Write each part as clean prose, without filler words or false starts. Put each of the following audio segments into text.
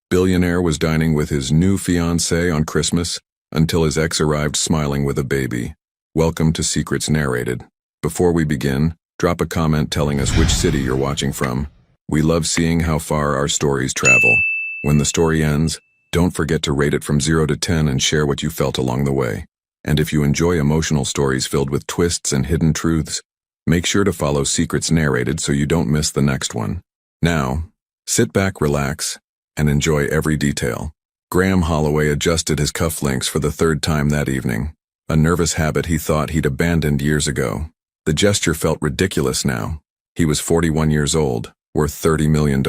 Billionaire was dining with his new fiancée on Christmas until his ex arrived smiling with a baby. Welcome to Secrets Narrated. Before we begin, drop a comment telling us which city you're watching from. We love seeing how far our stories travel. When the story ends, don't forget to rate it from 0 to 10 and share what you felt along the way. And if you enjoy emotional stories filled with twists and hidden truths, make sure to follow Secrets Narrated so you don't miss the next one. Now, sit back, relax, and enjoy every detail. Graham Holloway adjusted his cufflinks for the third time that evening, a nervous habit he thought he'd abandoned years ago. The gesture felt ridiculous now. He was 41 years old, worth $30 million,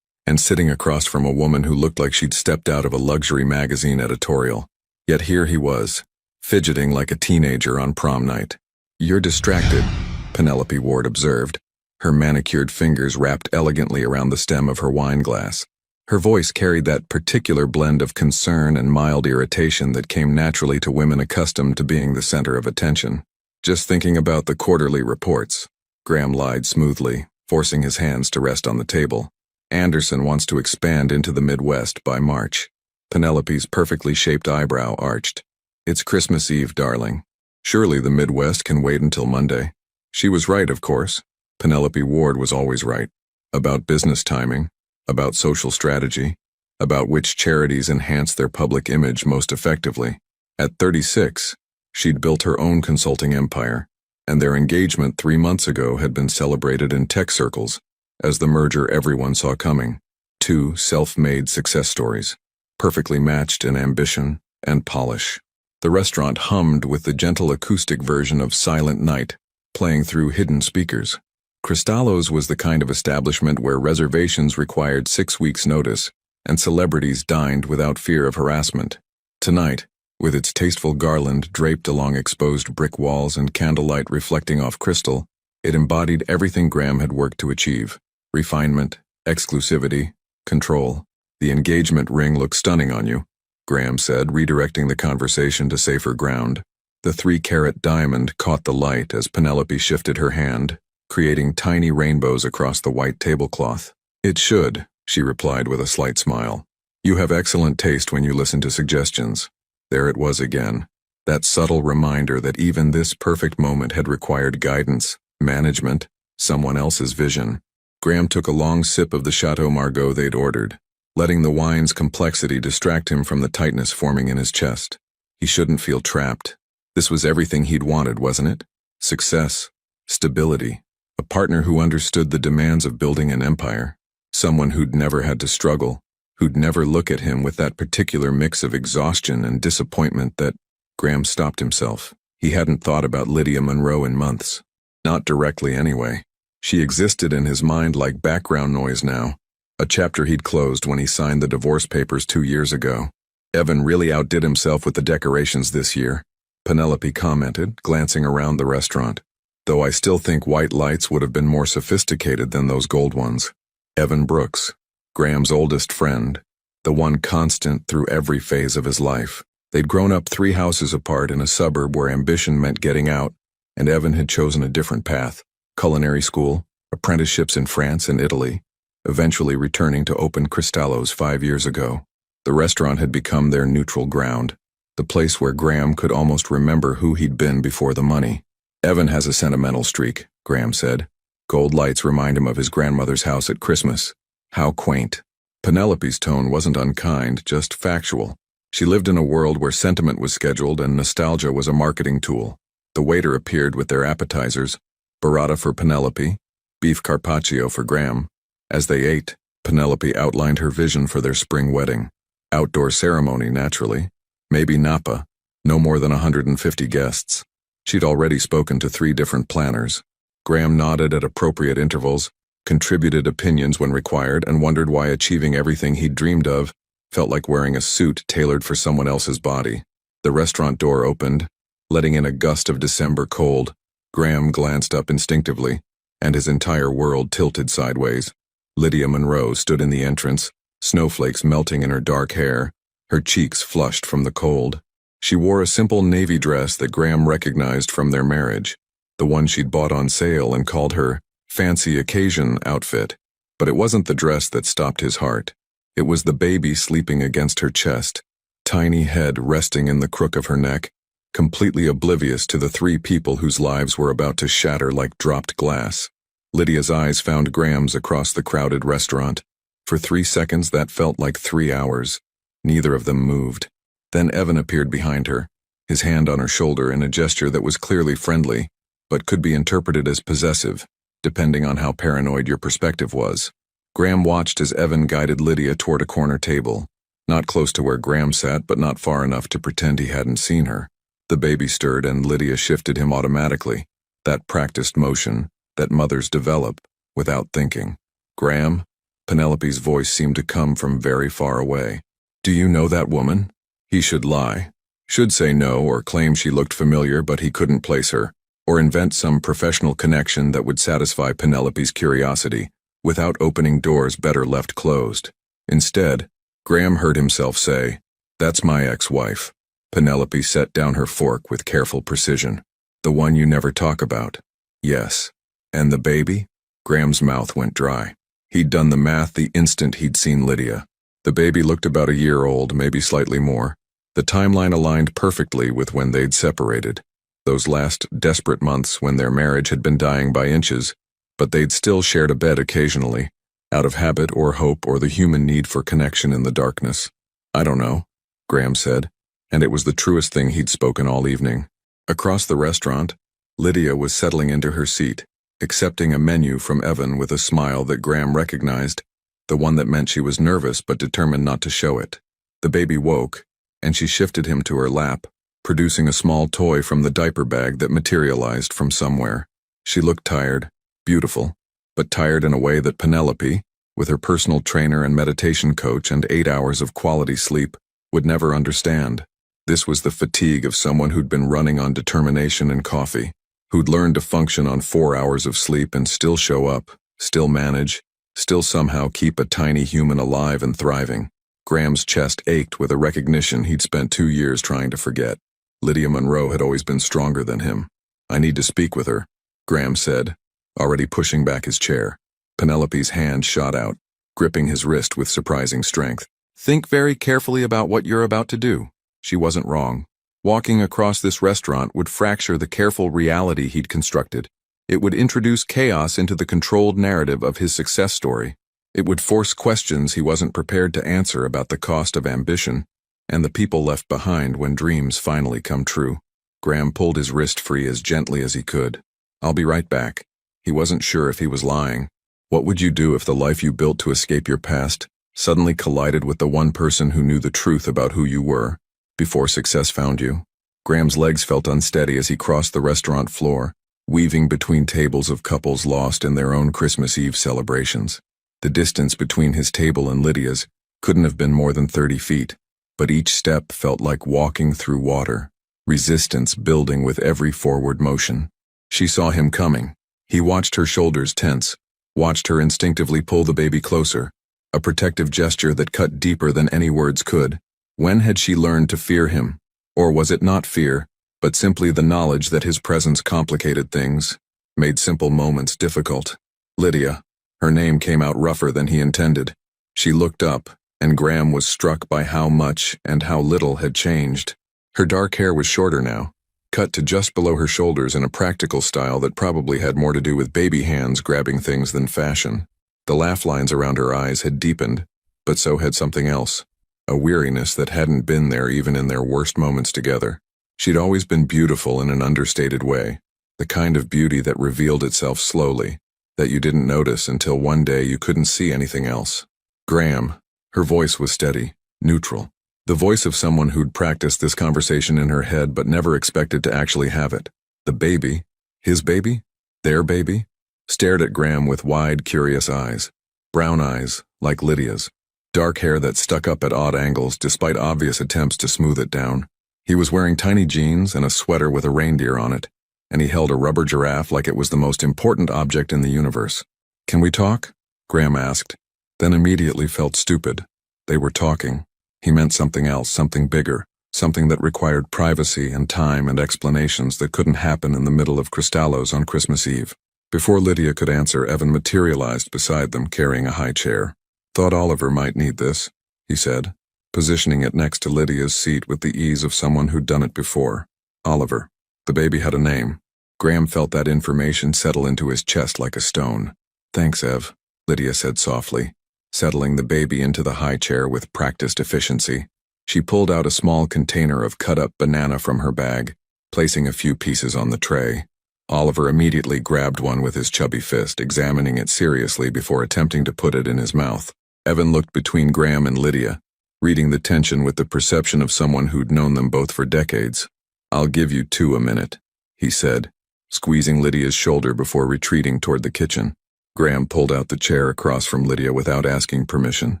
and sitting across from a woman who looked like she'd stepped out of a luxury magazine editorial. Yet here he was, fidgeting like a teenager on prom night. "You're distracted," Penelope Ward observed, her manicured fingers wrapped elegantly around the stem of her wine glass. Her voice carried that particular blend of concern and mild irritation that came naturally to women accustomed to being the center of attention. "Just thinking about the quarterly reports," Graham lied smoothly, forcing his hands to rest on the table. "Anderson wants to expand into the Midwest by March." Penelope's perfectly shaped eyebrow arched. "It's Christmas Eve, darling. Surely the Midwest can wait until Monday." She was right, of course. Penelope Ward was always right. About business timing, about social strategy, about which charities enhance their public image most effectively. At 36, she'd built her own consulting empire, and their engagement 3 months ago had been celebrated in tech circles as the merger everyone saw coming. Two self-made success stories, perfectly matched in ambition and polish. The restaurant hummed with the gentle acoustic version of Silent Night, playing through hidden speakers. Cristallo's was the kind of establishment where reservations required 6 weeks' notice, and celebrities dined without fear of harassment. Tonight, with its tasteful garland draped along exposed brick walls and candlelight reflecting off crystal, it embodied everything Graham had worked to achieve: refinement, exclusivity, control. "The engagement ring looks stunning on you," Graham said, redirecting the conversation to safer ground. The 3-carat diamond caught the light as Penelope shifted her hand, creating tiny rainbows across the white tablecloth. "It should," she replied with a slight smile. "You have excellent taste when you listen to suggestions." There it was again, that subtle reminder that even this perfect moment had required guidance, management, someone else's vision. Graham took a long sip of the Chateau Margaux they'd ordered, letting the wine's complexity distract him from the tightness forming in his chest. He shouldn't feel trapped. This was everything he'd wanted, wasn't it? Success, stability, a partner who understood the demands of building an empire, someone who'd never had to struggle, who'd never look at him with that particular mix of exhaustion and disappointment that Graham stopped himself. He hadn't thought about Lydia Monroe in months. Not directly, anyway. She existed in his mind like background noise now, a chapter he'd closed when he signed the divorce papers 2 years ago. "Evan really outdid himself with the decorations this year," Penelope commented, glancing around the restaurant. "Though I still think white lights would have been more sophisticated than those gold ones." Evan Brooks, Graham's oldest friend, the one constant through every phase of his life. They'd grown up 3 houses apart in a suburb where ambition meant getting out, and Evan had chosen a different path: culinary school, apprenticeships in France and Italy, eventually returning to open Cristallo's 5 years ago. The restaurant had become their neutral ground, the place where Graham could almost remember who he'd been before the money. "Evan has a sentimental streak," Graham said. "Gold lights remind him of his grandmother's house at Christmas. How quaint." Penelope's tone wasn't unkind, just factual. She lived in a world where sentiment was scheduled and nostalgia was a marketing tool. The waiter appeared with their appetizers, burrata for Penelope, beef carpaccio for Graham. As they ate, Penelope outlined her vision for their spring wedding. Outdoor ceremony, naturally. Maybe Napa. No more than 150 guests. She'd already spoken to 3 different planners. Graham nodded at appropriate intervals, contributed opinions when required, and wondered why achieving everything he'd dreamed of felt like wearing a suit tailored for someone else's body. The restaurant door opened, letting in a gust of December cold. Graham glanced up instinctively, and his entire world tilted sideways. Lydia Monroe stood in the entrance, snowflakes melting in her dark hair, her cheeks flushed from the cold. She wore a simple navy dress that Graham recognized from their marriage, the one she'd bought on sale and called her fancy occasion outfit. But it wasn't the dress that stopped his heart. It was the baby sleeping against her chest, tiny head resting in the crook of her neck, completely oblivious to the three people whose lives were about to shatter like dropped glass. Lydia's eyes found Graham's across the crowded restaurant. For 3 seconds that felt like 3 hours. Neither of them moved. Then Evan appeared behind her, his hand on her shoulder in a gesture that was clearly friendly, but could be interpreted as possessive, depending on how paranoid your perspective was. Graham watched as Evan guided Lydia toward a corner table, not close to where Graham sat but not far enough to pretend he hadn't seen her. The baby stirred and Lydia shifted him automatically, that practiced motion that mothers develop without thinking. Graham? Penelope's voice seemed to come from very far away. Do you know that woman? He should lie. Should say no or claim she looked familiar but he couldn't place her, or invent some professional connection that would satisfy Penelope's curiosity, without opening doors better left closed. Instead, Graham heard himself say, "That's my ex-wife." Penelope set down her fork with careful precision. "The one you never talk about." "Yes." "And the baby?" Graham's mouth went dry. He'd done the math the instant he'd seen Lydia. The baby looked about a year old, maybe slightly more. The timeline aligned perfectly with when they'd separated. Those last desperate months when their marriage had been dying by inches, but they'd still shared a bed occasionally, out of habit or hope or the human need for connection in the darkness. "I don't know," Graham said, and it was the truest thing he'd spoken all evening. Across the restaurant, Lydia was settling into her seat, accepting a menu from Evan with a smile that Graham recognized, the one that meant she was nervous but determined not to show it. The baby woke, and she shifted him to her lap, producing a small toy from the diaper bag that materialized from somewhere. She looked tired, beautiful, but tired in a way that Penelope, with her personal trainer and meditation coach and 8 hours of quality sleep, would never understand. This was the fatigue of someone who'd been running on determination and coffee, who'd learned to function on 4 hours of sleep and still show up, still manage, still somehow keep a tiny human alive and thriving. Graham's chest ached with a recognition he'd spent 2 years trying to forget. Lydia Monroe had always been stronger than him. "I need to speak with her," Graham said, already pushing back his chair. Penelope's hand shot out, gripping his wrist with surprising strength. "Think very carefully about what you're about to do." She wasn't wrong. Walking across this restaurant would fracture the careful reality he'd constructed. It would introduce chaos into the controlled narrative of his success story. It would force questions he wasn't prepared to answer about the cost of ambition and the people left behind when dreams finally come true. Graham pulled his wrist free as gently as he could. "I'll be right back." He wasn't sure if he was lying. What would you do if the life you built to escape your past suddenly collided with the one person who knew the truth about who you were before success found you? Graham's legs felt unsteady as he crossed the restaurant floor, weaving between tables of couples lost in their own Christmas Eve celebrations. The distance between his table and Lydia's couldn't have been more than 30 feet, but each step felt like walking through water, resistance building with every forward motion. She saw him coming. He watched her shoulders tense, watched her instinctively pull the baby closer, a protective gesture that cut deeper than any words could. When had she learned to fear him? Or was it not fear, but simply the knowledge that his presence complicated things, made simple moments difficult? Lydia. Her name came out rougher than he intended. She looked up, and Graham was struck by how much and how little had changed. Her dark hair was shorter now, cut to just below her shoulders in a practical style that probably had more to do with baby hands grabbing things than fashion. The laugh lines around her eyes had deepened, but so had something else, a weariness that hadn't been there even in their worst moments together. She'd always been beautiful in an understated way, the kind of beauty that revealed itself slowly, that you didn't notice until one day you couldn't see anything else. "Graham." Her voice was steady, neutral. The voice of someone who'd practiced this conversation in her head but never expected to actually have it. The baby, his baby, their baby, stared at Graham with wide, curious eyes. Brown eyes, like Lydia's. Dark hair that stuck up at odd angles despite obvious attempts to smooth it down. He was wearing tiny jeans and a sweater with a reindeer on it, and he held a rubber giraffe like it was the most important object in the universe. "Can we talk?" Graham asked, then immediately felt stupid. They were talking. He meant something else, something bigger, something that required privacy and time and explanations that couldn't happen in the middle of Cristallo's on Christmas Eve. Before Lydia could answer, Evan materialized beside them carrying a high chair. Thought Oliver might need this, he said, positioning it next to Lydia's seat with the ease of someone who'd done it before. Oliver. The baby had a name. Graham felt that information settle into his chest like a stone. Thanks, Ev, Lydia said softly, settling the baby into the high chair with practiced efficiency. She pulled out a small container of cut-up banana from her bag, placing a few pieces on the tray. Oliver immediately grabbed one with his chubby fist, examining it seriously before attempting to put it in his mouth. Evan looked between Graham and Lydia, reading the tension with the perception of someone who'd known them both for decades. I'll give you two a minute, he said, squeezing Lydia's shoulder before retreating toward the kitchen. Graham pulled out the chair across from Lydia without asking permission,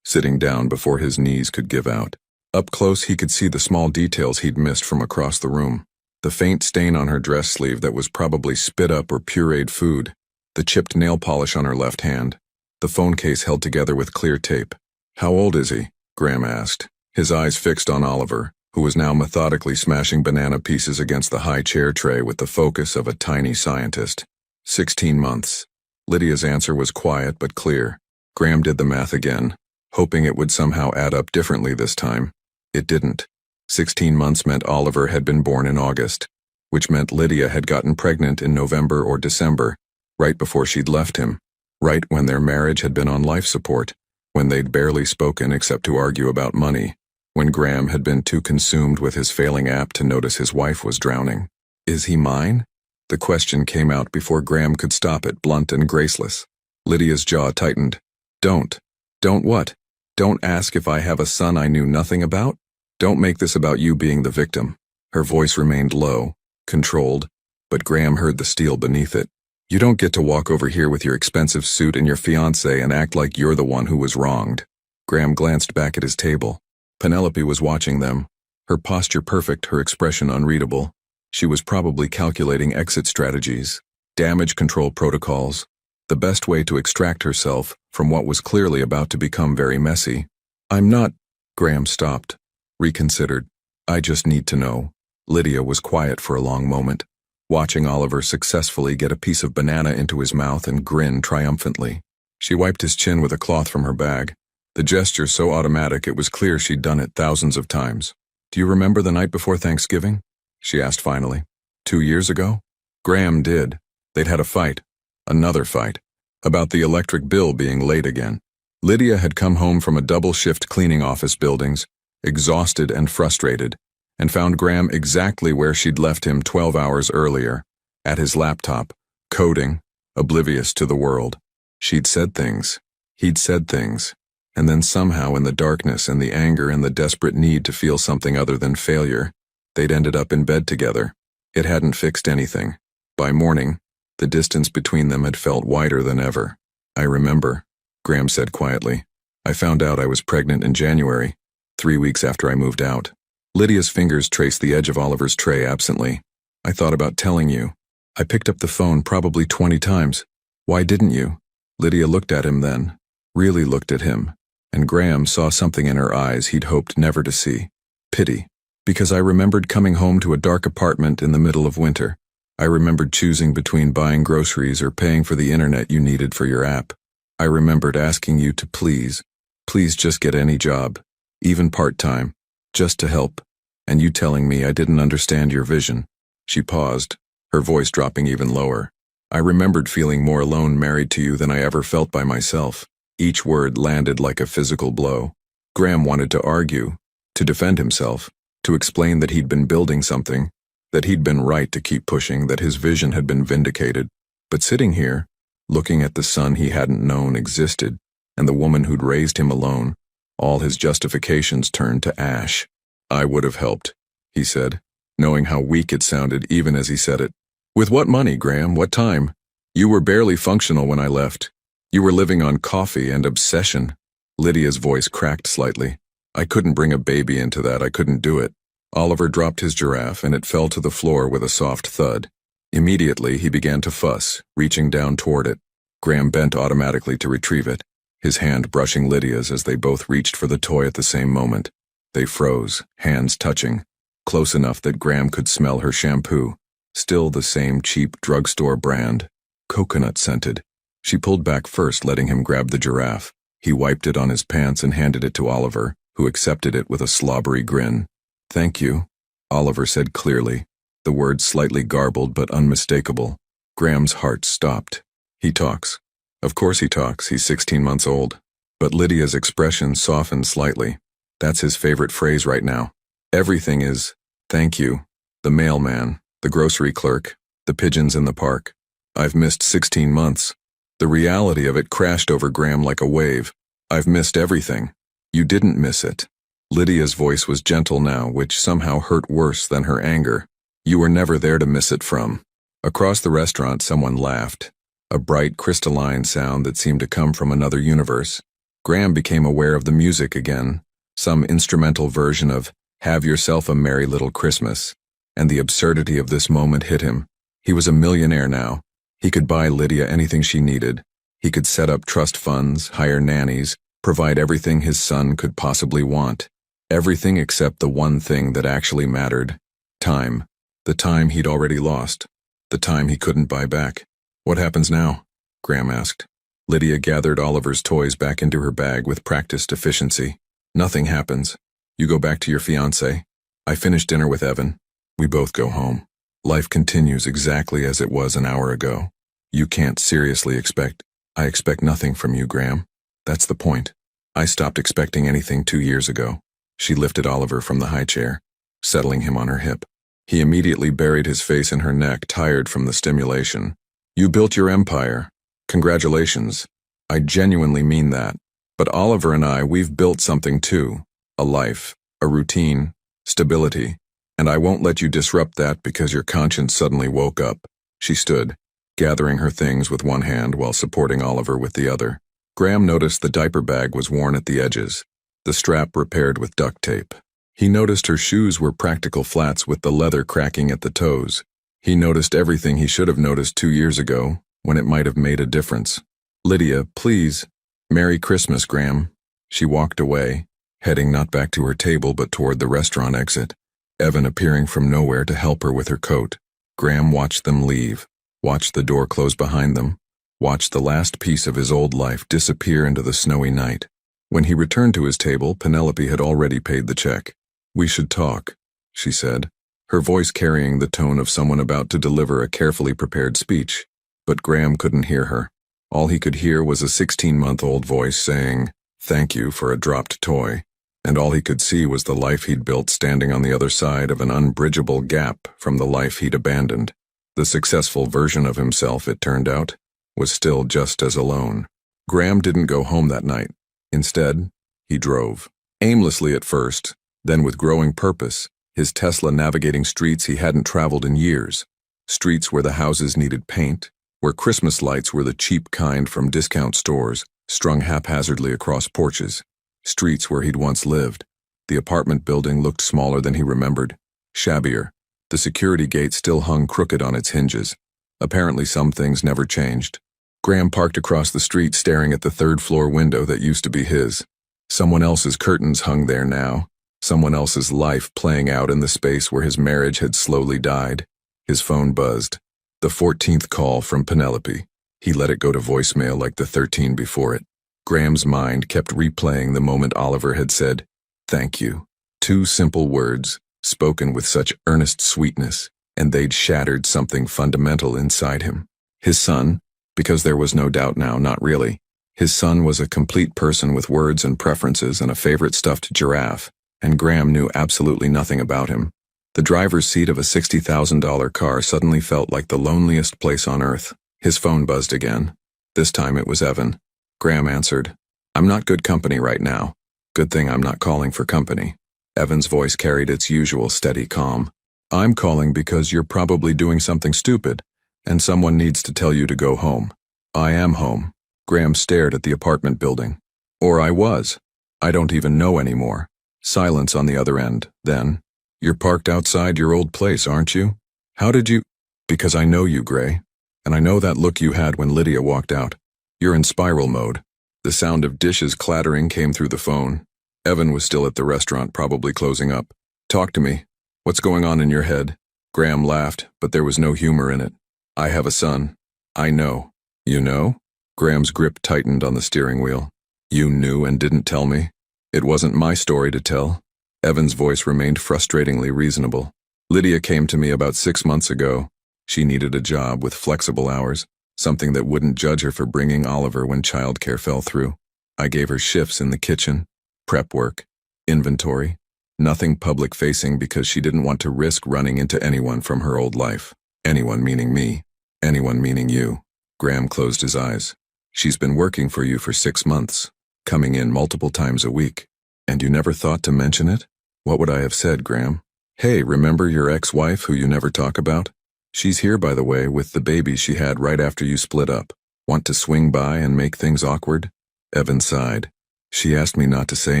sitting down before his knees could give out. Up close he could see the small details he'd missed from across the room. The faint stain on her dress sleeve that was probably spit up or pureed food, the chipped nail polish on her left hand, the phone case held together with clear tape. How old is he? Graham asked, his eyes fixed on Oliver, who was now methodically smashing banana pieces against the high chair tray with the focus of a tiny scientist. 16 months. Lydia's answer was quiet but clear. Graham did the math again, hoping it would somehow add up differently this time. It didn't. 16 months meant Oliver had been born in August, which meant Lydia had gotten pregnant in November or December, right before she'd left him, right when their marriage had been on life support, when they'd barely spoken except to argue about money, when Graham had been too consumed with his failing app to notice his wife was drowning. Is he mine? The question came out before Graham could stop it, blunt and graceless. Lydia's jaw tightened. Don't what? Don't ask if I have a son I knew nothing about? Don't make this about you being the victim. Her voice remained low, controlled, but Graham heard the steel beneath it. You don't get to walk over here with your expensive suit and your fiancée and act like you're the one who was wronged. Graham glanced back at his table. Penelope was watching them, her posture perfect, her expression unreadable. She was probably calculating exit strategies, damage control protocols, the best way to extract herself from what was clearly about to become very messy. I'm not. Graham stopped, reconsidered. I just need to know. Lydia was quiet for a long moment, watching Oliver successfully get a piece of banana into his mouth and grin triumphantly. She wiped his chin with a cloth from her bag, the gesture so automatic it was clear she'd done it thousands of times. Do you remember the night before Thanksgiving? She asked finally. 2 years ago? Graham did. They'd had a fight. Another fight. About the electric bill being late again. Lydia had come home from a double-shift cleaning office buildings, exhausted and frustrated, and found Graham exactly where she'd left him 12 hours earlier, at his laptop, coding, oblivious to the world. She'd said things. He'd said things. And then somehow in the darkness and the anger and the desperate need to feel something other than failure, they'd ended up in bed together. It hadn't fixed anything. By morning, the distance between them had felt wider than ever. I remember, Graham said quietly. I found out I was pregnant in January, 3 weeks after I moved out. Lydia's fingers traced the edge of Oliver's tray absently. I thought about telling you. I picked up the phone probably 20 times. Why didn't you? Lydia looked at him then, really looked at him, and Graham saw something in her eyes he'd hoped never to see. Pity. Because I remembered coming home to a dark apartment in the middle of winter. I remembered choosing between buying groceries or paying for the internet you needed for your app. I remembered asking you to please just get any job, even part-time, just to help, and you telling me I didn't understand your vision. She paused, her voice dropping even lower. I remembered feeling more alone married to you than I ever felt by myself. Each word landed like a physical blow. Graham wanted to argue, to defend himself, to explain that he'd been building something, that he'd been right to keep pushing, that his vision had been vindicated. But sitting here, looking at the son he hadn't known existed, and the woman who'd raised him alone, all his justifications turned to ash. I would have helped, he said, knowing how weak it sounded even as he said it. With what money, Graham? What time? You were barely functional when I left. You were living on coffee and obsession. Lydia's voice cracked slightly. I couldn't bring a baby into that. I couldn't do it. Oliver dropped his giraffe and it fell to the floor with a soft thud. Immediately, he began to fuss, reaching down toward it. Graham bent automatically to retrieve it, his hand brushing Lydia's as they both reached for the toy at the same moment. They froze, hands touching, close enough that Graham could smell her shampoo, still the same cheap drugstore brand, coconut scented. She pulled back first, letting him grab the giraffe. He wiped it on his pants and handed it to Oliver, who accepted it with a slobbery grin. "Thank you," Oliver said clearly, the words slightly garbled but unmistakable. Graham's heart stopped. He talks. Of course he talks, he's 16 months old. But Lydia's expression softened slightly. That's his favorite phrase right now. Everything is, "Thank you." The mailman, the grocery clerk, the pigeons in the park. I've missed 16 months. The reality of it crashed over Graham like a wave. I've missed everything. You didn't miss it. Lydia's voice was gentle now, which somehow hurt worse than her anger. You were never there to miss it from. Across the restaurant, someone laughed. A bright, crystalline sound that seemed to come from another universe. Graham became aware of the music again, some instrumental version of "Have Yourself a Merry Little Christmas," and the absurdity of this moment hit him. He was a millionaire now. He could buy Lydia anything she needed. He could set up trust funds, hire nannies, provide everything his son could possibly want. Everything except the one thing that actually mattered. Time. The time he'd already lost. The time he couldn't buy back. "What happens now?" Graham asked. Lydia gathered Oliver's toys back into her bag with practiced efficiency. "Nothing happens. You go back to your fiancé. I finish dinner with Evan. We both go home. Life continues exactly as it was an hour ago. You can't seriously expect—" "I expect nothing from you, Graham. That's the point. I stopped expecting anything 2 years ago." She lifted Oliver from the high chair, settling him on her hip. He immediately buried his face in her neck, tired from the stimulation. "You built your empire. Congratulations. I genuinely mean that. But Oliver and we've built something too. A life, a routine, stability. And I won't let you disrupt that because your conscience suddenly woke up." She stood, gathering her things with one hand while supporting Oliver with the other. Graham noticed the diaper bag was worn at the edges, the strap repaired with duct tape. He noticed her shoes were practical flats with the leather cracking at the toes. He noticed everything he should have noticed 2 years ago, when it might have made a difference. "Lydia, please. Merry Christmas, Graham." She walked away, heading not back to her table but toward the restaurant exit, Evan appearing from nowhere to help her with her coat. Graham watched them leave, watched the door close behind them, watched the last piece of his old life disappear into the snowy night. When he returned to his table, Penelope had already paid the check. "We should talk," she said, her voice carrying the tone of someone about to deliver a carefully prepared speech. But Graham couldn't hear her. All he could hear was a 16-month-old voice saying, "Thank you" for a dropped toy. And all he could see was the life he'd built standing on the other side of an unbridgeable gap from the life he'd abandoned. The successful version of himself, it turned out, was still just as alone. Graham didn't go home that night. Instead, he drove. Aimlessly at first, then with growing purpose, his Tesla navigating streets he hadn't traveled in years. Streets where the houses needed paint, where Christmas lights were the cheap kind from discount stores, strung haphazardly across porches. Streets where he'd once lived. The apartment building looked smaller than he remembered, shabbier. The security gate still hung crooked on its hinges. Apparently some things never changed. Graham parked across the street staring at the third-floor window that used to be his. Someone else's curtains hung there now, someone else's life playing out in the space where his marriage had slowly died. His phone buzzed. The 14th call from Penelope. He let it go to voicemail like the 13 before it. Graham's mind kept replaying the moment Oliver had said, "Thank you." 2 simple words, spoken with such earnest sweetness, and they'd shattered something fundamental inside him. His son, because there was no doubt now, not really. His son was a complete person with words and preferences and a favorite stuffed giraffe, and Graham knew absolutely nothing about him. The driver's seat of a $60,000 car suddenly felt like the loneliest place on earth. His phone buzzed again. This time it was Evan. Graham answered. "I'm not good company right now. Good thing I'm not calling for company." Evan's voice carried its usual steady calm. "I'm calling because you're probably doing something stupid, and someone needs to tell you to go home." "I am home." Graham stared at the apartment building. "Or I was. I don't even know anymore." Silence on the other end. Then, "You're parked outside your old place, aren't you? How did you—" "Because I know you, Gray. And I know that look you had when Lydia walked out. You're in spiral mode." The sound of dishes clattering came through the phone. Evan was still at the restaurant, probably closing up. "Talk to me. What's going on in your head?" Graham laughed, but there was no humor in it. "I have a son. I know." "You know?" Graham's grip tightened on the steering wheel. You knew and didn't tell me? It wasn't my story to tell. Evan's voice remained frustratingly reasonable. Lydia came to me about 6 months ago. She needed a job with flexible hours, something that wouldn't judge her for bringing Oliver when childcare fell through. I gave her shifts in the kitchen, prep work, inventory, nothing public-facing because she didn't want to risk running into anyone from her old life. Anyone meaning me. Anyone meaning you. Graham closed his eyes. She's been working for you for 6 months, coming in multiple times a week. And you never thought to mention it? What would I have said, Graham? Hey, remember your ex-wife who you never talk about? She's here, by the way, with the baby she had right after you split up. Want to swing by and make things awkward? Evan sighed. She asked me not to say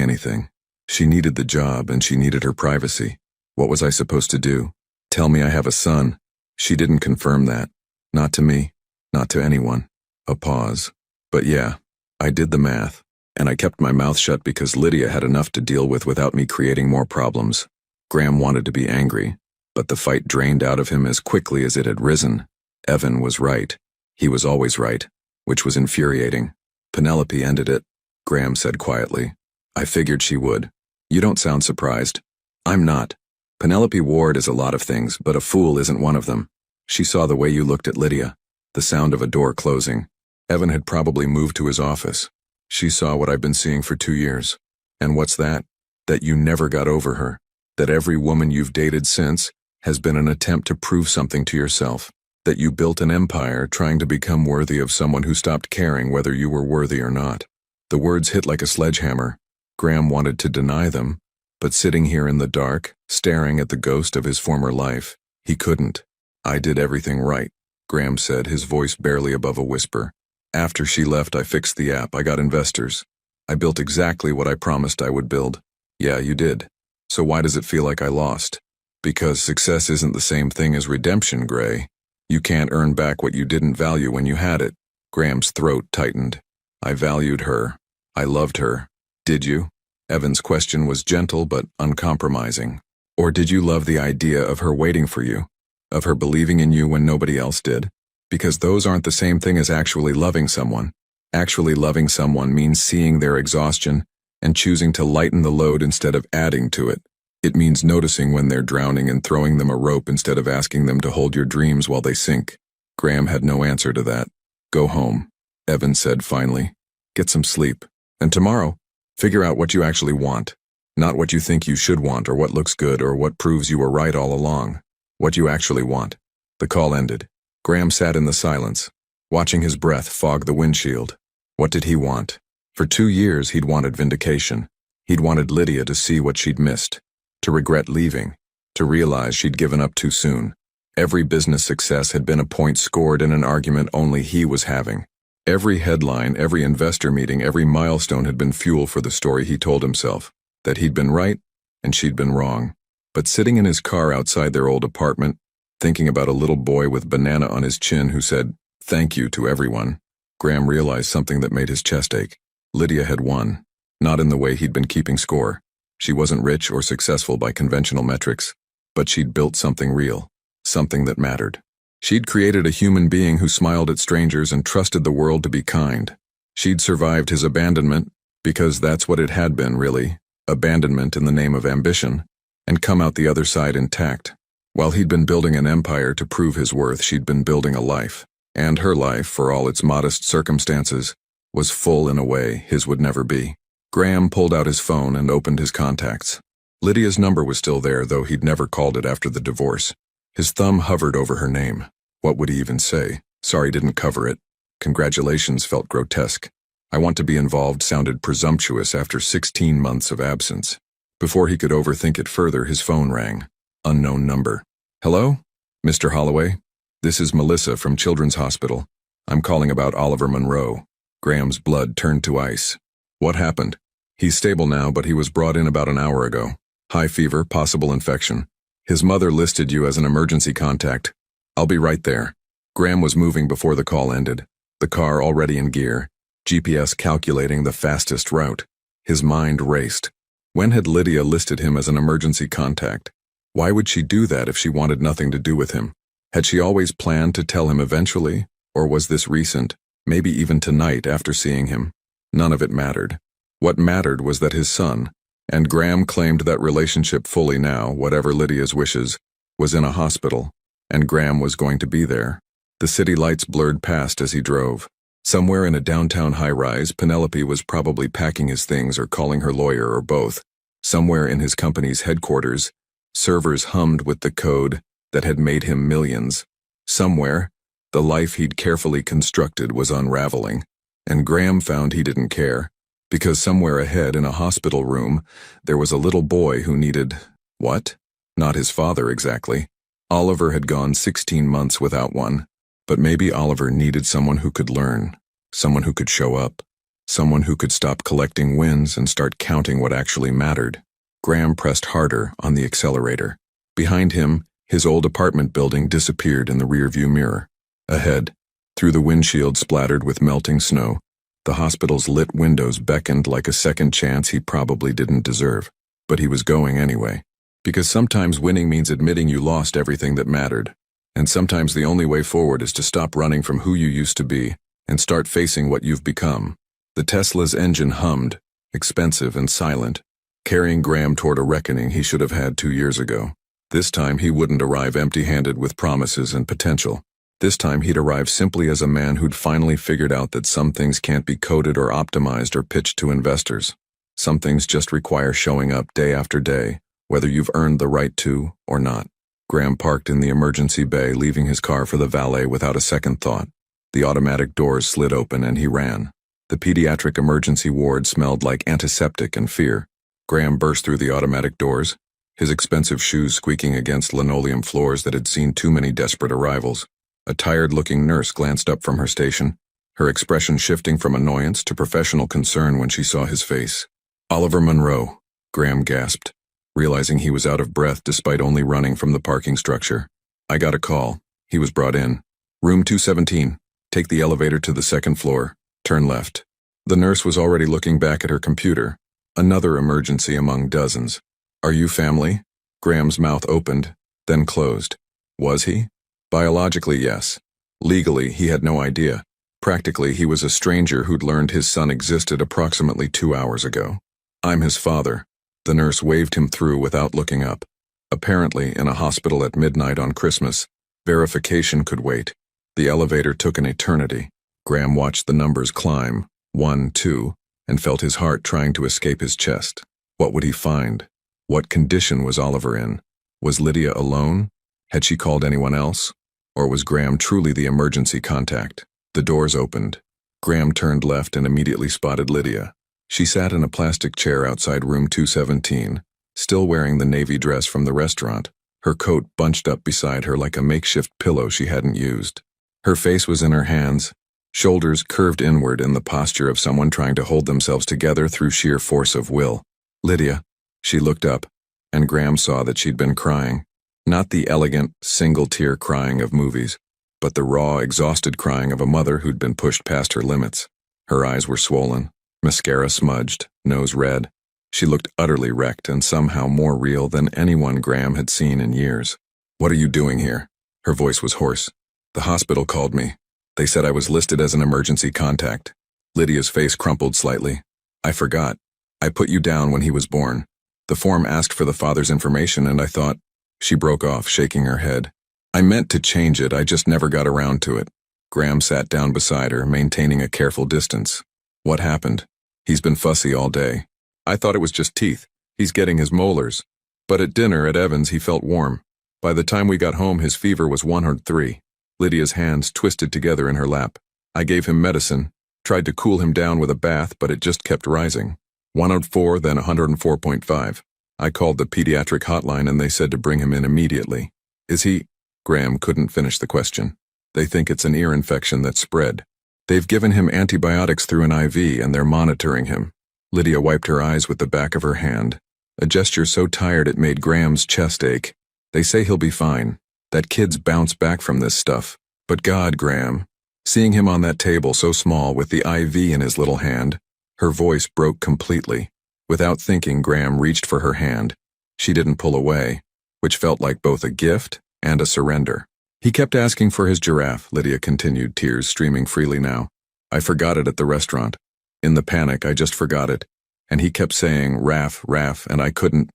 anything. She needed the job and she needed her privacy. What was I supposed to do? Tell me I have a son. She didn't confirm that. Not to me. Not to anyone. A pause. But yeah, I did the math. And I kept my mouth shut because Lydia had enough to deal with without me creating more problems. Graham wanted to be angry, but the fight drained out of him as quickly as it had risen. Evan was right. He was always right, which was infuriating. Penelope ended it, Graham said quietly. I figured she would. You don't sound surprised. I'm not. Penelope Ward is a lot of things, but a fool isn't one of them. She saw the way you looked at Lydia, the sound of a door closing. Evan had probably moved to his office. She saw what I've been seeing for 2 years. And what's that? That you never got over her. That every woman you've dated since has been an attempt to prove something to yourself. That you built an empire trying to become worthy of someone who stopped caring whether you were worthy or not. The words hit like a sledgehammer. Graham wanted to deny them, but sitting here in the dark, staring at the ghost of his former life, he couldn't. I did everything right, Graham said, his voice barely above a whisper. After she left, I fixed the app. I got investors. I built exactly what I promised I would build. Yeah, you did. So why does it feel like I lost? Because success isn't the same thing as redemption, Gray. You can't earn back what you didn't value when you had it. Graham's throat tightened. I valued her. I loved her. Did you? Evan's question was gentle but uncompromising. Or did you love the idea of her waiting for you? Of her believing in you when nobody else did? Because those aren't the same thing as actually loving someone. Actually loving someone means seeing their exhaustion and choosing to lighten the load instead of adding to it. It means noticing when they're drowning and throwing them a rope instead of asking them to hold your dreams while they sink. Graham had no answer to that. Go home, Evan said finally. Get some sleep. And tomorrow, figure out what you actually want. Not what you think you should want or what looks good or what proves you were right all along. What you actually want. The call ended. Graham sat in the silence, watching his breath fog the windshield. What did he want? For 2 years he'd wanted vindication. He'd wanted Lydia to see what she'd missed, to regret leaving, to realize she'd given up too soon. Every business success had been a point scored in an argument only he was having. Every headline, every investor meeting, every milestone had been fuel for the story he told himself, that he'd been right and she'd been wrong. But sitting in his car outside their old apartment, thinking about a little boy with banana on his chin who said, "Thank you" to everyone, Graham realized something that made his chest ache. Lydia had won, not in the way he'd been keeping score. She wasn't rich or successful by conventional metrics, but she'd built something real, something that mattered. She'd created a human being who smiled at strangers and trusted the world to be kind. She'd survived his abandonment, because that's what it had been, really, abandonment in the name of ambition, and come out the other side intact. While he'd been building an empire to prove his worth, she'd been building a life. And her life, for all its modest circumstances, was full in a way his would never be. Graham pulled out his phone and opened his contacts. Lydia's number was still there, though he'd never called it after the divorce. His thumb hovered over her name. What would he even say? Sorry, didn't cover it. Congratulations felt grotesque. I want to be involved sounded presumptuous after 16 months of absence. Before he could overthink it further, his phone rang. Unknown number. Hello? Mr. Holloway? This is Melissa from Children's Hospital. I'm calling about Oliver Monroe. Graham's blood turned to ice. What happened? He's stable now, but he was brought in about an hour ago. High fever, possible infection. His mother listed you as an emergency contact. I'll be right there. Graham was moving before the call ended. The car already in gear. GPS calculating the fastest route. His mind raced. When had Lydia listed him as an emergency contact? Why would she do that if she wanted nothing to do with him? Had she always planned to tell him eventually, or was this recent, maybe even tonight after seeing him? None of it mattered. What mattered was that his son, and Graham claimed that relationship fully now, whatever Lydia's wishes, was in a hospital, and Graham was going to be there. The city lights blurred past as he drove. Somewhere in a downtown high-rise, Penelope was probably packing his things or calling her lawyer or both. Somewhere in his company's headquarters, servers hummed with the code that had made him millions. Somewhere, the life he'd carefully constructed was unraveling, and Graham found he didn't care, because somewhere ahead in a hospital room, there was a little boy who needed, what? Not his father exactly. Oliver had gone 16 months without one. But maybe Oliver needed someone who could learn, someone who could show up, someone who could stop collecting wins and start counting what actually mattered. Graham pressed harder on the accelerator. Behind him, his old apartment building disappeared in the rearview mirror. Ahead, through the windshield splattered with melting snow, the hospital's lit windows beckoned like a second chance he probably didn't deserve. But he was going anyway. Because sometimes winning means admitting you lost everything that mattered. And sometimes the only way forward is to stop running from who you used to be and start facing what you've become. The Tesla's engine hummed, expensive and silent, carrying Graham toward a reckoning he should have had 2 years ago. This time he wouldn't arrive empty-handed with promises and potential. This time he'd arrive simply as a man who'd finally figured out that some things can't be coded or optimized or pitched to investors. Some things just require showing up day after day, whether you've earned the right to or not. Graham parked in the emergency bay, leaving his car for the valet without a second thought. The automatic doors slid open and he ran. The pediatric emergency ward smelled like antiseptic and fear. Graham burst through the automatic doors, his expensive shoes squeaking against linoleum floors that had seen too many desperate arrivals. A tired-looking nurse glanced up from her station, her expression shifting from annoyance to professional concern when she saw his face. "Oliver Monroe," Graham gasped, realizing he was out of breath despite only running from the parking structure. "I got a call." He was brought in. "Room 217. Take the elevator to the second floor. Turn left." The nurse was already looking back at her computer. Another emergency among dozens. "Are you family?" Graham's mouth opened, then closed. Was he? Biologically, yes. Legally, he had no idea. Practically, he was a stranger who'd learned his son existed approximately 2 hours ago. "I'm his father." The nurse waved him through without looking up. Apparently, in a hospital at midnight on Christmas, verification could wait. The elevator took an eternity. Graham watched the numbers climb, 1, 2, and felt his heart trying to escape his chest. What would he find? What condition was Oliver in? Was Lydia alone? Had she called anyone else? Or was Graham truly the emergency contact? The doors opened. Graham turned left and immediately spotted Lydia. She sat in a plastic chair outside room 217, still wearing the navy dress from the restaurant, her coat bunched up beside her like a makeshift pillow she hadn't used. Her face was in her hands, shoulders curved inward in the posture of someone trying to hold themselves together through sheer force of will. "Lydia." She looked up, and Graham saw that she'd been crying. Not the elegant, single-tear crying of movies, but the raw, exhausted crying of a mother who'd been pushed past her limits. Her eyes were swollen, mascara smudged, nose red. She looked utterly wrecked and somehow more real than anyone Graham had seen in years. "What are you doing here?" Her voice was hoarse. "The hospital called me. They said I was listed as an emergency contact." Lydia's face crumpled slightly. "I forgot. I put you down when he was born. The form asked for the father's information and I thought—" She broke off, shaking her head. "I meant to change it, I just never got around to it." Graham sat down beside her, maintaining a careful distance. "What happened?" "He's been fussy all day. I thought it was just teeth. He's getting his molars. But at dinner at Evans he felt warm. By the time we got home his fever was 103. Lydia's hands twisted together in her lap. "I gave him medicine, tried to cool him down with a bath, but it just kept rising. 104, then 104.5. I called the pediatric hotline and they said to bring him in immediately." "Is he—" Graham couldn't finish the question. "They think it's an ear infection that spread. They've given him antibiotics through an IV and they're monitoring him." Lydia wiped her eyes with the back of her hand, a gesture so tired it made Graham's chest ache. "They say he'll be fine. That kid's bounced back from this stuff. But God, Graham." Seeing him on that table so small with the IV in his little hand, her voice broke completely. Without thinking, Graham reached for her hand. She didn't pull away, which felt like both a gift and a surrender. "He kept asking for his giraffe," Lydia continued, tears streaming freely now. "I forgot it at the restaurant. In the panic, I just forgot it. And he kept saying, Raf, Raf, and I couldn't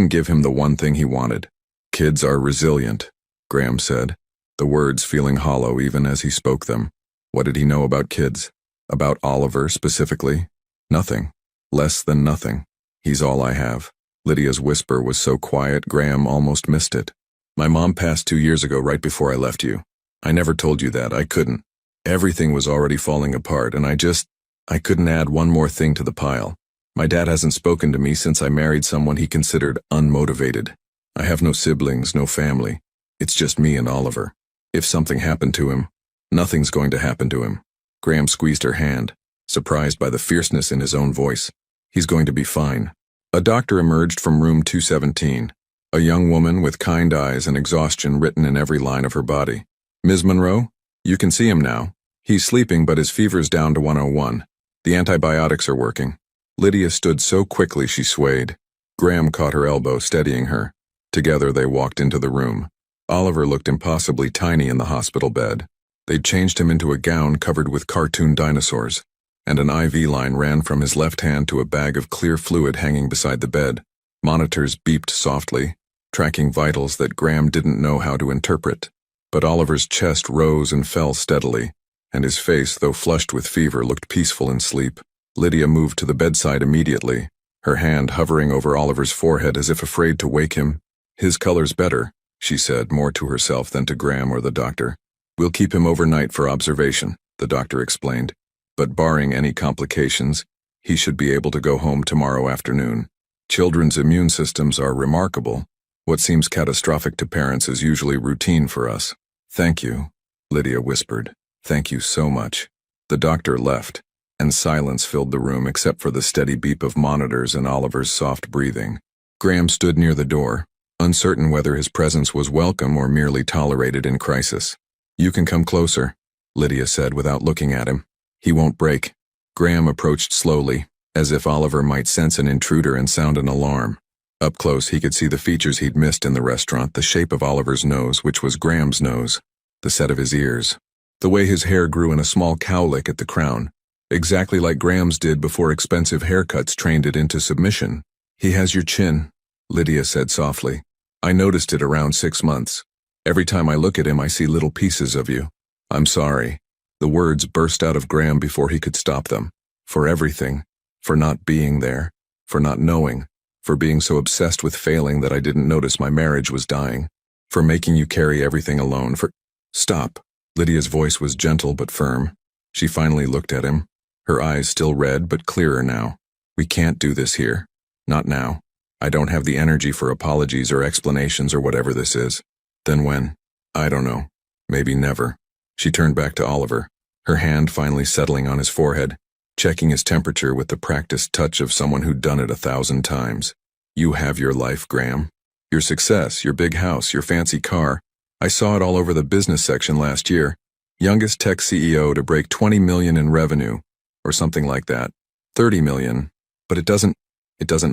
give him the one thing he wanted. Kids are resilient, Graham said, the words feeling hollow even as he spoke them. What did he know about kids? About Oliver specifically? Nothing. Less than nothing. He's all I have. Lydia's whisper was so quiet Graham almost missed it. My mom passed 2 years ago right before I left you. I never told you that. I couldn't. Everything was already falling apart and I couldn't add one more thing to the pile. My dad hasn't spoken to me since I married someone he considered unmotivated. I have no siblings, no family. It's just me and Oliver. If something happened to him, nothing's going to happen to him. Graham squeezed her hand, surprised by the fierceness in his own voice. He's going to be fine. A doctor emerged from room 217, a young woman with kind eyes and exhaustion written in every line of her body. Ms. Monroe, you can see him now. He's sleeping, but his fever's down to 101. The antibiotics are working. Lydia stood so quickly she swayed. Graham caught her elbow, steadying her. Together they walked into the room. Oliver looked impossibly tiny in the hospital bed. They'd changed him into a gown covered with cartoon dinosaurs, and an IV line ran from his left hand to a bag of clear fluid hanging beside the bed. Monitors beeped softly, tracking vitals that Graham didn't know how to interpret. But Oliver's chest rose and fell steadily, and his face, though flushed with fever, looked peaceful in sleep. Lydia moved to the bedside immediately, her hand hovering over Oliver's forehead as if afraid to wake him. His color's better, she said, more to herself than to Graham or the doctor. We'll keep him overnight for observation, the doctor explained. But barring any complications, he should be able to go home tomorrow afternoon. Children's immune systems are remarkable. What seems catastrophic to parents is usually routine for us. Thank you, Lydia whispered. Thank you so much. The doctor left, and silence filled the room except for the steady beep of monitors and Oliver's soft breathing. Graham stood near the door, uncertain whether his presence was welcome or merely tolerated in crisis. You can come closer, Lydia said without looking at him. He won't break. Graham approached slowly, as if Oliver might sense an intruder and sound an alarm. Up close, he could see the features he'd missed in the restaurant, the shape of Oliver's nose, which was Graham's nose, the set of his ears, the way his hair grew in a small cowlick at the crown, exactly like Graham's did before expensive haircuts trained it into submission. He has your chin, Lydia said softly. I noticed it around 6 months. Every time I look at him, I see little pieces of you. I'm sorry. The words burst out of Graham before he could stop them. For everything. For not being there. For not knowing. For being so obsessed with failing that I didn't notice my marriage was dying. For making you carry everything alone. Stop. Lydia's voice was gentle but firm. She finally looked at him, her eyes still red but clearer now. We can't do this here. Not now. I don't have the energy for apologies or explanations or whatever this is. Then when? I don't know. Maybe never. She turned back to Oliver, her hand finally settling on his forehead, checking his temperature with the practiced touch of someone who'd done it 1,000 times. You have your life, Graham. Your success, your big house, your fancy car. I saw it all over the business section last year. Youngest tech CEO to break 20 million in revenue, or something like that. 30 million. But it doesn't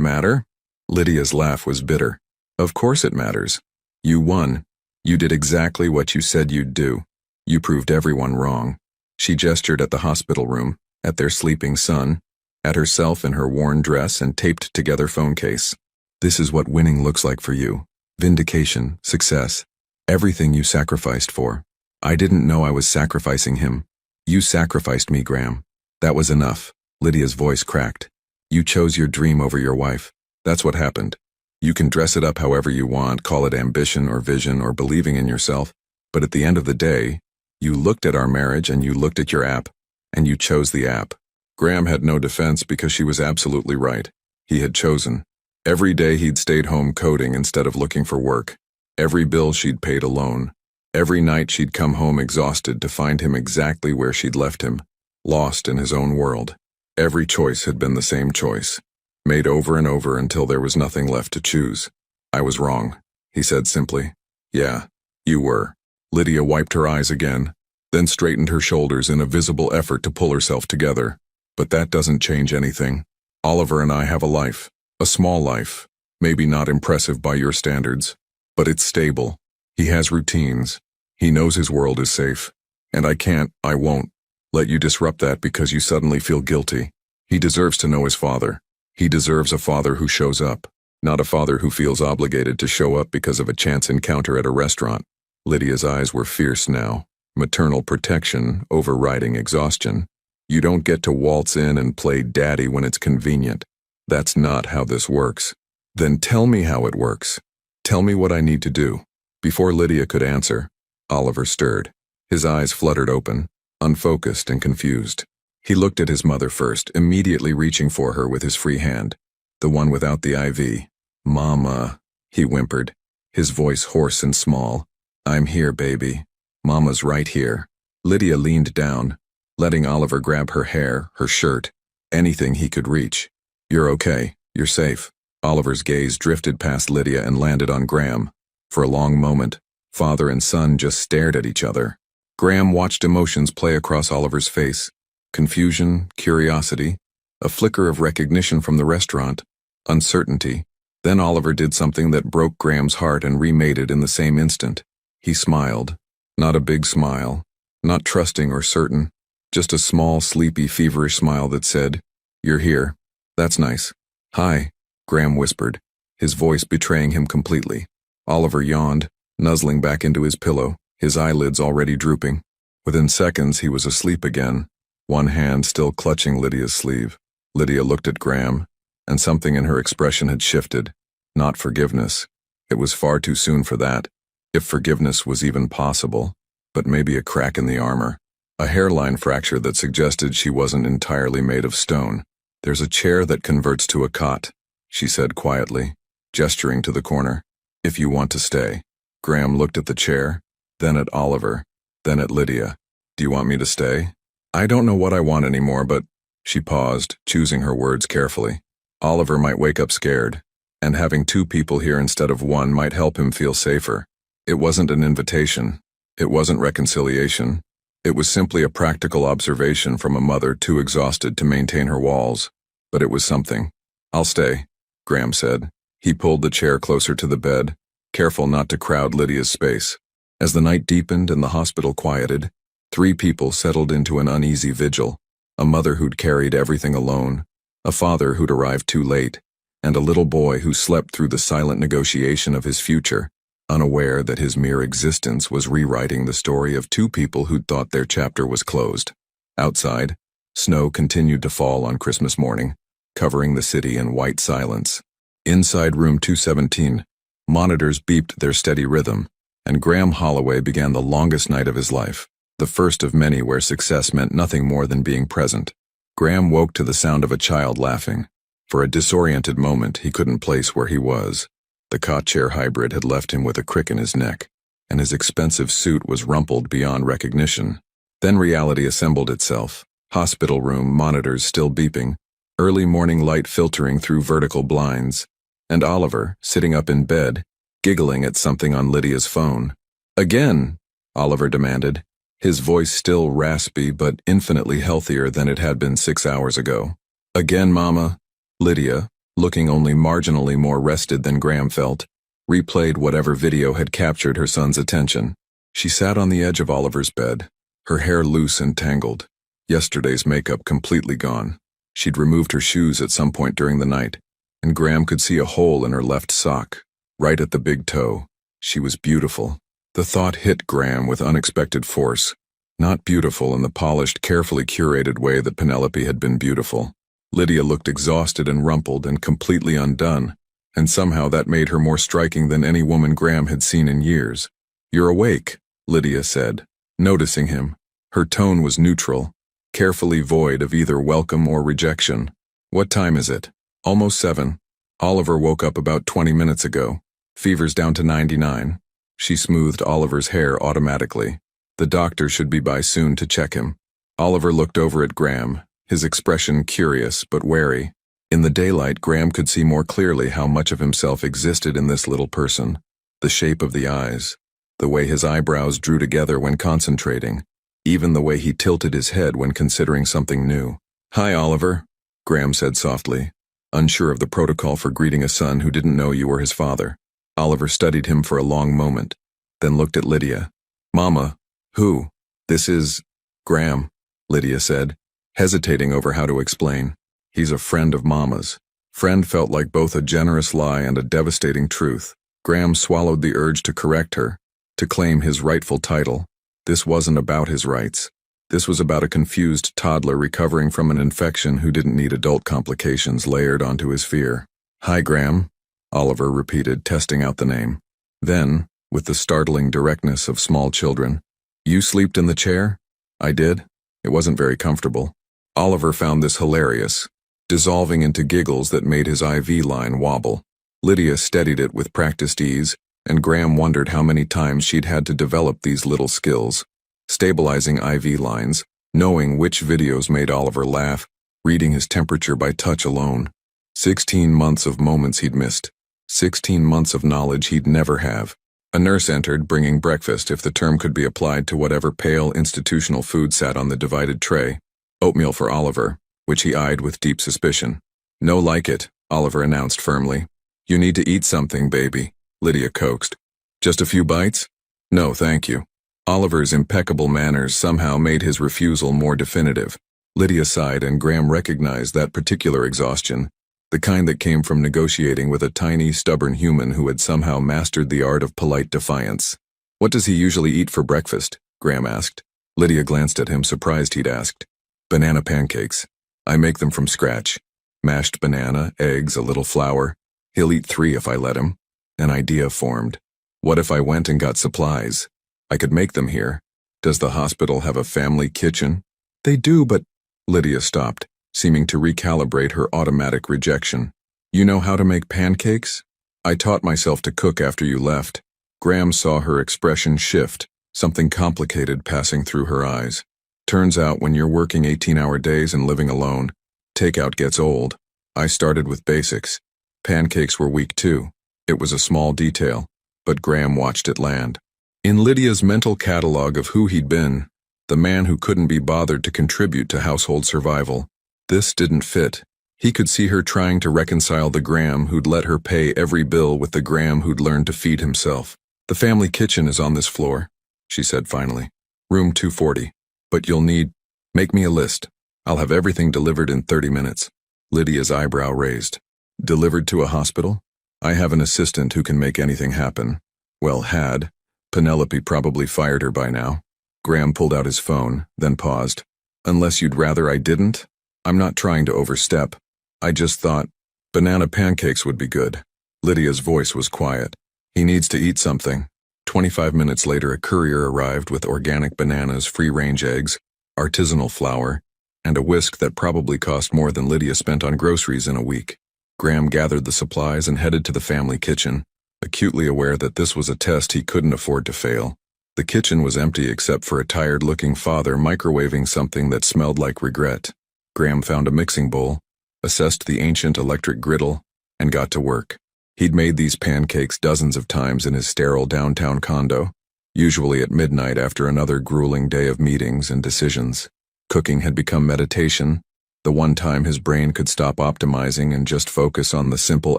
matter? Lydia's laugh was bitter. Of course it matters. You won. You did exactly what you said you'd do. You proved everyone wrong. She gestured at the hospital room, at their sleeping son, at herself in her worn dress and taped-together phone case. This is what winning looks like for you. Vindication, success, everything you sacrificed for. I didn't know I was sacrificing him. You sacrificed me, Graham. That was enough. Lydia's voice cracked. You chose your dream over your wife. That's what happened. You can dress it up however you want, call it ambition or vision or believing in yourself, but at the end of the day, you looked at our marriage and you looked at your app, and you chose the app. Graham had no defense because she was absolutely right. He had chosen. Every day he'd stayed home coding instead of looking for work. Every bill she'd paid alone. Every night she'd come home exhausted to find him exactly where she'd left him, lost in his own world. Every choice had been the same choice, made over and over until there was nothing left to choose. I was wrong, he said simply. Yeah, you were. Lydia wiped her eyes again, then straightened her shoulders in a visible effort to pull herself together. But that doesn't change anything. Oliver and I have a life, a small life, maybe not impressive by your standards, but it's stable. He has routines. He knows his world is safe. And I won't, let you disrupt that because you suddenly feel guilty. He deserves to know his father. He deserves a father who shows up, not a father who feels obligated to show up because of a chance encounter at a restaurant. Lydia's eyes were fierce now, maternal protection overriding exhaustion. You don't get to waltz in and play daddy when it's convenient. That's not how this works. Then tell me how it works. Tell me what I need to do. Before Lydia could answer, Oliver stirred. His eyes fluttered open, unfocused and confused. He looked at his mother first, immediately reaching for her with his free hand, the one without the IV. "Mama," he whimpered, his voice hoarse and small. "I'm here, baby. Mama's right here." Lydia leaned down, letting Oliver grab her hair, her shirt, anything he could reach. "You're okay. You're safe." Oliver's gaze drifted past Lydia and landed on Graham. For a long moment, father and son just stared at each other. Graham watched emotions play across Oliver's face. Confusion, curiosity, a flicker of recognition from the restaurant, uncertainty. Then Oliver did something that broke Graham's heart and remade it in the same instant. He smiled. Not a big smile, not trusting or certain, just a small, sleepy, feverish smile that said, "You're here. That's nice." "Hi," Graham whispered, his voice betraying him completely. Oliver yawned, nuzzling back into his pillow, his eyelids already drooping. Within seconds, he was asleep again, one hand still clutching Lydia's sleeve. Lydia looked at Graham, and something in her expression had shifted. Not forgiveness. It was far too soon for that, if forgiveness was even possible, but maybe a crack in the armor, a hairline fracture that suggested she wasn't entirely made of stone. "There's a chair that converts to a cot," she said quietly, gesturing to the corner. "If you want to stay." Graham looked at the chair, then at Oliver, then at Lydia. "Do you want me to stay?" "I don't know what I want anymore, but—" She paused, choosing her words carefully. Oliver might wake up scared, and having two people here instead of one might help him feel safer. It wasn't an invitation. It wasn't reconciliation. It was simply a practical observation from a mother too exhausted to maintain her walls. But it was something. "I'll stay," Graham said. He pulled the chair closer to the bed, careful not to crowd Lydia's space. As the night deepened and the hospital quieted, three people settled into an uneasy vigil. A mother who'd carried everything alone, a father who'd arrived too late, and a little boy who slept through the silent negotiation of his future, unaware that his mere existence was rewriting the story of two people who'd thought their chapter was closed. Outside, snow continued to fall on Christmas morning, covering the city in white silence. Inside room 217, monitors beeped their steady rhythm, and Graham Holloway began the longest night of his life, the first of many where success meant nothing more than being present. Graham woke to the sound of a child laughing. For a disoriented moment, he couldn't place where he was. The cot-chair hybrid had left him with a crick in his neck, and his expensive suit was rumpled beyond recognition. Then reality assembled itself. Hospital room monitors still beeping, early morning light filtering through vertical blinds, and Oliver, sitting up in bed, giggling at something on Lydia's phone. "Again?" Oliver demanded, his voice still raspy but infinitely healthier than it had been 6 hours ago. "Again, Mama?" Lydia, looking only marginally more rested than Graham felt, replayed whatever video had captured her son's attention. She sat on the edge of Oliver's bed, her hair loose and tangled, yesterday's makeup completely gone. She'd removed her shoes at some point during the night, and Graham could see a hole in her left sock, right at the big toe. She was beautiful. The thought hit Graham with unexpected force. Not beautiful in the polished, carefully curated way that Penelope had been beautiful. Lydia looked exhausted and rumpled and completely undone, and somehow that made her more striking than any woman Graham had seen in years. "You're awake," Lydia said, noticing him. Her tone was neutral, carefully void of either welcome or rejection. "What time is it?" "Almost 7. Oliver woke up about 20 minutes ago. Fever's down to 99. She smoothed Oliver's hair automatically. "The doctor should be by soon to check him." Oliver looked over at Graham, his expression curious but wary. In the daylight, Graham could see more clearly how much of himself existed in this little person. The shape of the eyes, the way his eyebrows drew together when concentrating, even the way he tilted his head when considering something new. "Hi, Oliver," Graham said softly, unsure of the protocol for greeting a son who didn't know you were his father. Oliver studied him for a long moment, then looked at Lydia. "Mama, who?" "This is Graham," Lydia said, hesitating over how to explain. He's a friend of Mama's. Friend felt like both a generous lie and a devastating truth. Graham swallowed the urge to correct her, to claim his rightful title. This wasn't about his rights. This was about a confused toddler recovering from an infection who didn't need adult complications layered onto his fear. "Hi, Graham," Oliver repeated, testing out the name. Then, with the startling directness of small children, "You slept in the chair?" "I did. It wasn't very comfortable." Oliver found this hilarious, dissolving into giggles that made his IV line wobble. Lydia steadied it with practiced ease, and Graham wondered how many times she'd had to develop these little skills. Stabilizing IV lines, knowing which videos made Oliver laugh, reading his temperature by touch alone. 16 months of moments he'd missed. 16 months of knowledge he'd never have. A nurse entered, bringing breakfast, if the term could be applied to whatever pale institutional food sat on the divided tray. Oatmeal for Oliver, which he eyed with deep suspicion. "No like it," Oliver announced firmly. "You need to eat something, baby," Lydia coaxed. "Just a few bites?" "No, thank you." Oliver's impeccable manners somehow made his refusal more definitive. Lydia sighed, and Graham recognized that particular exhaustion, the kind that came from negotiating with a tiny, stubborn human who had somehow mastered the art of polite defiance. "What does he usually eat for breakfast?" Graham asked. Lydia glanced at him, surprised he'd asked. "Banana pancakes. I make them from scratch. Mashed banana, eggs, a little flour. He'll eat 3 if I let him." An idea formed. What if I went and got supplies? I could make them here. Does the hospital have a family kitchen? "They do, but—" Lydia stopped, seeming to recalibrate her automatic rejection. "You know how to make pancakes?" "I taught myself to cook after you left." Graham saw her expression shift, something complicated passing through her eyes. "Turns out when you're working 18-hour days and living alone, takeout gets old. I started with basics. Pancakes were weak too. It was a small detail, but Graham watched it land. In Lydia's mental catalog of who he'd been, the man who couldn't be bothered to contribute to household survival, this didn't fit. He could see her trying to reconcile the Graham who'd let her pay every bill with the Graham who'd learned to feed himself. "The family kitchen is on this floor," she said finally. "Room 240. But you'll need— Make me a list. I'll have everything delivered in 30 minutes. Lydia's eyebrow raised. "Delivered to a hospital? I have an assistant who can make anything happen. Well, had. Penelope probably fired her by now." Graham pulled out his phone, then paused. "Unless you'd rather I didn't? I'm not trying to overstep. I just thought banana pancakes would be good." Lydia's voice was quiet. "He needs to eat something." 25 minutes later, a courier arrived with organic bananas, free-range eggs, artisanal flour, and a whisk that probably cost more than Lydia spent on groceries in a week. Graham gathered the supplies and headed to the family kitchen, acutely aware that this was a test he couldn't afford to fail. The kitchen was empty except for a tired-looking father microwaving something that smelled like regret. Graham found a mixing bowl, assessed the ancient electric griddle, and got to work. He'd made these pancakes dozens of times in his sterile downtown condo, usually at midnight after another grueling day of meetings and decisions. Cooking had become meditation, the one time his brain could stop optimizing and just focus on the simple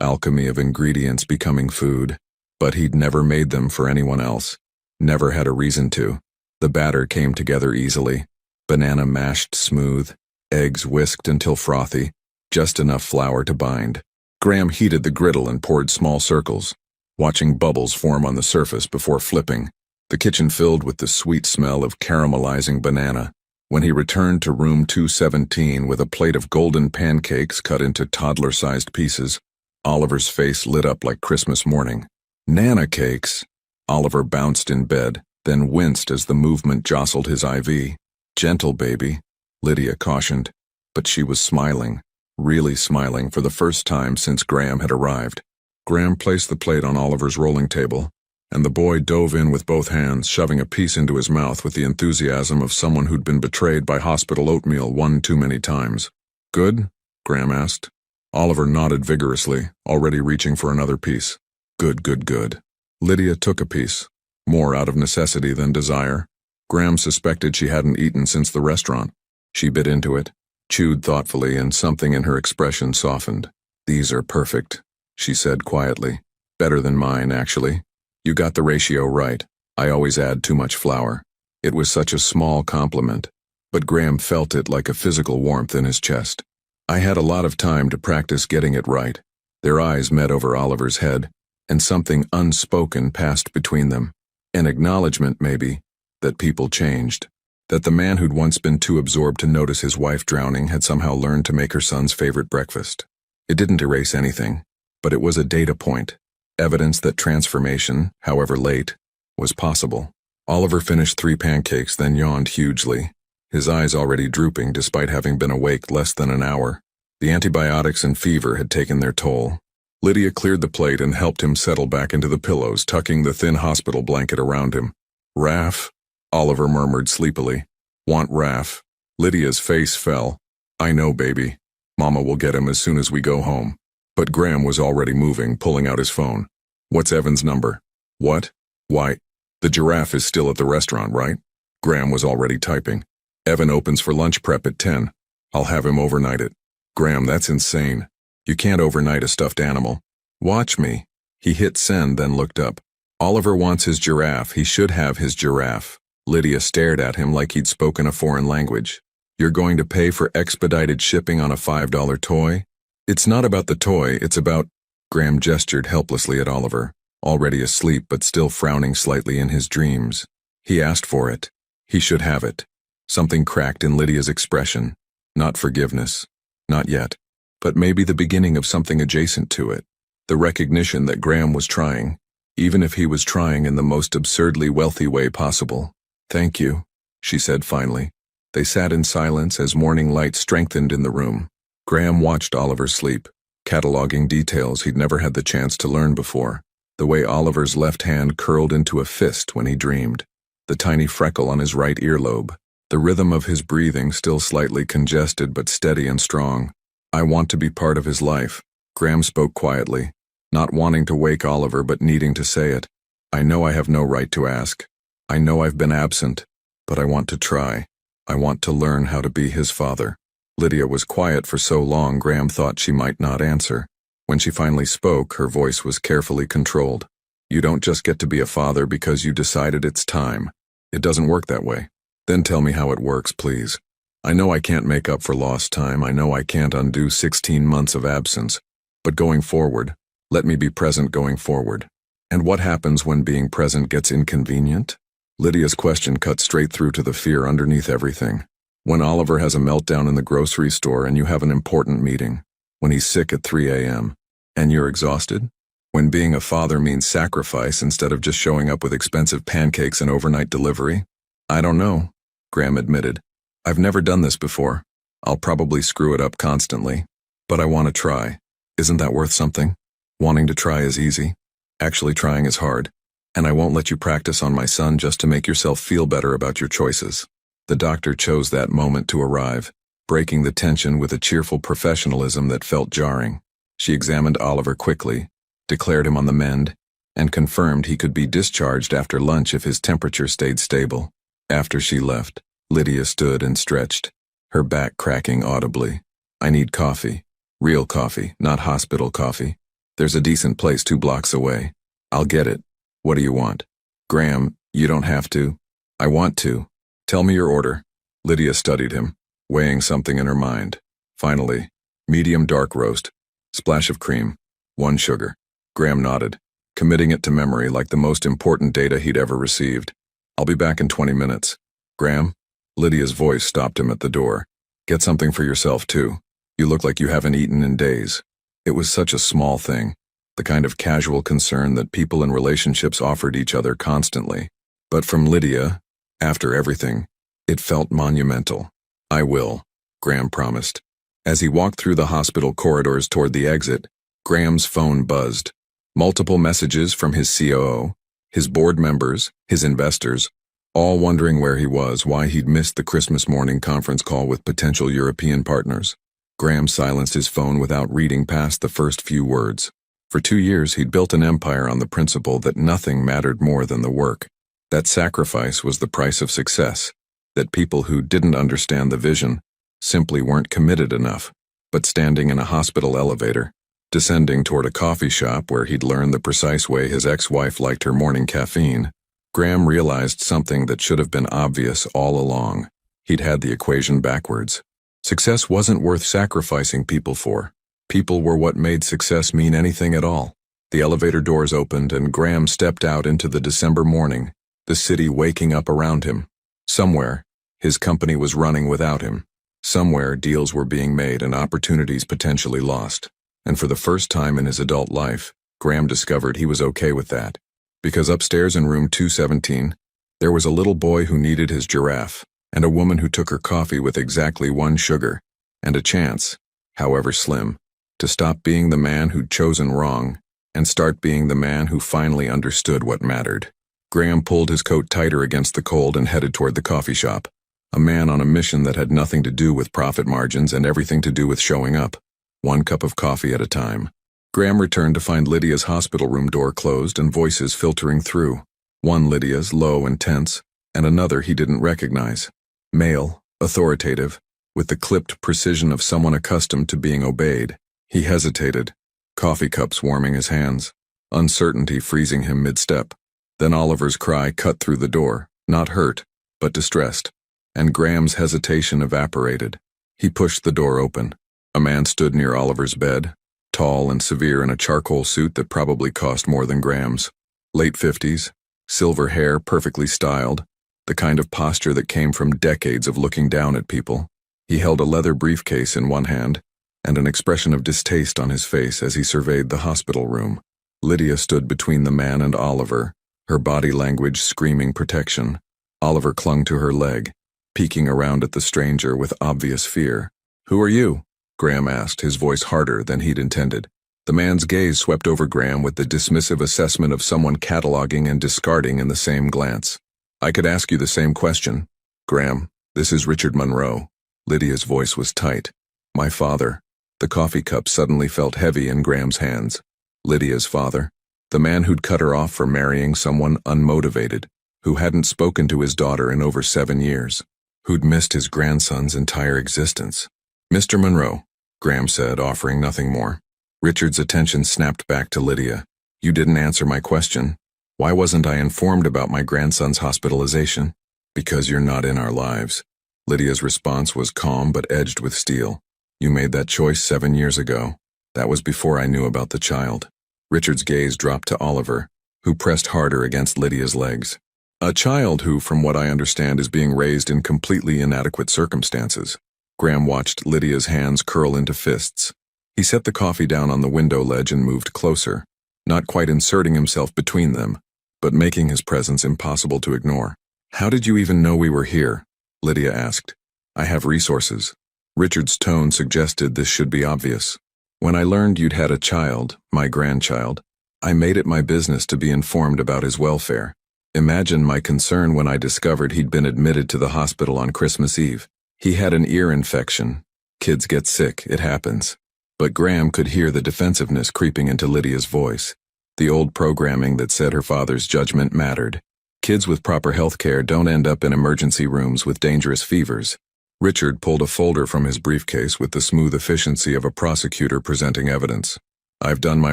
alchemy of ingredients becoming food. But he'd never made them for anyone else. Never had a reason to. The batter came together easily. Banana mashed smooth, eggs whisked until frothy, just enough flour to bind. Graham heated the griddle and poured small circles, watching bubbles form on the surface before flipping, the kitchen filled with the sweet smell of caramelizing banana. When he returned to room 217 with a plate of golden pancakes cut into toddler-sized pieces, Oliver's face lit up like Christmas morning. "Nana cakes!" Oliver bounced in bed, then winced as the movement jostled his IV. "Gentle, baby," Lydia cautioned, but she was smiling, really smiling for the first time since Graham had arrived. Graham placed the plate on Oliver's rolling table, and the boy dove in with both hands, shoving a piece into his mouth with the enthusiasm of someone who'd been betrayed by hospital oatmeal one too many times. "Good?" Graham asked. Oliver nodded vigorously, already reaching for another piece. "Good, good, good." Lydia took a piece, more out of necessity than desire. Graham suspected she hadn't eaten since the restaurant. She bit into it, chewed thoughtfully, and something in her expression softened. "These are perfect," she said quietly. "Better than mine, actually. You got the ratio right. I always add too much flour." It was such a small compliment, but Graham felt it like a physical warmth in his chest. I had a lot of time to practice getting it right. Their eyes met over Oliver's head, and something unspoken passed between them. An acknowledgement, maybe, that people changed. That the man who'd once been too absorbed to notice his wife drowning had somehow learned to make her son's favorite breakfast. It didn't erase anything, but it was a data point, evidence that transformation, however late, was possible. Oliver finished 3 pancakes, then yawned hugely, his eyes already drooping despite having been awake less than an hour. The antibiotics and fever had taken their toll. Lydia cleared the plate and helped him settle back into the pillows, tucking the thin hospital blanket around him. "Raf?" Oliver murmured sleepily. "Want Raf?" Lydia's face fell. "I know, baby. Mama will get him as soon as we go home." But Graham was already moving, pulling out his phone. "What's Evan's number?" "What?" "Why, the giraffe is still at the restaurant, right?" Graham was already typing. "Evan opens for lunch prep at 10. I'll have him overnight it." "Graham, that's insane. You can't overnight a stuffed animal." "Watch me." He hit send, then looked up. "Oliver wants his giraffe. He should have his giraffe." Lydia stared at him like he'd spoken a foreign language. "You're going to pay for expedited shipping on a $5 toy?" "It's not about the toy, it's about—" Graham gestured helplessly at Oliver, already asleep but still frowning slightly in his dreams. "He asked for it. He should have it." Something cracked in Lydia's expression. Not forgiveness. Not yet. But maybe the beginning of something adjacent to it. The recognition that Graham was trying, even if he was trying in the most absurdly wealthy way possible. "Thank you," she said finally. They sat in silence as morning light strengthened in the room. Graham watched Oliver sleep, cataloging details he'd never had the chance to learn before. The way Oliver's left hand curled into a fist when he dreamed. The tiny freckle on his right earlobe. The rhythm of his breathing still slightly congested but steady and strong. "I want to be part of his life," Graham spoke quietly, not wanting to wake Oliver but needing to say it. "I know I have no right to ask. I know I've been absent, but I want to try. I want to learn how to be his father." Lydia was quiet for so long Graham thought she might not answer. When she finally spoke, her voice was carefully controlled. "You don't just get to be a father because you decided it's time. It doesn't work that way." "Then tell me how it works, please. I know I can't make up for lost time. I know I can't undo 16 months of absence. But going forward, let me be present going forward." "And what happens when being present gets inconvenient?" Lydia's question cut straight through to the fear underneath everything. "When Oliver has a meltdown in the grocery store and you have an important meeting. When he's sick at 3 a.m. and you're exhausted? When being a father means sacrifice instead of just showing up with expensive pancakes and overnight delivery?" "I don't know," Graham admitted. "I've never done this before. I'll probably screw it up constantly. But I want to try. Isn't that worth something? Wanting to try is easy. Actually trying is hard. And I won't let you practice on my son just to make yourself feel better about your choices." The doctor chose that moment to arrive, breaking the tension with a cheerful professionalism that felt jarring. She examined Oliver quickly, declared him on the mend, and confirmed he could be discharged after lunch if his temperature stayed stable. After she left, Lydia stood and stretched, her back cracking audibly. "I need coffee. Real coffee, not hospital coffee. There's a decent place 2 blocks away. I'll get it. What do you want?" "Graham, you don't have to." "I want to. Tell me your order." Lydia studied him, weighing something in her mind. Finally, "Medium dark roast. Splash of cream. 1 sugar." Graham nodded, committing it to memory like the most important data he'd ever received. "I'll be back in 20 minutes. Graham?" Lydia's voice stopped him at the door. "Get something for yourself, too. You look like you haven't eaten in days." It was such a small thing, the kind of casual concern that people in relationships offered each other constantly. But from Lydia, after everything, it felt monumental. "I will," Graham promised. As he walked through the hospital corridors toward the exit, Graham's phone buzzed. Multiple messages from his COO, his board members, his investors, all wondering where he was, why he'd missed the Christmas morning conference call with potential European partners. Graham silenced his phone without reading past the first few words. For 2 years, he'd built an empire on the principle that nothing mattered more than the work. That sacrifice was the price of success, that people who didn't understand the vision simply weren't committed enough. But standing in a hospital elevator, descending toward a coffee shop where he'd learned the precise way his ex-wife liked her morning caffeine, Graham realized something that should have been obvious all along. He'd had the equation backwards. Success wasn't worth sacrificing people for. People were what made success mean anything at all. The elevator doors opened and Graham stepped out into the December morning, the city waking up around him. Somewhere, his company was running without him. Somewhere, deals were being made and opportunities potentially lost. And for the first time in his adult life, Graham discovered he was okay with that. Because upstairs in room 217, there was a little boy who needed his giraffe, and a woman who took her coffee with exactly 1 sugar, and a chance, however slim, to stop being the man who'd chosen wrong and start being the man who finally understood what mattered. Graham pulled his coat tighter against the cold and headed toward the coffee shop, a man on a mission that had nothing to do with profit margins and everything to do with showing up, 1 cup of coffee at a time. Graham returned to find Lydia's hospital room door closed and voices filtering through. One Lydia's, low and tense, and another he didn't recognize. Male, authoritative, with the clipped precision of someone accustomed to being obeyed. He hesitated, coffee cups warming his hands, uncertainty freezing him mid-step. Then Oliver's cry cut through the door, not hurt, but distressed, and Graham's hesitation evaporated. He pushed the door open. A man stood near Oliver's bed, tall and severe in a charcoal suit that probably cost more than Graham's. Late 50s, silver hair perfectly styled, the kind of posture that came from decades of looking down at people. He held a leather briefcase in one hand, and an expression of distaste on his face as he surveyed the hospital room. Lydia stood between the man and Oliver, her body language screaming protection. Oliver clung to her leg, peeking around at the stranger with obvious fear. "Who are you?" Graham asked, his voice harder than he'd intended. The man's gaze swept over Graham with the dismissive assessment of someone cataloging and discarding in the same glance. "I could ask you the same question. Graham, this is Richard Monroe." Lydia's voice was tight. "My father." The coffee cup suddenly felt heavy in Graham's hands. Lydia's father, the man who'd cut her off for marrying someone unmotivated, who hadn't spoken to his daughter in over 7 years, who'd missed his grandson's entire existence. "Mr. Monroe," Graham said, offering nothing more. Richard's attention snapped back to Lydia. "You didn't answer my question. Why wasn't I informed about my grandson's hospitalization?" "Because you're not in our lives." Lydia's response was calm but edged with steel. "You made that choice 7 years ago. That was before I knew about the child." Richard's gaze dropped to Oliver, who pressed harder against Lydia's legs. "A child who, from what I understand, is being raised in completely inadequate circumstances." Graham watched Lydia's hands curl into fists. He set the coffee down on the window ledge and moved closer, not quite inserting himself between them, but making his presence impossible to ignore. "How did you even know we were here?" Lydia asked. "I have resources." Richard's tone suggested this should be obvious. "When I learned you'd had a child, my grandchild, I made it my business to be informed about his welfare. Imagine my concern when I discovered he'd been admitted to the hospital on Christmas Eve. He had an ear infection. Kids get sick, it happens." But Graham could hear the defensiveness creeping into Lydia's voice, the old programming that said her father's judgment mattered. Kids with proper health care don't end up in emergency rooms with dangerous fevers. Richard pulled a folder from his briefcase with the smooth efficiency of a prosecutor presenting evidence. "I've done my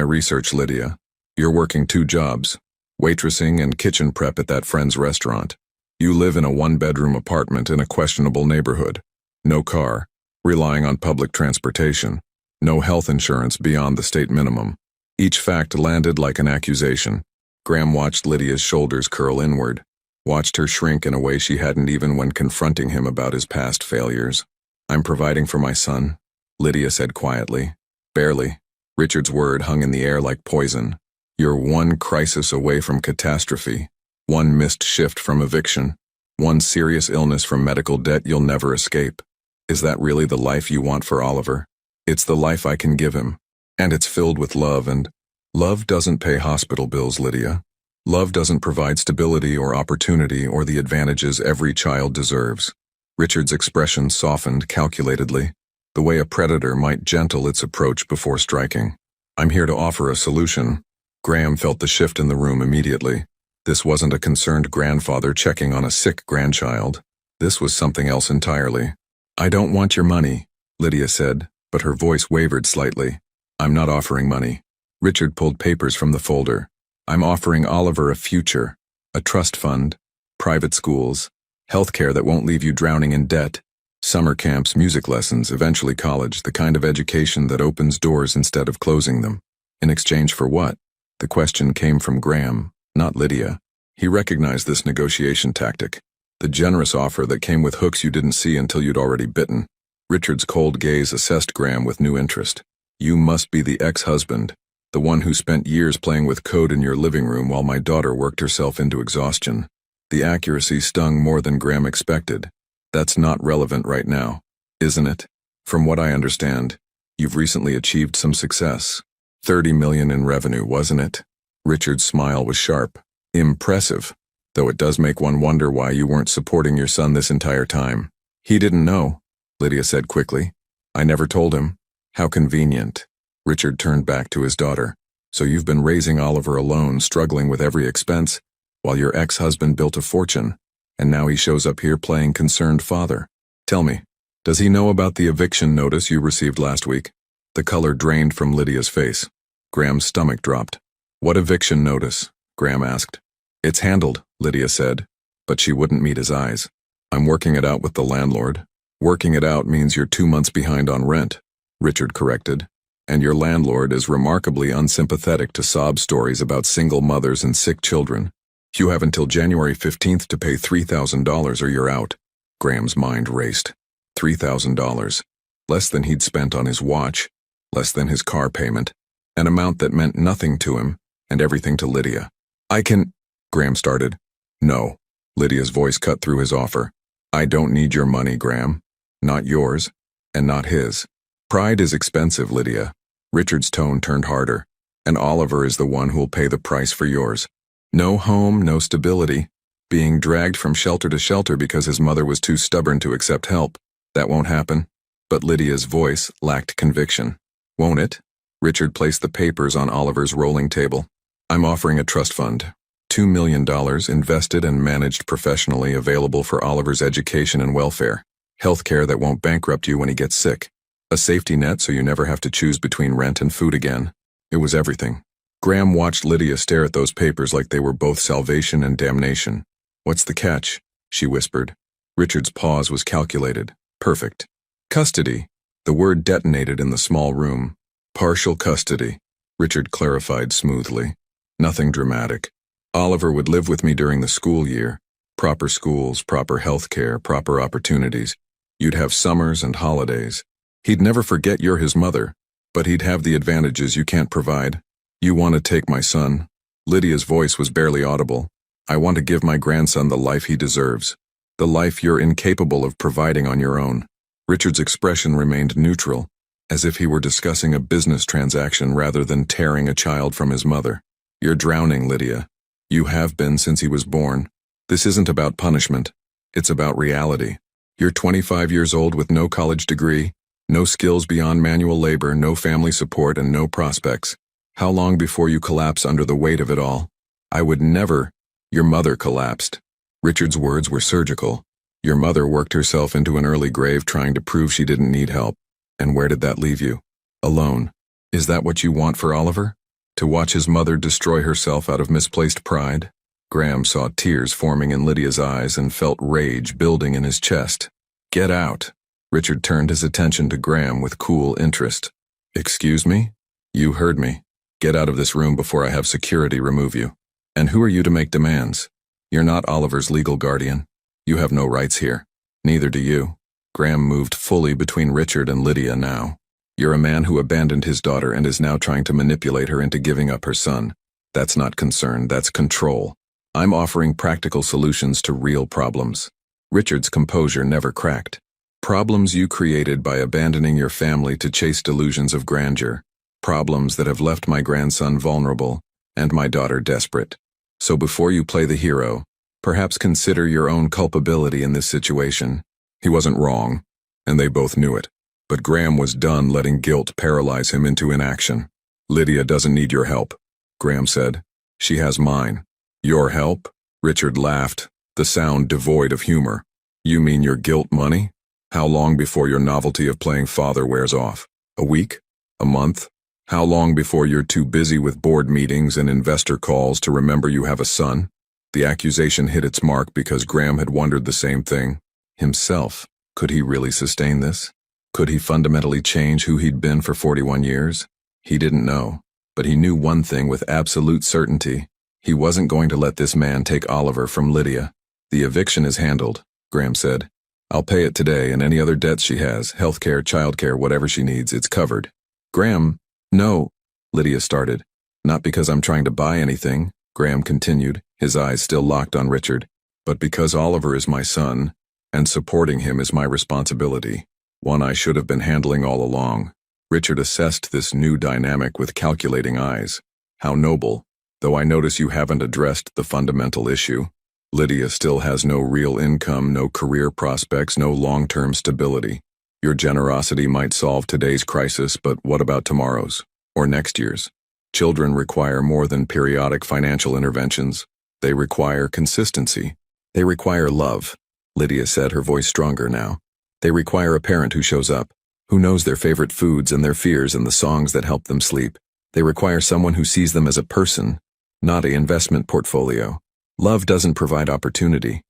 research, Lydia. You're working 2 jobs, waitressing and kitchen prep at that friend's restaurant. You live in a 1-bedroom apartment in a questionable neighborhood. No car, relying on public transportation. No health insurance beyond the state minimum." Each fact landed like an accusation. Graham watched Lydia's shoulders curl inward, watched her shrink in a way she hadn't even when confronting him about his past failures. "I'm providing for my son," Lydia said quietly. "Barely." Richard's word hung in the air like poison. "You're 1 crisis away from catastrophe, 1 missed shift from eviction, 1 serious illness from medical debt you'll never escape. Is that really the life you want for Oliver?" "It's the life I can give him, and it's filled with love and—" "Love doesn't pay hospital bills, Lydia. Love doesn't provide stability or opportunity or the advantages every child deserves." Richard's expression softened calculatedly, the way a predator might gentle its approach before striking. "I'm here to offer a solution." Graham felt the shift in the room immediately. This wasn't a concerned grandfather checking on a sick grandchild. This was something else entirely. "I don't want your money," Lydia said, but her voice wavered slightly. "I'm not offering money." Richard pulled papers from the folder. "I'm offering Oliver a future, a trust fund, private schools, health care that won't leave you drowning in debt, Summer camps, music lessons, eventually college, the kind of education that opens doors instead of closing them. In exchange for what? The question came from Graham, not Lydia. He recognized this negotiation tactic. The generous offer that came with hooks you didn't see until you'd already bitten. Richard's cold gaze assessed Graham with new interest. You must be the ex-husband, the one who spent years playing with code in your living room while my daughter worked herself into exhaustion. The accuracy stung more than Graham expected. That's not relevant right now, isn't it? From what I understand, you've recently achieved some success. 30 million in revenue, wasn't it? Richard's smile was sharp. Impressive, though it does make one wonder why you weren't supporting your son this entire time. He didn't know, Lydia said quickly. I never told him. How convenient. Richard turned back to his daughter. So you've been raising Oliver alone, struggling with every expense, while your ex-husband built a fortune, and now he shows up here playing concerned father. Tell me, does he know about the eviction notice you received last week? The color drained from Lydia's face. Graham's stomach dropped. What eviction notice? Graham asked. It's handled, Lydia said, but she wouldn't meet his eyes. I'm working it out with the landlord. Working it out means you're 2 months behind on rent, Richard corrected. And your landlord is remarkably unsympathetic to sob stories about single mothers and sick children. You have until January 15th to pay $3,000 or you're out. Graham's mind raced. $3,000. Less than he'd spent on his watch, less than his car payment, an amount that meant nothing to him and everything to Lydia. I can... Graham started. No. Lydia's voice cut through his offer. I don't need your money, Graham. Not yours, and not his. Pride is expensive, Lydia. Richard's tone turned harder. And Oliver is the one who'll pay the price for yours. No home, no stability. Being dragged from shelter to shelter because his mother was too stubborn to accept help. That won't happen. But Lydia's voice lacked conviction. Won't it? Richard placed the papers on Oliver's rolling table. I'm offering a trust fund. $2 million invested and managed professionally, available for Oliver's education and welfare. Healthcare that won't bankrupt you when he gets sick. A safety net so you never have to choose between rent and food again. It was everything. Graham watched Lydia stare at those papers like they were both salvation and damnation. What's the catch? She whispered. Richard's pause was calculated. Perfect. Custody. The word detonated in the small room. Partial custody, Richard clarified smoothly. Nothing dramatic. Oliver would live with me during the school year. Proper schools, proper health care, proper opportunities. You'd have summers and holidays. He'd never forget you're his mother, but he'd have the advantages you can't provide. You want to take my son? Lydia's voice was barely audible. I want to give my grandson the life he deserves. The life you're incapable of providing on your own. Richard's expression remained neutral, as if he were discussing a business transaction rather than tearing a child from his mother. You're drowning, Lydia. You have been since he was born. This isn't about punishment. It's about reality. You're 25 years old with no college degree, no skills beyond manual labor, no family support, and no prospects. How long before you collapse under the weight of it all? I would never. Your mother collapsed. Richard's words were surgical. Your mother worked herself into an early grave trying to prove she didn't need help. And where did that leave you? Alone. Is that what you want for Oliver? To watch his mother destroy herself out of misplaced pride? Graham saw tears forming in Lydia's eyes and felt rage building in his chest. Get out. Richard turned his attention to Graham with cool interest. Excuse me? You heard me. Get out of this room before I have security remove you. And who are you to make demands? You're not Oliver's legal guardian. You have no rights here. Neither do you. Graham moved fully between Richard and Lydia now. You're a man who abandoned his daughter and is now trying to manipulate her into giving up her son. That's not concern, that's control. I'm offering practical solutions to real problems. Richard's composure never cracked. Problems you created by abandoning your family to chase delusions of grandeur. Problems that have left my grandson vulnerable and my daughter desperate. So before you play the hero, perhaps consider your own culpability in this situation. He wasn't wrong, and they both knew it. But Graham was done letting guilt paralyze him into inaction. Lydia doesn't need your help, Graham said. She has mine. Your help? Richard laughed, the sound devoid of humor. You mean your guilt money? How long before your novelty of playing father wears off? A week? A month? How long before you're too busy with board meetings and investor calls to remember you have a son? The accusation hit its mark because Graham had wondered the same thing. Himself. Could he really sustain this? Could he fundamentally change who he'd been for 41 years? He didn't know, but he knew one thing with absolute certainty. He wasn't going to let this man take Oliver from Lydia. The eviction is handled, Graham said. I'll pay it today, and any other debts she has, healthcare, childcare, whatever she needs, it's covered. Graham, no, Lydia started. Not because I'm trying to buy anything, Graham continued, his eyes still locked on Richard, but because Oliver is my son, and supporting him is my responsibility, one I should have been handling all along. Richard assessed this new dynamic with calculating eyes. How noble, though I notice you haven't addressed the fundamental issue. Lydia still has no real income, no career prospects, no long-term stability. Your generosity might solve today's crisis, but what about tomorrow's? Or next year's? Children require more than periodic financial interventions. They require consistency. They require love, Lydia said, her voice stronger now. They require a parent who shows up, who knows their favorite foods and their fears and the songs that help them sleep. They require someone who sees them as a person, not an investment portfolio. Love doesn't provide opportunity.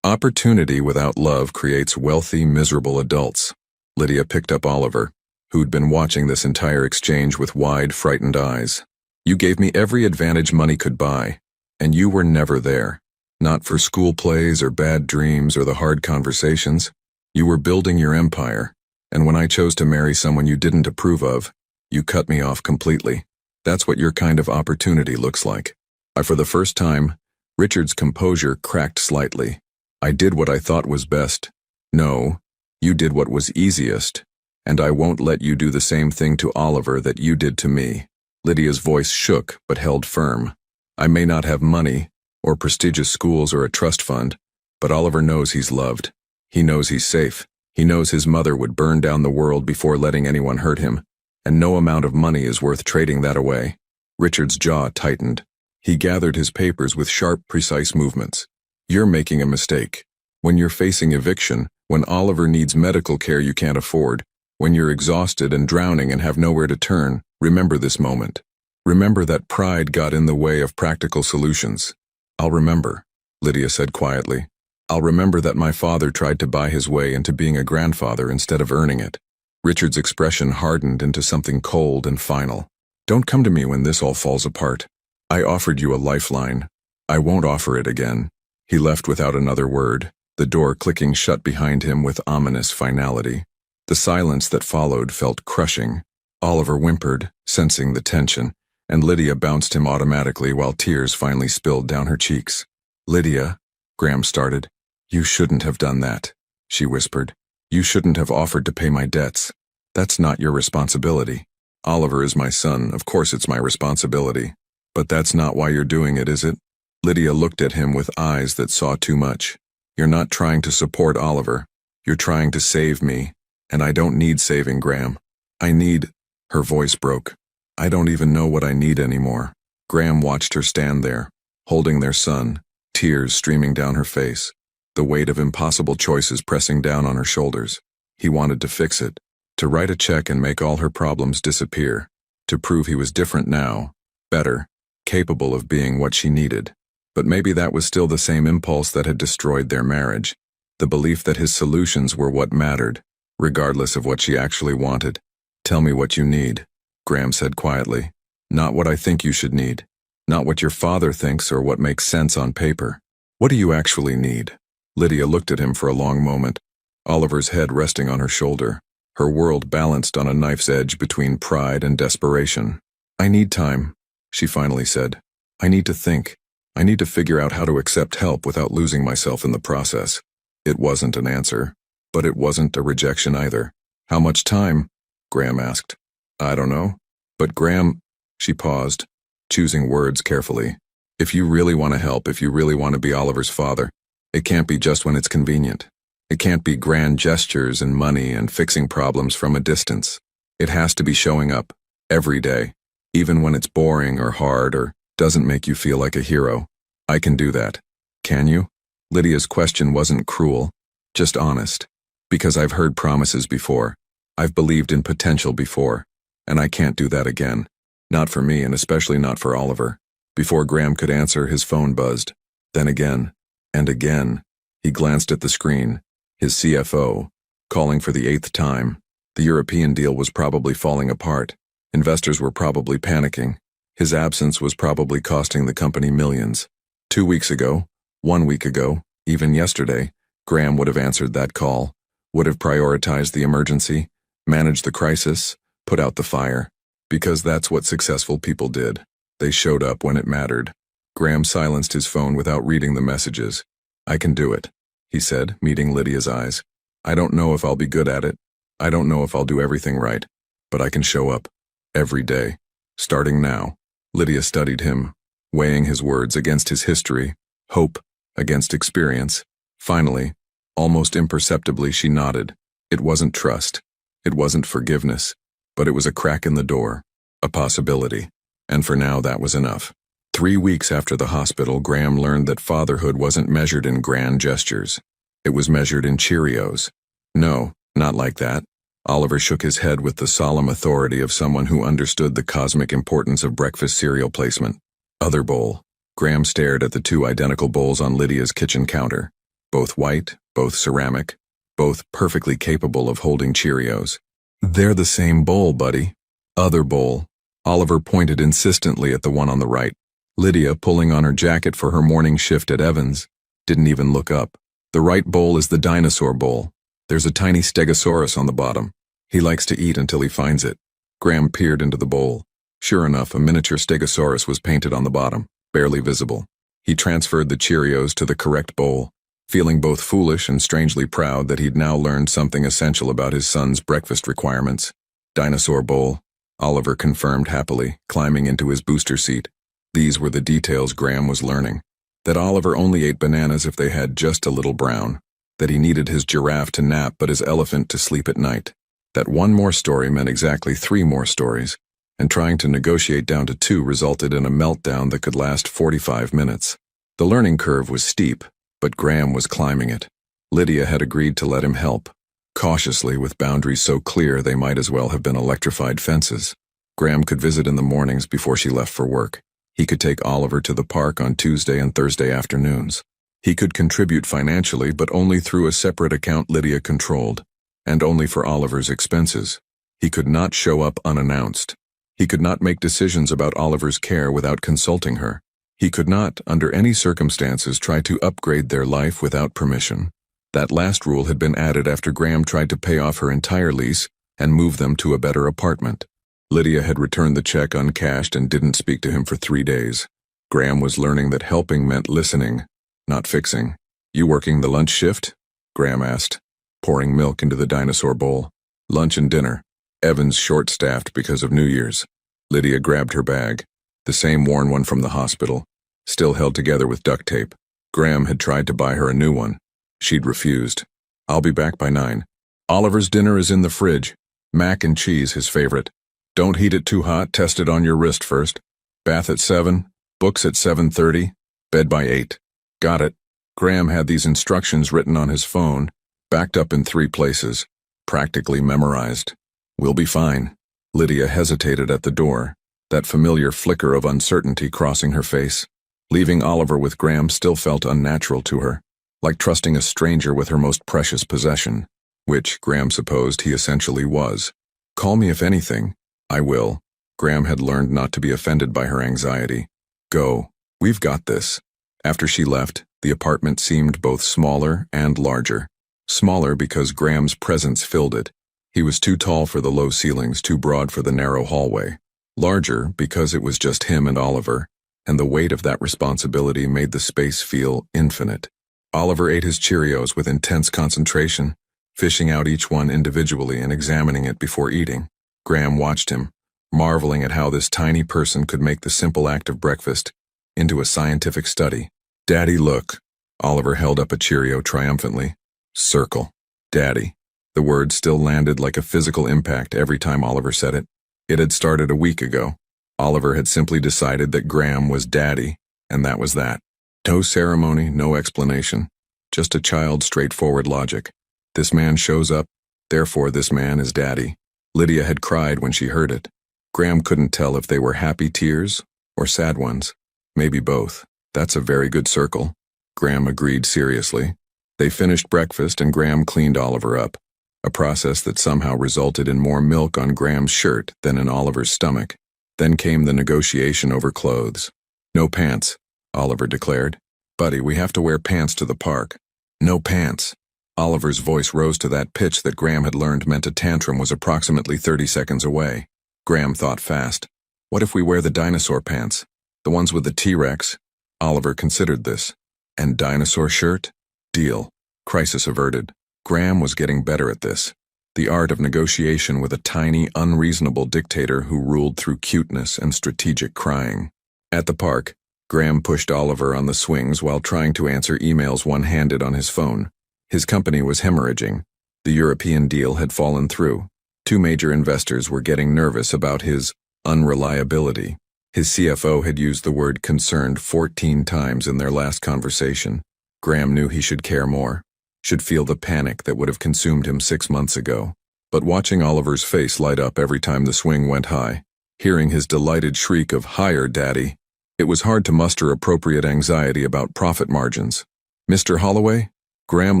Opportunity without love creates wealthy, miserable adults. Lydia picked up Oliver, who'd been watching this entire exchange with wide, frightened eyes. You gave me every advantage money could buy, and you were never there. Not for school plays or bad dreams or the hard conversations. You were building your empire, and when I chose to marry someone you didn't approve of, you cut me off completely. That's what your kind of opportunity looks like. For the first time, Richard's composure cracked slightly. I did what I thought was best. No, you did what was easiest, and I won't let you do the same thing to Oliver that you did to me. Lydia's voice shook but held firm. I may not have money, or prestigious schools or a trust fund, but Oliver knows he's loved. He knows he's safe. He knows his mother would burn down the world before letting anyone hurt him, and no amount of money is worth trading that away. Richard's jaw tightened. He gathered his papers with sharp, precise movements. You're making a mistake. When you're facing eviction, when Oliver needs medical care you can't afford, when you're exhausted and drowning and have nowhere to turn, remember this moment. Remember that pride got in the way of practical solutions. I'll remember, Lydia said quietly. I'll remember that my father tried to buy his way into being a grandfather instead of earning it. Richard's expression hardened into something cold and final. Don't come to me when this all falls apart. I offered you a lifeline. I won't offer it again. He left without another word, the door clicking shut behind him with ominous finality. The silence that followed felt crushing. Oliver whimpered, sensing the tension, and Lydia bounced him automatically while tears finally spilled down her cheeks. Lydia, Graham started. You shouldn't have done that, she whispered. You shouldn't have offered to pay my debts. That's not your responsibility. Oliver is my son, of course it's my responsibility. But that's not why you're doing it, is it? Lydia looked at him with eyes that saw too much. You're not trying to support Oliver. You're trying to save me. And I don't need saving, Graham. I need... Her voice broke. I don't even know what I need anymore. Graham watched her stand there, holding their son, tears streaming down her face, the weight of impossible choices pressing down on her shoulders. He wanted to fix it, to write a check and make all her problems disappear, to prove he was different now, better, capable of being what she needed. But maybe that was still the same impulse that had destroyed their marriage, the belief that his solutions were what mattered, regardless of what she actually wanted. Tell me what you need, Graham said quietly. Not what I think you should need. Not what your father thinks or what makes sense on paper. What do you actually need? Lydia looked at him for a long moment, Oliver's head resting on her shoulder, her world balanced on a knife's edge between pride and desperation. I need time, she finally said. I need to think. I need to figure out how to accept help without losing myself in the process. It wasn't an answer, but it wasn't a rejection either. How much time? Graham asked. I don't know. But Graham, she paused, choosing words carefully. If you really want to help, if you really want to be Oliver's father, it can't be just when it's convenient. It can't be grand gestures and money and fixing problems from a distance. It has to be showing up, every day, even when it's boring or hard or doesn't make you feel like a hero. I can do that. Can you? Lydia's question wasn't cruel, just honest. Because I've heard promises before. I've believed in potential before. And I can't do that again. Not for me and especially not for Oliver. Before Graham could answer, his phone buzzed. Then again. And again. He glanced at the screen. His CFO, calling for the 8th time. The European deal was probably falling apart. Investors were probably panicking. His absence was probably costing the company millions. 2 weeks ago, 1 week ago, even yesterday, Graham would have answered that call, would have prioritized the emergency, managed the crisis, put out the fire. Because that's what successful people did. They showed up when it mattered. Graham silenced his phone without reading the messages. "I can do it," he said, meeting Lydia's eyes. "I don't know if I'll be good at it. I don't know if I'll do everything right. But I can show up. Every day. Starting now." Lydia studied him, weighing his words against his history, hope against experience. Finally, almost imperceptibly, she nodded. It wasn't trust. It wasn't forgiveness. But it was a crack in the door. A possibility. And for now, that was enough. 3 weeks after the hospital, Graham learned that fatherhood wasn't measured in grand gestures. It was measured in Cheerios. No, not like that. Oliver shook his head with the solemn authority of someone who understood the cosmic importance of breakfast cereal placement. Other bowl. Graham stared at the 2 identical bowls on Lydia's kitchen counter. Both white, both ceramic, both perfectly capable of holding Cheerios. "They're the same bowl, buddy." "Other bowl." Oliver pointed insistently at the one on the right. Lydia, pulling on her jacket for her morning shift at Evans, didn't even look up. "The right bowl is the dinosaur bowl. There's a tiny stegosaurus on the bottom. He likes to eat until he finds it." Graham peered into the bowl. Sure enough, a miniature stegosaurus was painted on the bottom, barely visible. He transferred the Cheerios to the correct bowl, feeling both foolish and strangely proud that he'd now learned something essential about his son's breakfast requirements. "Dinosaur bowl," Oliver confirmed happily, climbing into his booster seat. These were the details Graham was learning. That Oliver only ate bananas if they had just a little brown. That he needed his giraffe to nap but his elephant to sleep at night. That 1 more story meant exactly 3 more stories, and trying to negotiate down to 2 resulted in a meltdown that could last 45 minutes. The learning curve was steep, but Graham was climbing it. Lydia had agreed to let him help, cautiously with boundaries so clear they might as well have been electrified fences. Graham could visit in the mornings before she left for work. He could take Oliver to the park on Tuesday and Thursday afternoons. He could contribute financially, but only through a separate account Lydia controlled, and only for Oliver's expenses. He could not show up unannounced. He could not make decisions about Oliver's care without consulting her. He could not, under any circumstances, try to upgrade their life without permission. That last rule had been added after Graham tried to pay off her entire lease and move them to a better apartment. Lydia had returned the check uncashed and didn't speak to him for 3 days. Graham was learning that helping meant listening, not fixing. "You working the lunch shift?" Graham asked, pouring milk into the dinosaur bowl. "Lunch and dinner." Evans short-staffed because of New Year's. Lydia grabbed her bag, the same worn one from the hospital, still held together with duct tape. Graham had tried to buy her a new one. She'd refused. "I'll be back by 9. Oliver's dinner is in the fridge. Mac and cheese, his favorite. Don't heat it too hot, test it on your wrist first. Bath at 7, books at 7:30, bed by 8. Got it." Graham had these instructions written on his phone, backed up in 3 places, practically memorized. "We'll be fine." Lydia hesitated at the door, that familiar flicker of uncertainty crossing her face. Leaving Oliver with Graham still felt unnatural to her, like trusting a stranger with her most precious possession, which, Graham supposed, he essentially was. "Call me if anything." "I will." Graham had learned not to be offended by her anxiety. "Go. We've got this." After she left, the apartment seemed both smaller and larger. Smaller because Graham's presence filled it. He was too tall for the low ceilings, too broad for the narrow hallway. Larger because it was just him and Oliver, and the weight of that responsibility made the space feel infinite. Oliver ate his Cheerios with intense concentration, fishing out each one individually and examining it before eating. Graham watched him, marveling at how this tiny person could make the simple act of breakfast into a scientific study. "Daddy, look." Oliver held up a Cheerio triumphantly. "Circle." "Daddy." The word still landed like a physical impact every time Oliver said it. It had started a week ago. Oliver had simply decided that Graham was Daddy, and that was that. No ceremony, no explanation. Just a child's straightforward logic. This man shows up, therefore this man is Daddy. Lydia had cried when she heard it. Graham couldn't tell if they were happy tears or sad ones. Maybe both. "That's a very good circle," Graham agreed seriously. They finished breakfast and Graham cleaned Oliver up. a process that somehow resulted in more milk on Graham's shirt than in Oliver's stomach. Then came the negotiation over clothes. "No pants," Oliver declared. "Buddy, we have to wear pants to the park." "No pants." Oliver's voice rose to that pitch that Graham had learned meant a tantrum was approximately 30 seconds away. Graham thought fast. "What if we wear the dinosaur pants? The ones with the T-Rex?" Oliver considered this. "And dinosaur shirt? Deal." Crisis averted. Graham was getting better at this. The art of negotiation with a tiny, unreasonable dictator who ruled through cuteness and strategic crying. At the park, Graham pushed Oliver on the swings while trying to answer emails one-handed on his phone. His company was hemorrhaging. The European deal had fallen through. 2 major investors were getting nervous about his unreliability. His CFO had used the word concerned 14 times in their last conversation. Graham knew he should care more, should feel the panic that would have consumed him 6 months ago. But watching Oliver's face light up every time the swing went high, hearing his delighted shriek of "Higher, Daddy," it was hard to muster appropriate anxiety about profit margins. "Mr. Holloway?" Graham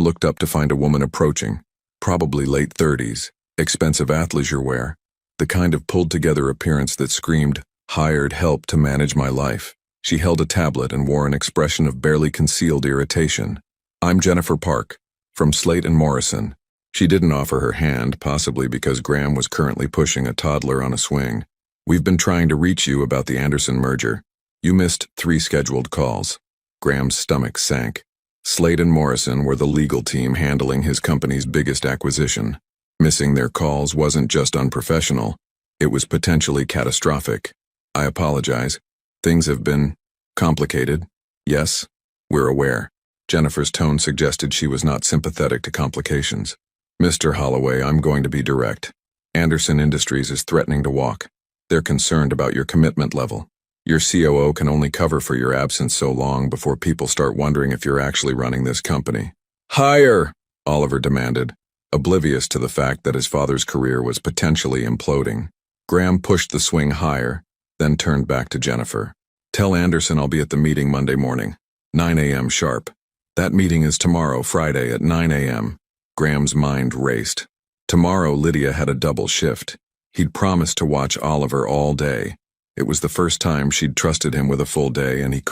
looked up to find a woman approaching, probably late 30s, expensive athleisure wear, the kind of pulled-together appearance that screamed, "Hired help to manage my life." She held a tablet and wore an expression of barely concealed irritation. "I'm Jennifer Park, from Slate & Morrison." She didn't offer her hand, possibly because Graham was currently pushing a toddler on a swing. "We've been trying to reach you about the Anderson merger. You missed 3 scheduled calls." Graham's stomach sank. Slate & Morrison were the legal team handling his company's biggest acquisition. Missing their calls wasn't just unprofessional, it was potentially catastrophic. "I apologize. Things have been complicated." "Yes, we're aware." Jennifer's tone suggested she was not sympathetic to complications. "Mr. Holloway, I'm going to be direct. Anderson Industries is threatening to walk. They're concerned about your commitment level. Your COO can only cover for your absence so long before people start wondering if you're actually running this company." "Higher!" Oliver demanded, oblivious to the fact that his father's career was potentially imploding. Graham pushed the swing higher, then turned back to Jennifer. "Tell Anderson I'll be at the meeting Monday morning, 9 a.m. sharp. That meeting is tomorrow, Friday at 9 a.m. Graham's mind raced. Tomorrow Lydia had a double shift. He'd promised to watch Oliver all day. It was the first time she'd trusted him with a full day, and he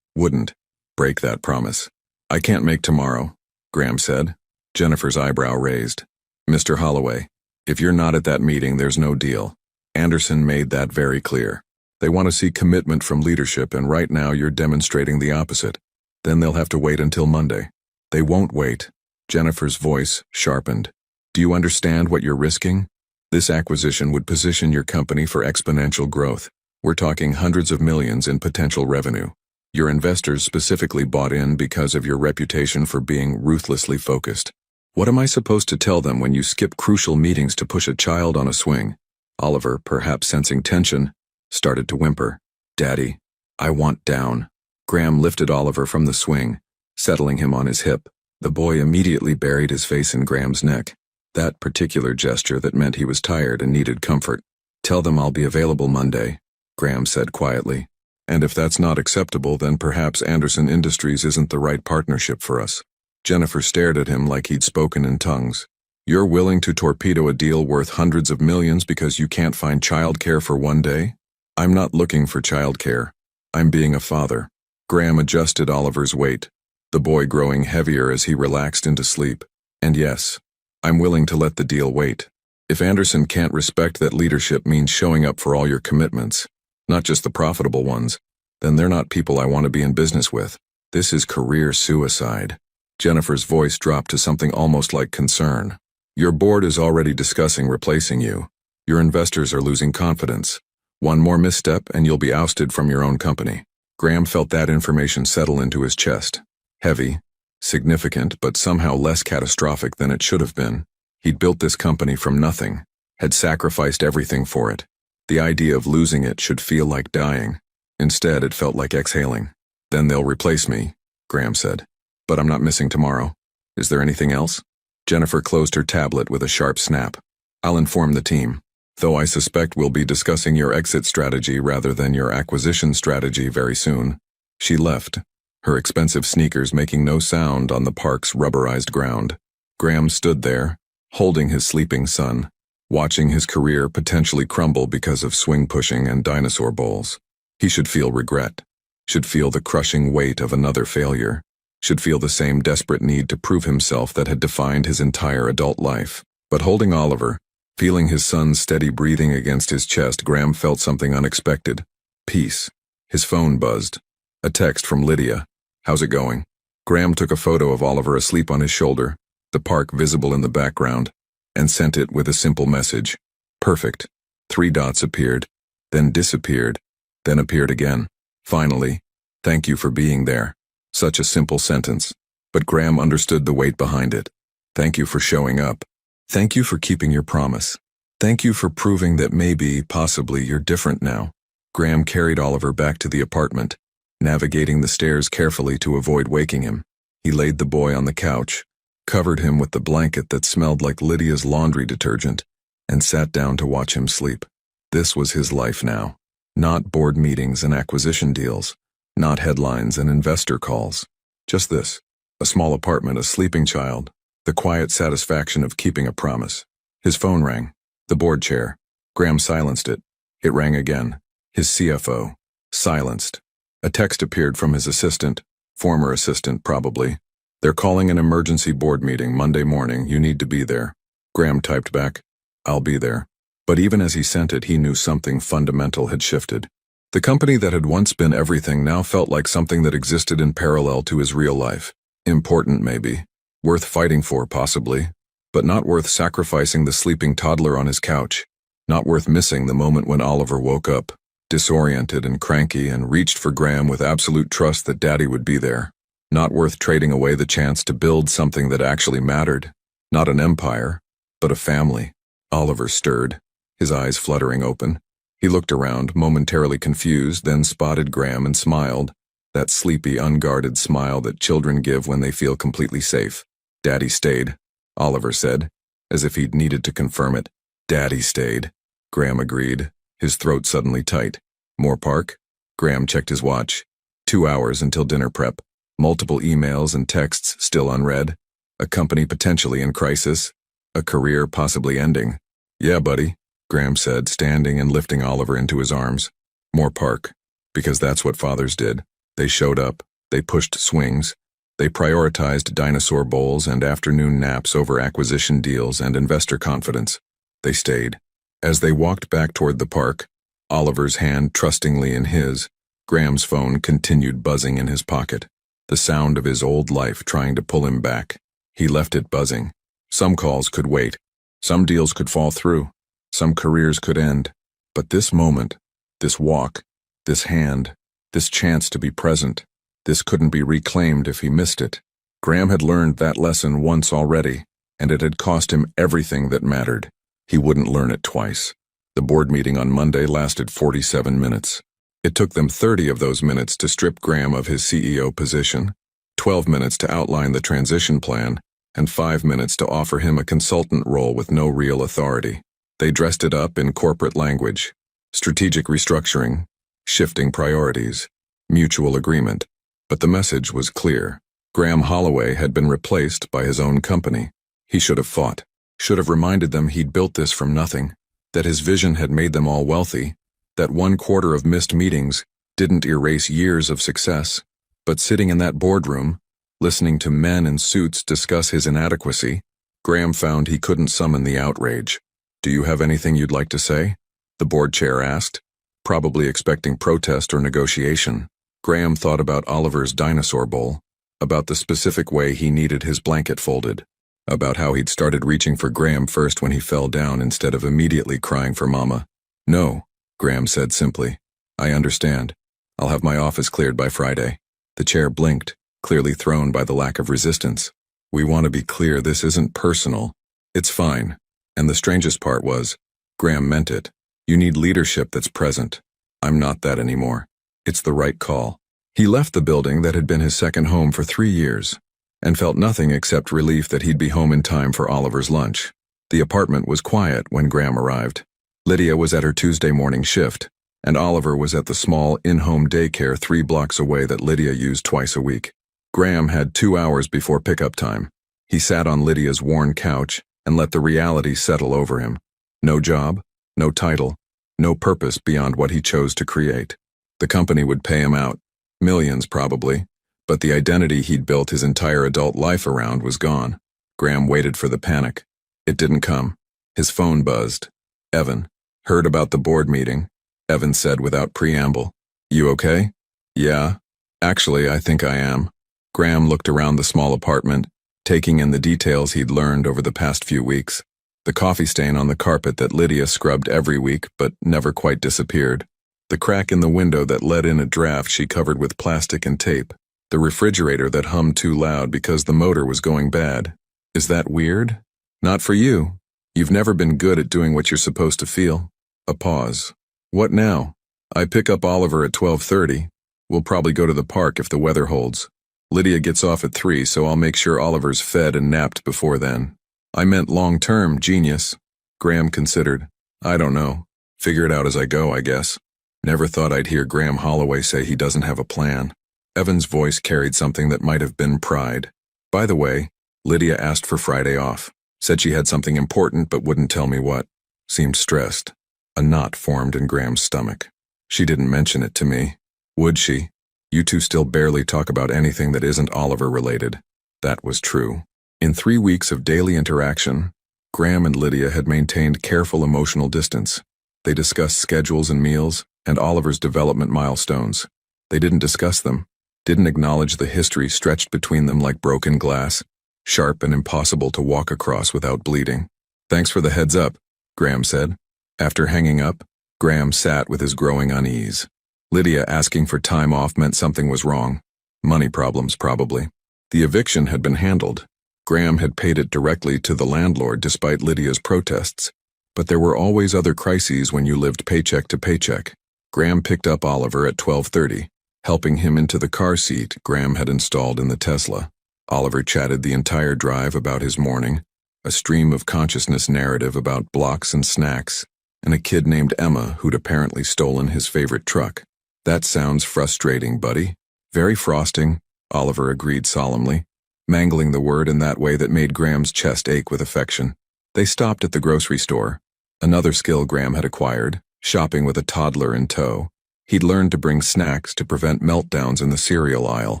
wouldn't, break that promise. "I can't make tomorrow," Graham said. Jennifer's eyebrow raised. "Mr. Holloway, if you're not at that meeting, there's no deal. Anderson made that very clear. They want to see commitment from leadership, and right now you're demonstrating the opposite. Then they'll have to wait until Monday." "They won't wait." Jennifer's voice sharpened. "Do you understand what you're risking? This acquisition would position your company for exponential growth. We're talking hundreds of millions in potential revenue. Your investors specifically bought in because of your reputation for being ruthlessly focused. What am I supposed to tell them when you skip crucial meetings to push a child on a swing?" Oliver, perhaps sensing tension, started to whimper. "Daddy, I want down." Graham lifted Oliver from the swing, settling him on his hip. The boy immediately buried his face in Graham's neck. That particular gesture that meant he was tired and needed comfort. "Tell them I'll be available Monday," Graham said quietly. "And if that's not acceptable, then perhaps Anderson Industries isn't the right partnership for us." Jennifer stared at him like he'd spoken in tongues. "You're willing to torpedo a deal worth hundreds of millions because you can't find childcare for one day?" "I'm not looking for childcare. I'm being a father." Graham adjusted Oliver's weight, the boy growing heavier as he relaxed into sleep. "And yes, I'm willing to let the deal wait. If Anderson can't respect that leadership means showing up for all your commitments, not just the profitable ones, then they're not people I want to be in business with. This is career suicide." Jennifer's voice dropped to something almost like concern. "Your board is already discussing replacing you. Your investors are losing confidence. One more misstep and you'll be ousted from your own company." Graham felt that information settle into his chest. Heavy, significant, but somehow less catastrophic than it should have been. He'd built this company from nothing, had sacrificed everything for it. The idea of losing it should feel like dying. Instead, it felt like exhaling. "Then they'll replace me," Graham said. "But I'm not missing tomorrow. Is there anything else?" Jennifer closed her tablet with a sharp snap. "I'll inform the team, though I suspect we'll be discussing your exit strategy rather than your acquisition strategy very soon." She left, her expensive sneakers making no sound on the park's rubberized ground. Graham stood there, holding his sleeping son, watching his career potentially crumble because of swing pushing and dinosaur bowls. He should feel regret, should feel the crushing weight of another failure, should feel the same desperate need to prove himself that had defined his entire adult life. But holding Oliver, feeling his son's steady breathing against his chest, Graham felt something unexpected. Peace. His phone buzzed. A text from Lydia. "How's it going?" Graham took a photo of Oliver asleep on his shoulder, the park visible in the background, and sent it with a simple message. Perfect. 3 dots appeared, then disappeared, then appeared again. Finally, "Thank you for being there." Such a simple sentence, but Graham understood the weight behind it. Thank you for showing up. Thank you for keeping your promise. Thank you for proving that maybe, possibly, you're different now. Graham carried Oliver back to the apartment, navigating the stairs carefully to avoid waking him. He laid the boy on the couch, covered him with the blanket that smelled like Lydia's laundry detergent, and sat down to watch him sleep. This was his life now. Not board meetings and acquisition deals, not headlines and investor calls. Just this, a small apartment, a sleeping child, the quiet satisfaction of keeping a promise. His phone rang. The board chair. Graham silenced it. It rang again. His CFO. Silenced. A text appeared from his assistant, former assistant probably. "They're calling an emergency board meeting Monday morning. You need to be there." Graham typed back, "I'll be there." But even as he sent it, he knew something fundamental had shifted. The company that had once been everything now felt like something that existed in parallel to his real life. Important, maybe. Worth fighting for, possibly. But not worth sacrificing the sleeping toddler on his couch. Not worth missing the moment when Oliver woke up, disoriented and cranky, and reached for Graham with absolute trust that Daddy would be there. Not worth trading away the chance to build something that actually mattered. Not an empire, but a family. Oliver stirred, his eyes fluttering open. He looked around, momentarily confused, then spotted Graham and smiled, that sleepy, unguarded smile that children give when they feel completely safe. "Daddy stayed," Oliver said, as if he'd needed to confirm it. "Daddy stayed," Graham agreed, his throat suddenly tight. "More park?" Graham checked his watch. 2 hours until dinner prep. Multiple emails and texts still unread. A company potentially in crisis. A career possibly ending. "Yeah, buddy," Graham said, standing and lifting Oliver into his arms. More park. Because that's what fathers did. They showed up. They pushed swings. They prioritized dinosaur bowls and afternoon naps over acquisition deals and investor confidence. They stayed. As they walked back toward the park, Oliver's hand trustingly in his, Graham's phone continued buzzing in his pocket. The sound of his old life trying to pull him back. He left it buzzing. Some calls could wait. Some deals could fall through. Some careers could end. But this moment, this walk, this hand, this chance to be present, this couldn't be reclaimed if he missed it. Graham had learned that lesson once already, and it had cost him everything that mattered. He wouldn't learn it twice. The board meeting on Monday lasted 47 minutes. It took them 30 of those minutes to strip Graham of his CEO position, 12 minutes to outline the transition plan, and 5 minutes to offer him a consultant role with no real authority. They dressed it up in corporate language. Strategic restructuring, shifting priorities, mutual agreement. But the message was clear. Graham Holloway had been replaced by his own company. He should have fought, should have reminded them he'd built this from nothing, that his vision had made them all wealthy, that 1/4 of missed meetings didn't erase years of success. But sitting in that boardroom, listening to men in suits discuss his inadequacy, Graham found he couldn't summon the outrage. "Do you have anything you'd like to say?" the board chair asked, probably expecting protest or negotiation. Graham thought about Oliver's dinosaur bowl, about the specific way he needed his blanket folded, about how he'd started reaching for Graham first when he fell down instead of immediately crying for Mama. "No," Graham said simply. "I understand. I'll have my office cleared by Friday." The chair blinked, clearly thrown by the lack of resistance. "We want to be clear, this isn't personal. It's fine." And the strangest part was, Graham meant it. "You need leadership that's present. I'm not that anymore. It's the right call." He left the building that had been his second home for 3 years, and felt nothing except relief that he'd be home in time for Oliver's lunch. The apartment was quiet when Graham arrived. Lydia was at her Tuesday morning shift, and Oliver was at the small in-home daycare 3 blocks away that Lydia used twice a week. Graham had 2 hours before pickup time. He sat on Lydia's worn couch, and let the reality settle over him. No job, no title, no purpose beyond what he chose to create. The company would pay him out, millions probably, but the identity he'd built his entire adult life around was gone. Graham waited for the panic. It didn't come. His phone buzzed. Evan. Heard about the board meeting, Evan said without preamble. You okay? Yeah. Actually, I think I am. Graham looked around the small apartment, taking in the details he'd learned over the past few weeks. The coffee stain on the carpet that Lydia scrubbed every week but never quite disappeared. The crack in the window that let in a draft she covered with plastic and tape. The refrigerator that hummed too loud because the motor was going bad. Is that weird? Not for you. You've never been good at doing what you're supposed to feel. A pause. What now? I pick up Oliver at 12:30. We'll probably go to the park if the weather holds. Lydia gets off at 3, so I'll make sure Oliver's fed and napped before then. I meant long-term, genius. Graham considered. I don't know. Figure it out as I go, I guess. Never thought I'd hear Graham Holloway say he doesn't have a plan. Evan's voice carried something that might have been pride. By the way, Lydia asked for Friday off. Said she had something important but wouldn't tell me what. Seemed stressed. A knot formed in Graham's stomach. She didn't mention it to me. Would she? You two still barely talk about anything that isn't Oliver-related. That was true. In 3 weeks of daily interaction, Graham and Lydia had maintained careful emotional distance. They discussed schedules and meals, and Oliver's development milestones. They didn't discuss them, didn't acknowledge the history stretched between them like broken glass, sharp and impossible to walk across without bleeding. Thanks for the heads up, Graham said. After hanging up, Graham sat with his growing unease. Lydia asking for time off meant something was wrong. Money problems, probably. The eviction had been handled. Graham had paid it directly to the landlord despite Lydia's protests. But there were always other crises when you lived paycheck to paycheck. Graham picked up Oliver at 12:30, helping him into the car seat Graham had installed in the Tesla. Oliver chatted the entire drive about his morning, a stream of consciousness narrative about blocks and snacks, and a kid named Emma who'd apparently stolen his favorite truck. That sounds frustrating, buddy. Very frosting, Oliver agreed solemnly, mangling the word in that way that made Graham's chest ache with affection. They stopped at the grocery store, another skill Graham had acquired, shopping with a toddler in tow. He'd learned to bring snacks to prevent meltdowns in the cereal aisle,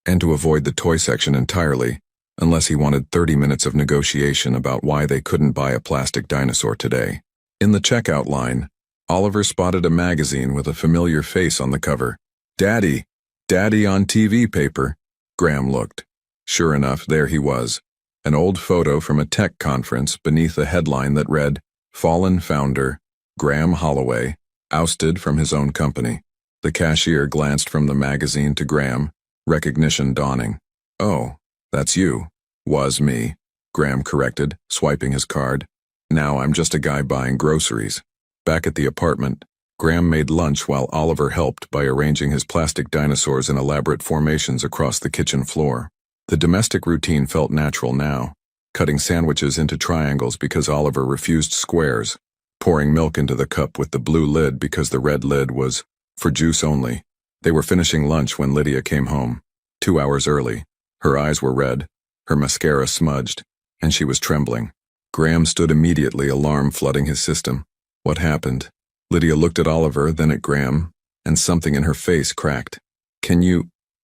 and to avoid the toy section entirely, unless he wanted 30 minutes of negotiation about why they couldn't buy a plastic dinosaur today. In the checkout line, Oliver spotted a magazine with a familiar face on the cover. Daddy! Daddy on TV paper. Graham looked. Sure enough, there he was. An old photo from a tech conference beneath a headline that read, Fallen Founder, Graham Holloway, ousted from his own company. The cashier glanced from the magazine to Graham, recognition dawning. Oh, that's you. Was me, Graham corrected, swiping his card. Now I'm just a guy buying groceries. Back at the apartment, Graham made lunch while Oliver helped by arranging his plastic dinosaurs in elaborate formations across the kitchen floor. The domestic routine felt natural now, cutting sandwiches into triangles because Oliver refused squares, pouring milk into the cup with the blue lid because the red lid was for juice only. They were finishing lunch when Lydia came home, 2 hours early. Her eyes were red, her mascara smudged, and she was trembling. Graham stood immediately, alarm flooding his system. What happened? Lydia looked at Oliver, then at Graham, and something in her face cracked.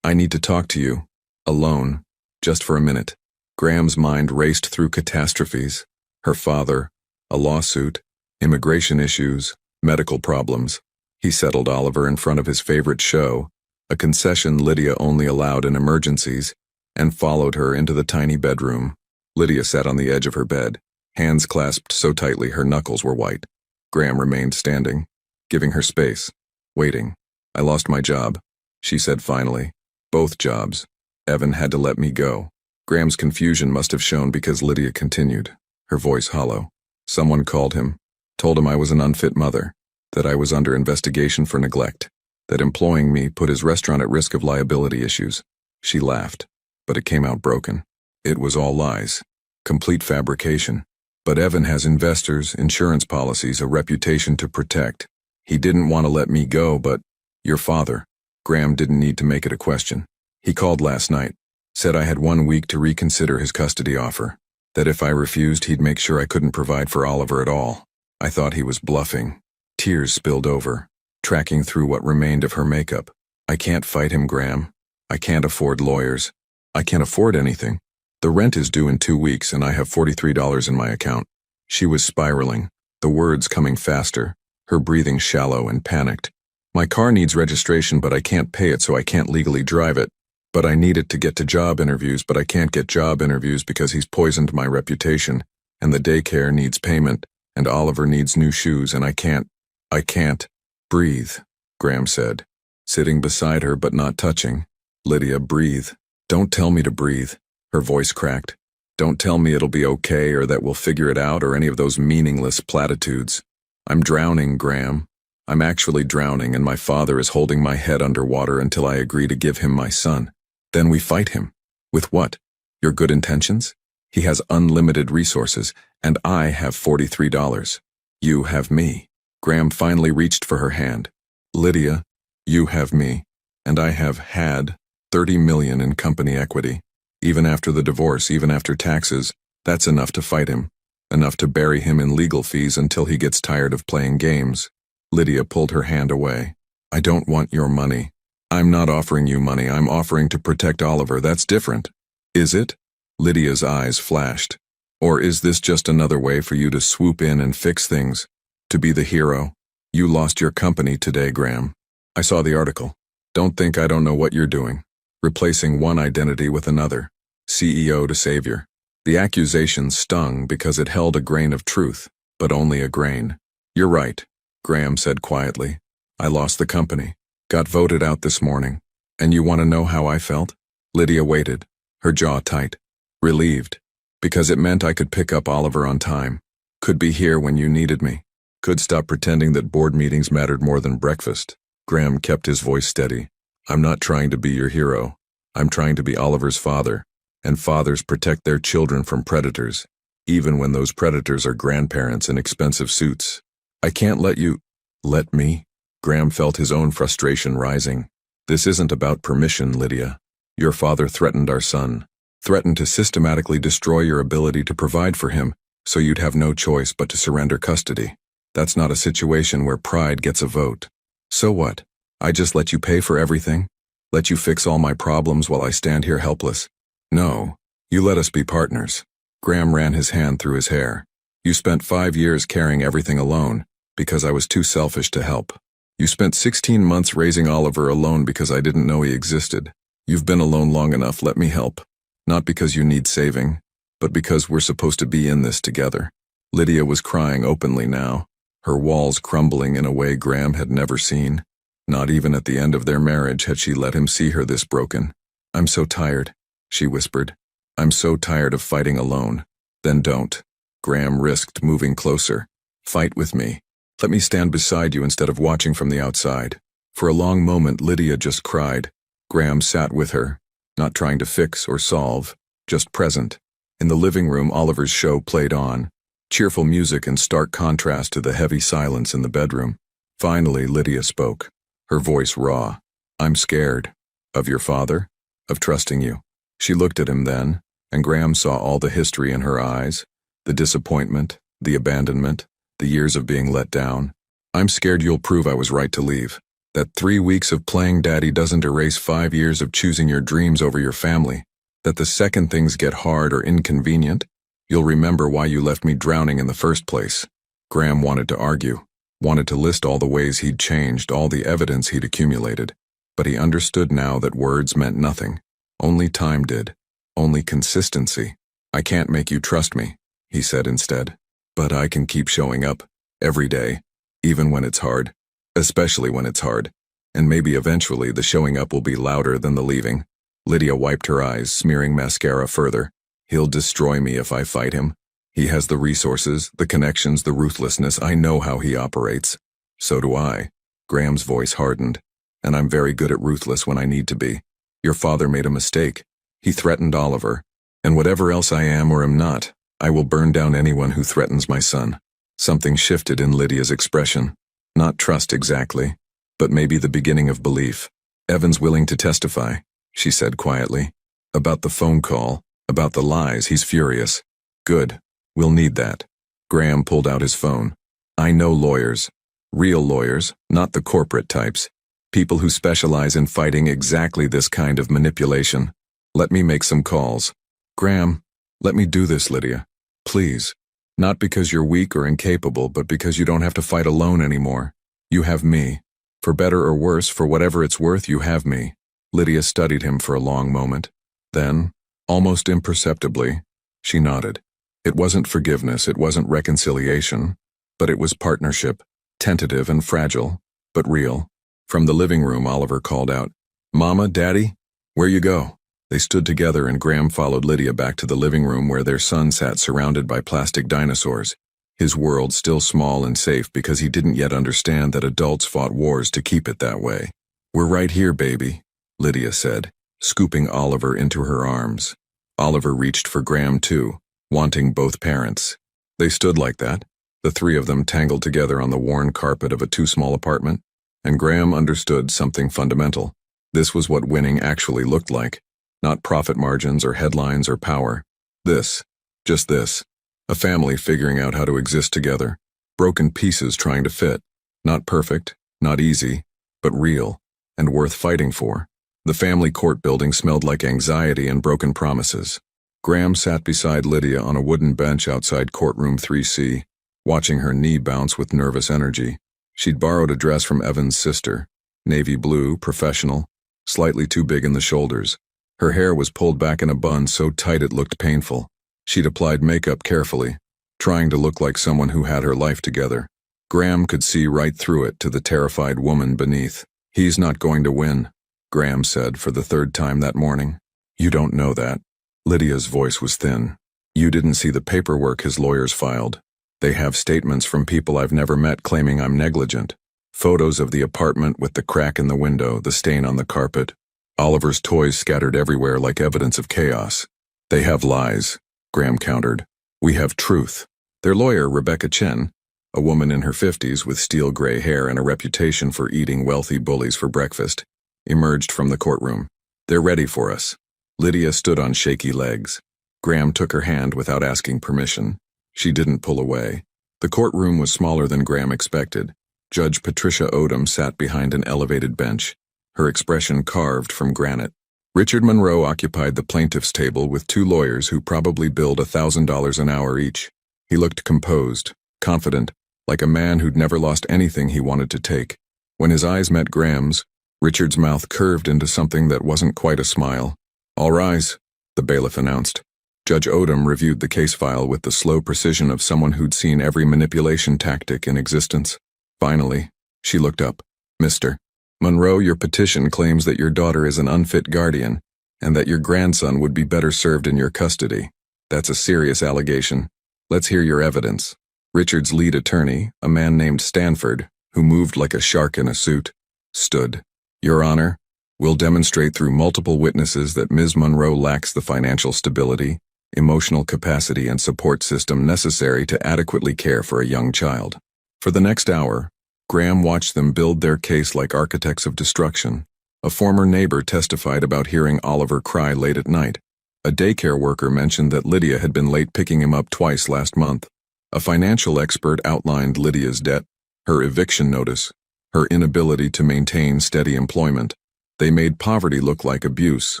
I need to talk to you. Alone. Just for a minute. Graham's mind raced through catastrophes. Her father, a lawsuit, immigration issues, medical problems. He settled Oliver in front of his favorite show, a concession Lydia only allowed in emergencies, and followed her into the tiny bedroom. Lydia sat on the edge of her bed, hands clasped so tightly her knuckles were white. Graham remained standing, giving her space, waiting. I lost my job, she said finally. Both jobs. Evan had to let me go. Graham's confusion must have shown because Lydia continued, her voice hollow. Someone called him, told him I was an unfit mother, that I was under investigation for neglect, that employing me put his restaurant at risk of liability issues. She laughed, but it came out broken. It was all lies. Complete fabrication. But Evan has investors, insurance policies, a reputation to protect. He didn't want to let me go, but your father. Graham didn't need to make it a question. He called last night, said I had 1 week to reconsider his custody offer. That if I refused, he'd make sure I couldn't provide for Oliver at all. I thought he was bluffing. Tears spilled over, tracking through what remained of her makeup. I can't fight him, Graham. I can't afford lawyers. I can't afford anything. The rent is due in 2 weeks and I have $43 in my account. She was spiraling, the words coming faster, her breathing shallow and panicked. My car needs registration, but I can't pay it, so I can't legally drive it. But I need it to get to job interviews, but I can't get job interviews because he's poisoned my reputation, and the daycare needs payment, and Oliver needs new shoes, and I can't breathe, Graham said, sitting beside her but not touching. Lydia, breathe. Don't tell me to breathe. Her voice cracked. Don't tell me it'll be okay or that we'll figure it out or any of those meaningless platitudes. I'm drowning, Graham. I'm actually drowning, and my father is holding my head underwater until I agree to give him my son. Then we fight him. With what? Your good intentions? He has unlimited resources, and I have $43. You have me. Graham finally reached for her hand. Lydia, you have me, and I have had $30 million in company equity. Even after the divorce, even after taxes, that's enough to fight him. Enough to bury him in legal fees until he gets tired of playing games. Lydia pulled her hand away. I don't want your money. I'm not offering you money. I'm offering to protect Oliver. That's different. Is it? Lydia's eyes flashed. Or is this just another way for you to swoop in and fix things? To be the hero? You lost your company today, Graham. I saw the article. Don't think I don't know what you're doing. Replacing one identity with another. CEO to savior. The accusation stung because it held a grain of truth, but only a grain. You're right, Graham said quietly. I lost the company. Got voted out this morning. And you want to know how I felt? Lydia waited, her jaw tight. Relieved. Because it meant I could pick up Oliver on time. Could be here when you needed me. Could stop pretending that board meetings mattered more than breakfast. Graham kept his voice steady. I'm not trying to be your hero. I'm trying to be Oliver's father. And fathers protect their children from predators, even when those predators are grandparents in expensive suits. I can't let you. Let me? Graham felt his own frustration rising. This isn't about permission, Lydia. Your father threatened our son. Threatened to systematically destroy your ability to provide for him, so you'd have no choice but to surrender custody. That's not a situation where pride gets a vote. So what? I just let you pay for everything? Let you fix all my problems while I stand here helpless? No, you let us be partners. Graham ran his hand through his hair. You spent 5 years carrying everything alone, because I was too selfish to help. You spent 16 months raising Oliver alone because I didn't know he existed. You've been alone long enough, let me help. Not because you need saving, but because we're supposed to be in this together. Lydia was crying openly now, her walls crumbling in a way Graham had never seen. Not even at the end of their marriage had she let him see her this broken. I'm so tired, she whispered. I'm so tired of fighting alone. Then don't. Graham risked moving closer. Fight with me. Let me stand beside you instead of watching from the outside. For a long moment, Lydia just cried. Graham sat with her, not trying to fix or solve, just present. In the living room, Oliver's show played on. Cheerful music in stark contrast to the heavy silence in the bedroom. Finally, Lydia spoke, her voice raw. I'm scared. Of your father? Of trusting you. She looked at him then, and Graham saw all the history in her eyes, the disappointment, the abandonment, the years of being let down. I'm scared you'll prove I was right to leave. That 3 weeks of playing daddy doesn't erase 5 years of choosing your dreams over your family. That the second things get hard or inconvenient, you'll remember why you left me drowning in the first place. Graham wanted to argue, wanted to list all the ways he'd changed, all the evidence he'd accumulated. But he understood now that words meant nothing. Only time did. Only consistency. I can't make you trust me, he said instead. But I can keep showing up, every day, even when it's hard. Especially when it's hard. And maybe eventually the showing up will be louder than the leaving. Lydia wiped her eyes, smearing mascara further. He'll destroy me if I fight him. He has the resources, the connections, the ruthlessness. I know how he operates. So do I. Graham's voice hardened. And I'm very good at ruthless when I need to be. Your father made a mistake. He threatened Oliver. And whatever else I am or am not, I will burn down anyone who threatens my son. Something shifted in Lydia's expression. Not trust exactly, but maybe the beginning of belief. Evan's willing to testify, she said quietly. About the phone call, about the lies, he's furious. Good. We'll need that. Graham pulled out his phone. I know lawyers. Real lawyers, not the corporate types. People who specialize in fighting exactly this kind of manipulation. Let me make some calls. Graham, let me do this, Lydia. Please. Not because you're weak or incapable, but because you don't have to fight alone anymore. You have me. For better or worse, for whatever it's worth, you have me. Lydia studied him for a long moment. Then, almost imperceptibly, she nodded. It wasn't forgiveness, it wasn't reconciliation, but it was partnership, tentative and fragile, but real. From the living room, Oliver called out, Mama, Daddy, where you go? They stood together and Graham followed Lydia back to the living room where their son sat surrounded by plastic dinosaurs. His world still small and safe because he didn't yet understand that adults fought wars to keep it that way. We're right here, baby, Lydia said, scooping Oliver into her arms. Oliver reached for Graham too, wanting both parents. They stood like that, the three of them tangled together on the worn carpet of a too-small apartment, and Graham understood something fundamental. This was what winning actually looked like. Not profit margins or headlines or power. This. Just this. A family figuring out how to exist together. Broken pieces trying to fit. Not perfect, not easy, but real, and worth fighting for. The family court building smelled like anxiety and broken promises. Graham sat beside Lydia on a wooden bench outside courtroom 3C, watching her knee bounce with nervous energy. She'd borrowed a dress from Evan's sister. Navy blue, professional, slightly too big in the shoulders. Her hair was pulled back in a bun so tight it looked painful. She'd applied makeup carefully, trying to look like someone who had her life together. Graham could see right through it to the terrified woman beneath. He's not going to win, Graham said for the third time that morning. You don't know that. Lydia's voice was thin. You didn't see the paperwork his lawyers filed. They have statements from people I've never met claiming I'm negligent. Photos of the apartment with the crack in the window, the stain on the carpet. Oliver's toys scattered everywhere like evidence of chaos. They have lies, Graham countered. We have truth. Their lawyer, Rebecca Chen, a woman in her 50s with steel gray hair and a reputation for eating wealthy bullies for breakfast, emerged from the courtroom. They're ready for us. Lydia stood on shaky legs. Graham took her hand without asking permission. She didn't pull away. The courtroom was smaller than Graham expected. Judge Patricia Odom sat behind an elevated bench, her expression carved from granite. Richard Monroe occupied the plaintiff's table with two lawyers who probably billed $1,000 an hour each. He looked composed, confident, like a man who'd never lost anything he wanted to take. When his eyes met Graham's, Richard's mouth curved into something that wasn't quite a smile. All rise, the bailiff announced. Judge Odom reviewed the case file with the slow precision of someone who'd seen every manipulation tactic in existence. Finally, she looked up. Mr. Monroe, your petition claims that your daughter is an unfit guardian, and that your grandson would be better served in your custody. That's a serious allegation. Let's hear your evidence. Richard's lead attorney, a man named Stanford, who moved like a shark in a suit, stood. Your Honor, we'll demonstrate through multiple witnesses that Ms. Monroe lacks the financial stability, emotional capacity, and support system necessary to adequately care for a young child. For the next hour, Graham watched them build their case like architects of destruction. A former neighbor testified about hearing Oliver cry late at night. A daycare worker mentioned that Lydia had been late picking him up twice last month. A financial expert outlined Lydia's debt, her eviction notice, her inability to maintain steady employment. They made poverty look like abuse,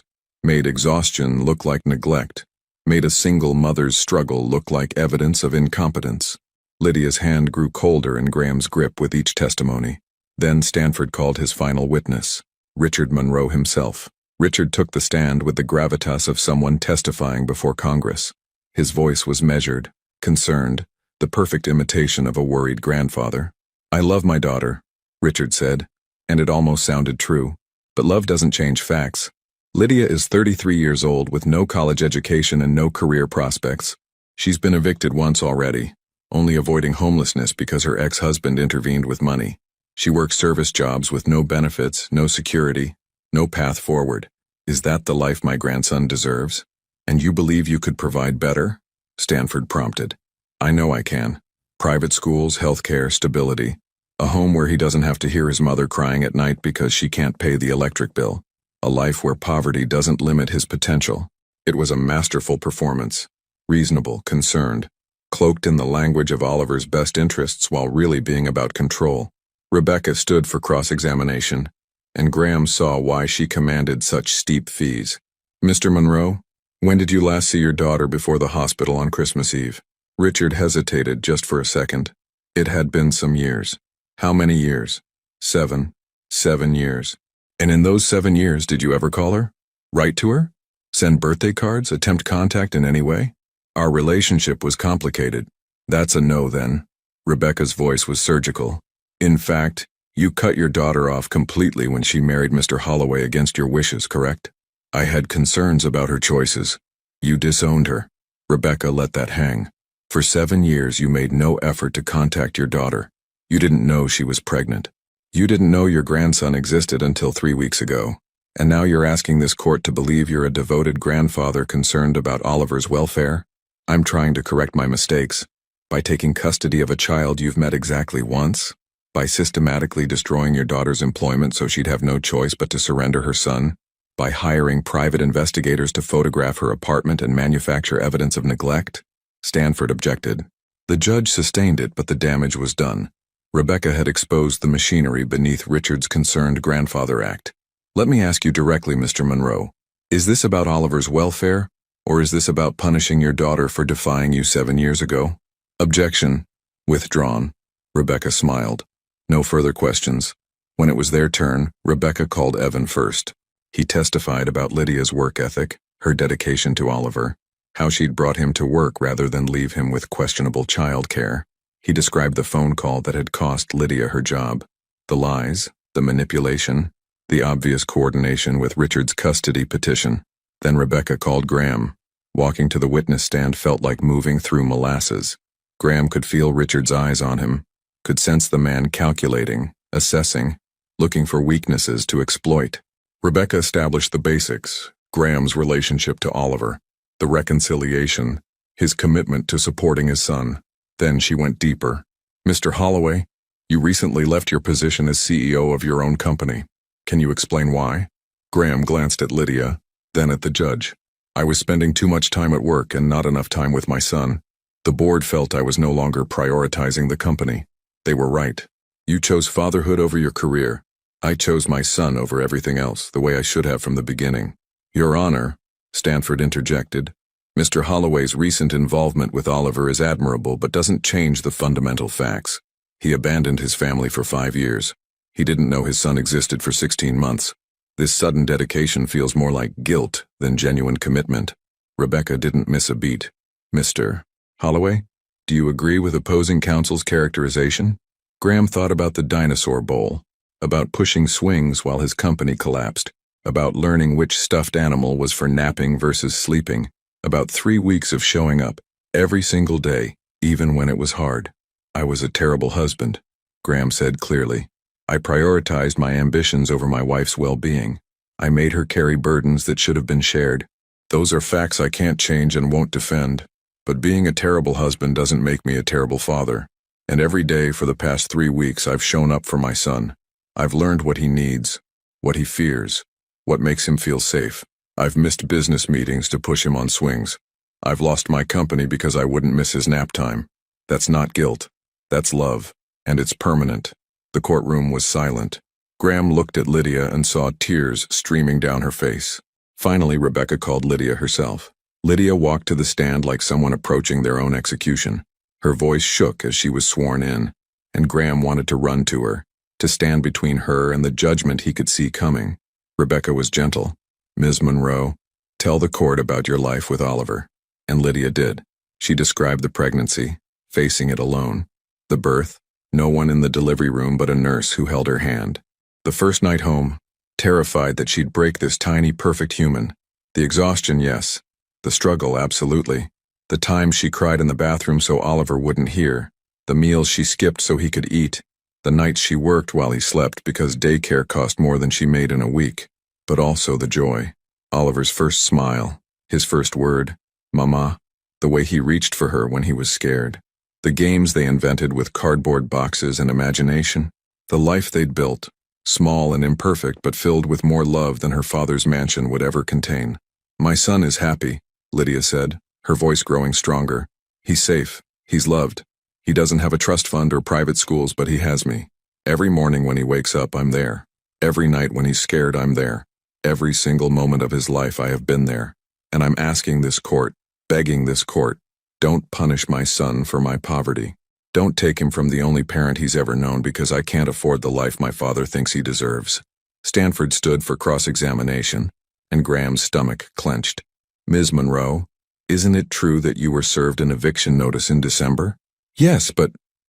made exhaustion look like neglect, made a single mother's struggle look like evidence of incompetence. Lydia's hand grew colder in Graham's grip with each testimony. Then Stanford called his final witness, Richard Monroe himself. Richard took the stand with the gravitas of someone testifying before Congress. His voice was measured, concerned, the perfect imitation of a worried grandfather. I love my daughter, Richard said, and it almost sounded true. But love doesn't change facts. Lydia is 33 years old with no college education and no career prospects. She's been evicted once already, only avoiding homelessness because her ex-husband intervened with money. She works service jobs with no benefits, no security, no path forward. Is that the life my grandson deserves? And you believe you could provide better? Stanford prompted. I know I can. Private schools, healthcare, stability. A home where he doesn't have to hear his mother crying at night because she can't pay the electric bill. A life where poverty doesn't limit his potential. It was a masterful performance. reasonable, concerned, cloaked in the language of Oliver's best interests while really being about control. Rebecca stood for cross-examination, and Graham saw why she commanded such steep fees. "Mr. Monroe, when did you last see your daughter before the hospital on Christmas Eve?" Richard hesitated just for a second. It had been some years. How many years? 7. 7 years. "And in those 7 years, did you ever call her? Write to her? Send birthday cards? Attempt contact in any way?" "Our relationship was complicated." "That's a no then." Rebecca's voice was surgical. "In fact, you cut your daughter off completely when she married Mr. Holloway against your wishes, correct?" "I had concerns about her choices." "You disowned her." Rebecca let that hang. "For 7 years you made no effort to contact your daughter. You didn't know she was pregnant. You didn't know your grandson existed until 3 weeks ago. And now you're asking this court to believe you're a devoted grandfather concerned about Oliver's welfare? I'm trying to correct my mistakes. By taking custody of a child you've met exactly once? By systematically destroying your daughter's employment so she'd have no choice but to surrender her son? By hiring private investigators to photograph her apartment and manufacture evidence of neglect?" Stanford objected. The judge sustained it, but the damage was done. Rebecca had exposed the machinery beneath Richard's concerned grandfather act. "Let me ask you directly, Mr. Monroe. Is this about Oliver's welfare, or is this about punishing your daughter for defying you 7 years ago?" "Objection. Withdrawn." Rebecca smiled. No further questions. When it was their turn, Rebecca called Evan first. He testified about Lydia's work ethic, her dedication to Oliver, how she'd brought him to work rather than leave him with questionable child care. He described the phone call that had cost Lydia her job, the lies, the manipulation, the obvious coordination with Richard's custody petition. Then Rebecca called Graham. Walking to the witness stand felt like moving through molasses. Graham could feel Richard's eyes on him, could sense the man calculating, assessing, looking for weaknesses to exploit. Rebecca established the basics: Graham's relationship to Oliver, the reconciliation, his commitment to supporting his son. Then she went deeper. "Mr. Holloway, you recently left your position as CEO of your own company. Can you explain why?" Graham glanced at Lydia, then at the judge. "I was spending too much time at work and not enough time with my son. The board felt I was no longer prioritizing the company. They were right. You chose fatherhood over your career. I chose my son over everything else, the way I should have from the beginning." "Your Honor," Stanford interjected, "Mr. Holloway's recent involvement with Oliver is admirable but doesn't change the fundamental facts. He abandoned his family for 5 years. He didn't know his son existed for 16 months. This sudden dedication feels more like guilt than genuine commitment." Rebecca didn't miss a beat. "Mr. Holloway, do you agree with opposing counsel's characterization?" Graham thought about the dinosaur bowl, about pushing swings while his company collapsed, about learning which stuffed animal was for napping versus sleeping, about 3 weeks of showing up, every single day, even when it was hard. "I was a terrible husband," Graham said clearly. "I prioritized my ambitions over my wife's well-being. I made her carry burdens that should have been shared. Those are facts I can't change and won't defend. But being a terrible husband doesn't make me a terrible father. And every day for the past 3 weeks I've shown up for my son. I've learned what he needs, what he fears, what makes him feel safe. I've missed business meetings to push him on swings. I've lost my company because I wouldn't miss his nap time. That's not guilt. That's love. And it's permanent." The courtroom was silent. Graham looked at Lydia and saw tears streaming down her face. Finally, Rebecca called Lydia herself. Lydia walked to the stand like someone approaching their own execution. Her voice shook as she was sworn in, and Graham wanted to run to her, to stand between her and the judgment he could see coming. Rebecca was gentle. "Ms. Monroe, tell the court about your life with Oliver." And Lydia did. She described the pregnancy, facing it alone. The birth, no one in the delivery room but a nurse who held her hand. The first night home, terrified that she'd break this tiny, perfect human. The exhaustion, yes. The struggle, absolutely. The times she cried in the bathroom so Oliver wouldn't hear. The meals she skipped so he could eat. The nights she worked while he slept because daycare cost more than she made in a week. But also the joy. Oliver's first smile, his first word, "Mama," the way he reached for her when he was scared. The games they invented with cardboard boxes and imagination. The life they'd built, small and imperfect but filled with more love than her father's mansion would ever contain. "My son is happy," Lydia said, her voice growing stronger. He's safe. He's loved. He doesn't have a trust fund or private schools, but he has me. Every morning when he wakes up, I'm there. Every night when he's scared, I'm there. Every single moment of his life, I have been there. And I'm asking this court, begging this court, don't punish my son for my poverty. Don't take him from the only parent he's ever known because I can't afford the life my father thinks he deserves. Stanford stood for cross-examination, and Graham's stomach clenched. Ms. Monroe, isn't it true that you were served an eviction notice in December? Yes,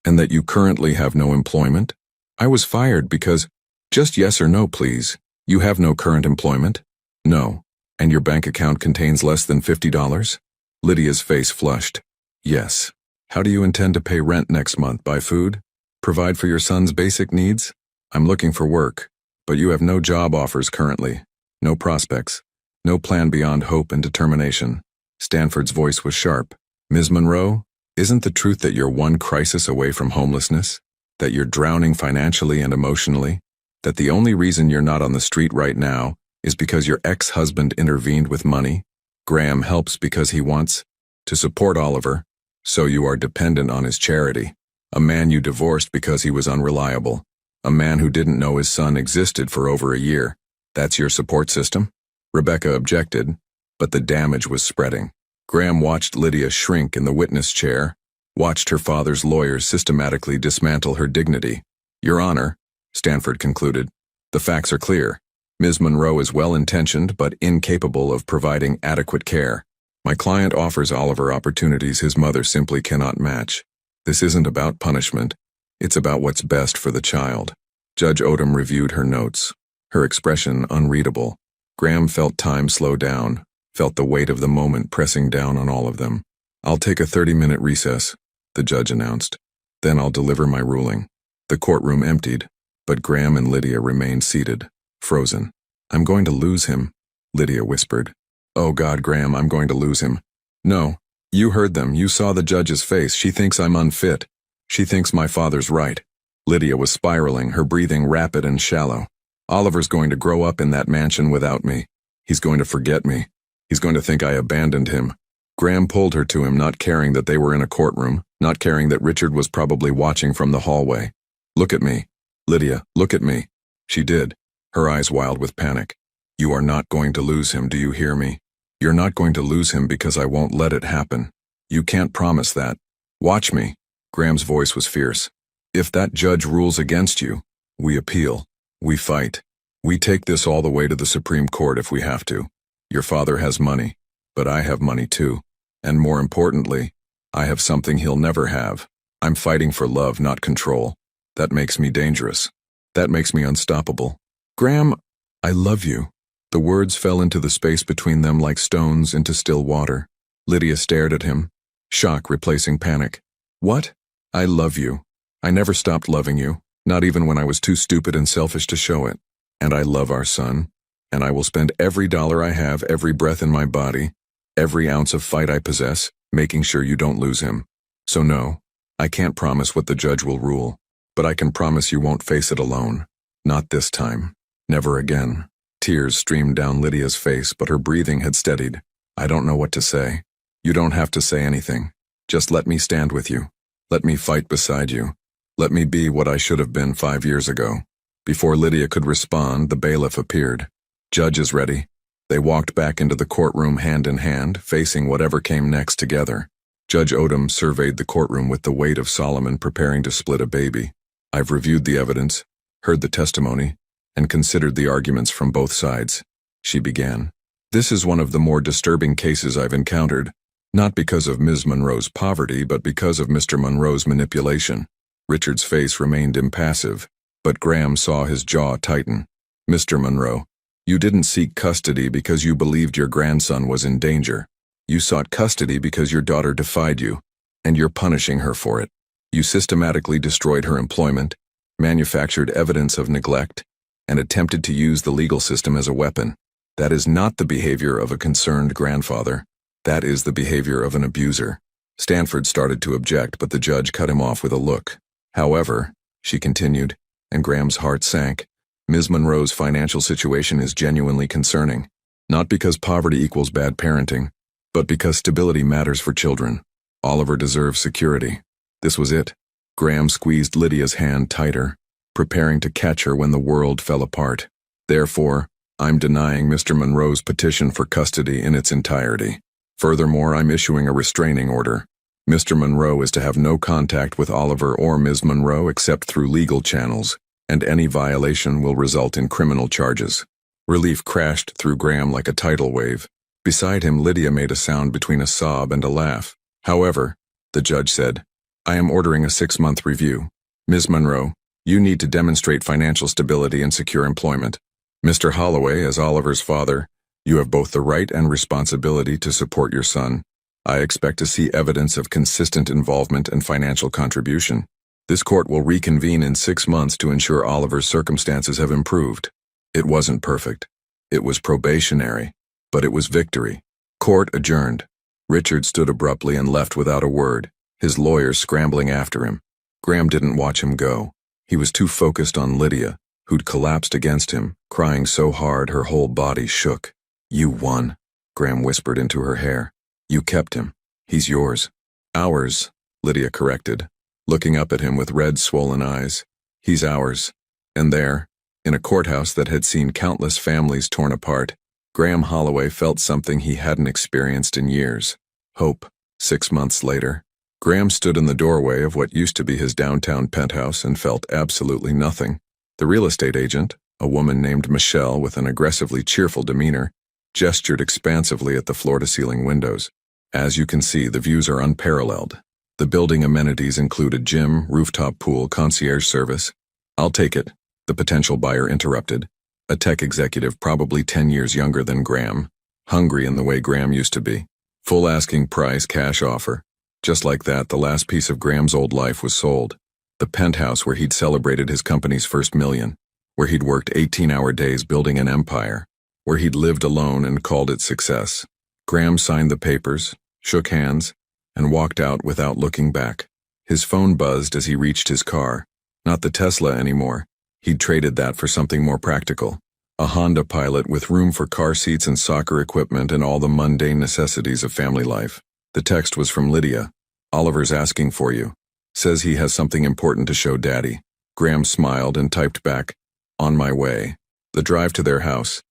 and that you currently have no employment? I was fired because, just yes or no, please. You have no current employment? No. And your bank account contains less than $50? Lydia's face flushed. Yes. How do you intend to pay rent next month? Buy food? Provide for your son's basic needs? I'm looking for work, but you have no job offers currently. No prospects. No plan beyond hope and determination. Stanford's voice was sharp. Ms. Monroe, isn't the truth that you're one crisis away from homelessness? That you're drowning financially and emotionally? That the only reason you're not on the street right now is because your ex-husband intervened with money? Graham helps because he wants to support Oliver, so you are dependent on his charity. A man you divorced because he was unreliable. A man who didn't know his son existed for over a year. That's your support system? Rebecca objected, but the damage was spreading. Graham watched Lydia shrink in the witness chair, watched her father's lawyers systematically dismantle her dignity. Your Honor, Stanford concluded, the facts are clear. Ms. Monroe is well-intentioned but incapable of providing adequate care. My client offers Oliver opportunities his mother simply cannot match. This isn't about punishment. It's about what's best for the child. Judge Odom reviewed her notes, her expression unreadable. Graham felt time slow down, felt the weight of the moment pressing down on all of them. I'll take a 30-minute recess, the judge announced. Then I'll deliver my ruling. The courtroom emptied, but Graham and Lydia remained seated, frozen. I'm going to lose him, Lydia whispered. Oh God, Graham, I'm going to lose him. No, you heard them. You saw the judge's face. She thinks I'm unfit. She thinks my father's right. Lydia was spiraling, her breathing rapid and shallow. Oliver's going to grow up in that mansion without me. He's going to forget me. He's going to think I abandoned him. Graham pulled her to him, not caring that they were in a courtroom, not caring that Richard was probably watching from the hallway. Look at me. Lydia, look at me. She did, her eyes wild with panic. You are not going to lose him, do you hear me? You're not going to lose him because I won't let it happen. You can't promise that. Watch me. Graham's voice was fierce. If that judge rules against you, we appeal. We fight. We take this all the way to the Supreme Court if we have to. Your father has money, but I have money too. And more importantly, I have something he'll never have. I'm fighting for love, not control. That makes me dangerous. That makes me unstoppable. Graham, I love you. The words fell into the space between them like stones into still water. Lydia stared at him, shock replacing panic. What? I love you. I never stopped loving you, not even when I was too stupid and selfish to show it. And I love our son, and I will spend every dollar I have, every breath in my body, every ounce of fight I possess, making sure you don't lose him. So no, I can't promise what the judge will rule, but I can promise you won't face it alone. Not this time. Never again. Tears streamed down Lydia's face, but her breathing had steadied. I don't know what to say. You don't have to say anything. Just let me stand with you. Let me fight beside you. Let me be what I should have been 5 years ago. Before Lydia could respond, the bailiff appeared. Judge is ready. They walked back into the courtroom hand in hand, facing whatever came next together. Judge Odom surveyed the courtroom with the weight of Solomon preparing to split a baby. I've reviewed the evidence, heard the testimony, and considered the arguments from both sides. She began. This is one of the more disturbing cases I've encountered, not because of Ms. Monroe's poverty, but because of Mr. Monroe's manipulation. Richard's face remained impassive, but Graham saw his jaw tighten. Mr. Monroe, you didn't seek custody because you believed your grandson was in danger. You sought custody because your daughter defied you, and you're punishing her for it. You systematically destroyed her employment, manufactured evidence of neglect, and attempted to use the legal system as a weapon. That is not the behavior of a concerned grandfather. That is the behavior of an abuser. Stanford started to object, but the judge cut him off with a look. However, she continued, and Graham's heart sank, Ms. Monroe's financial situation is genuinely concerning. Not because poverty equals bad parenting, But because stability matters for children, Oliver deserves security. This was it. Graham squeezed Lydia's hand tighter, preparing to catch her when the world fell apart. Therefore, I'm denying Mr. Monroe's petition for custody in its entirety. Furthermore, I'm issuing a restraining order. Mr. Monroe is to have no contact with Oliver or Ms. Monroe except through legal channels, and any violation will result in criminal charges. Relief crashed through Graham like a tidal wave. Beside him, Lydia made a sound between a sob and a laugh. However, the judge said, I am ordering a 6-month review. Ms. Monroe, you need to demonstrate financial stability and secure employment. Mr. Holloway, as Oliver's father, you have both the right and responsibility to support your son. I expect to see evidence of consistent involvement and financial contribution. This court will reconvene in 6 months to ensure Oliver's circumstances have improved. It wasn't perfect. It was probationary, but it was victory. Court adjourned. Richard stood abruptly and left without a word, his lawyers scrambling after him. Graham didn't watch him go. He was too focused on Lydia, who'd collapsed against him, crying so hard her whole body shook. You won, Graham whispered into her hair. You kept him. He's yours. Ours, Lydia corrected, looking up at him with red, swollen eyes. He's ours. And there, in a courthouse that had seen countless families torn apart, Graham Holloway felt something he hadn't experienced in years. Hope. 6 months later, Graham stood in the doorway of what used to be his downtown penthouse and felt absolutely nothing. The real estate agent, a woman named Michelle with an aggressively cheerful demeanor, gestured expansively at the floor-to-ceiling windows. As you can see, the views are unparalleled. The building amenities include a gym, rooftop pool, concierge service. I'll take it, the potential buyer interrupted. A tech executive probably 10 years younger than Graham, hungry in the way Graham used to be. Full asking price, cash offer. Just like that, the last piece of Graham's old life was sold. The penthouse where he'd celebrated his company's first million, where he'd worked 18-hour days building an empire, where he'd lived alone and called it success. Graham signed the papers, shook hands, and walked out without looking back. His phone buzzed as he reached his car. Not the Tesla anymore. He'd traded that for something more practical. A Honda Pilot with room for car seats and soccer equipment and all the mundane necessities of family life. The text was from Lydia. Oliver's asking for you. Says he has something important to show Daddy. Graham smiled and typed back, on my way. The drive to their house,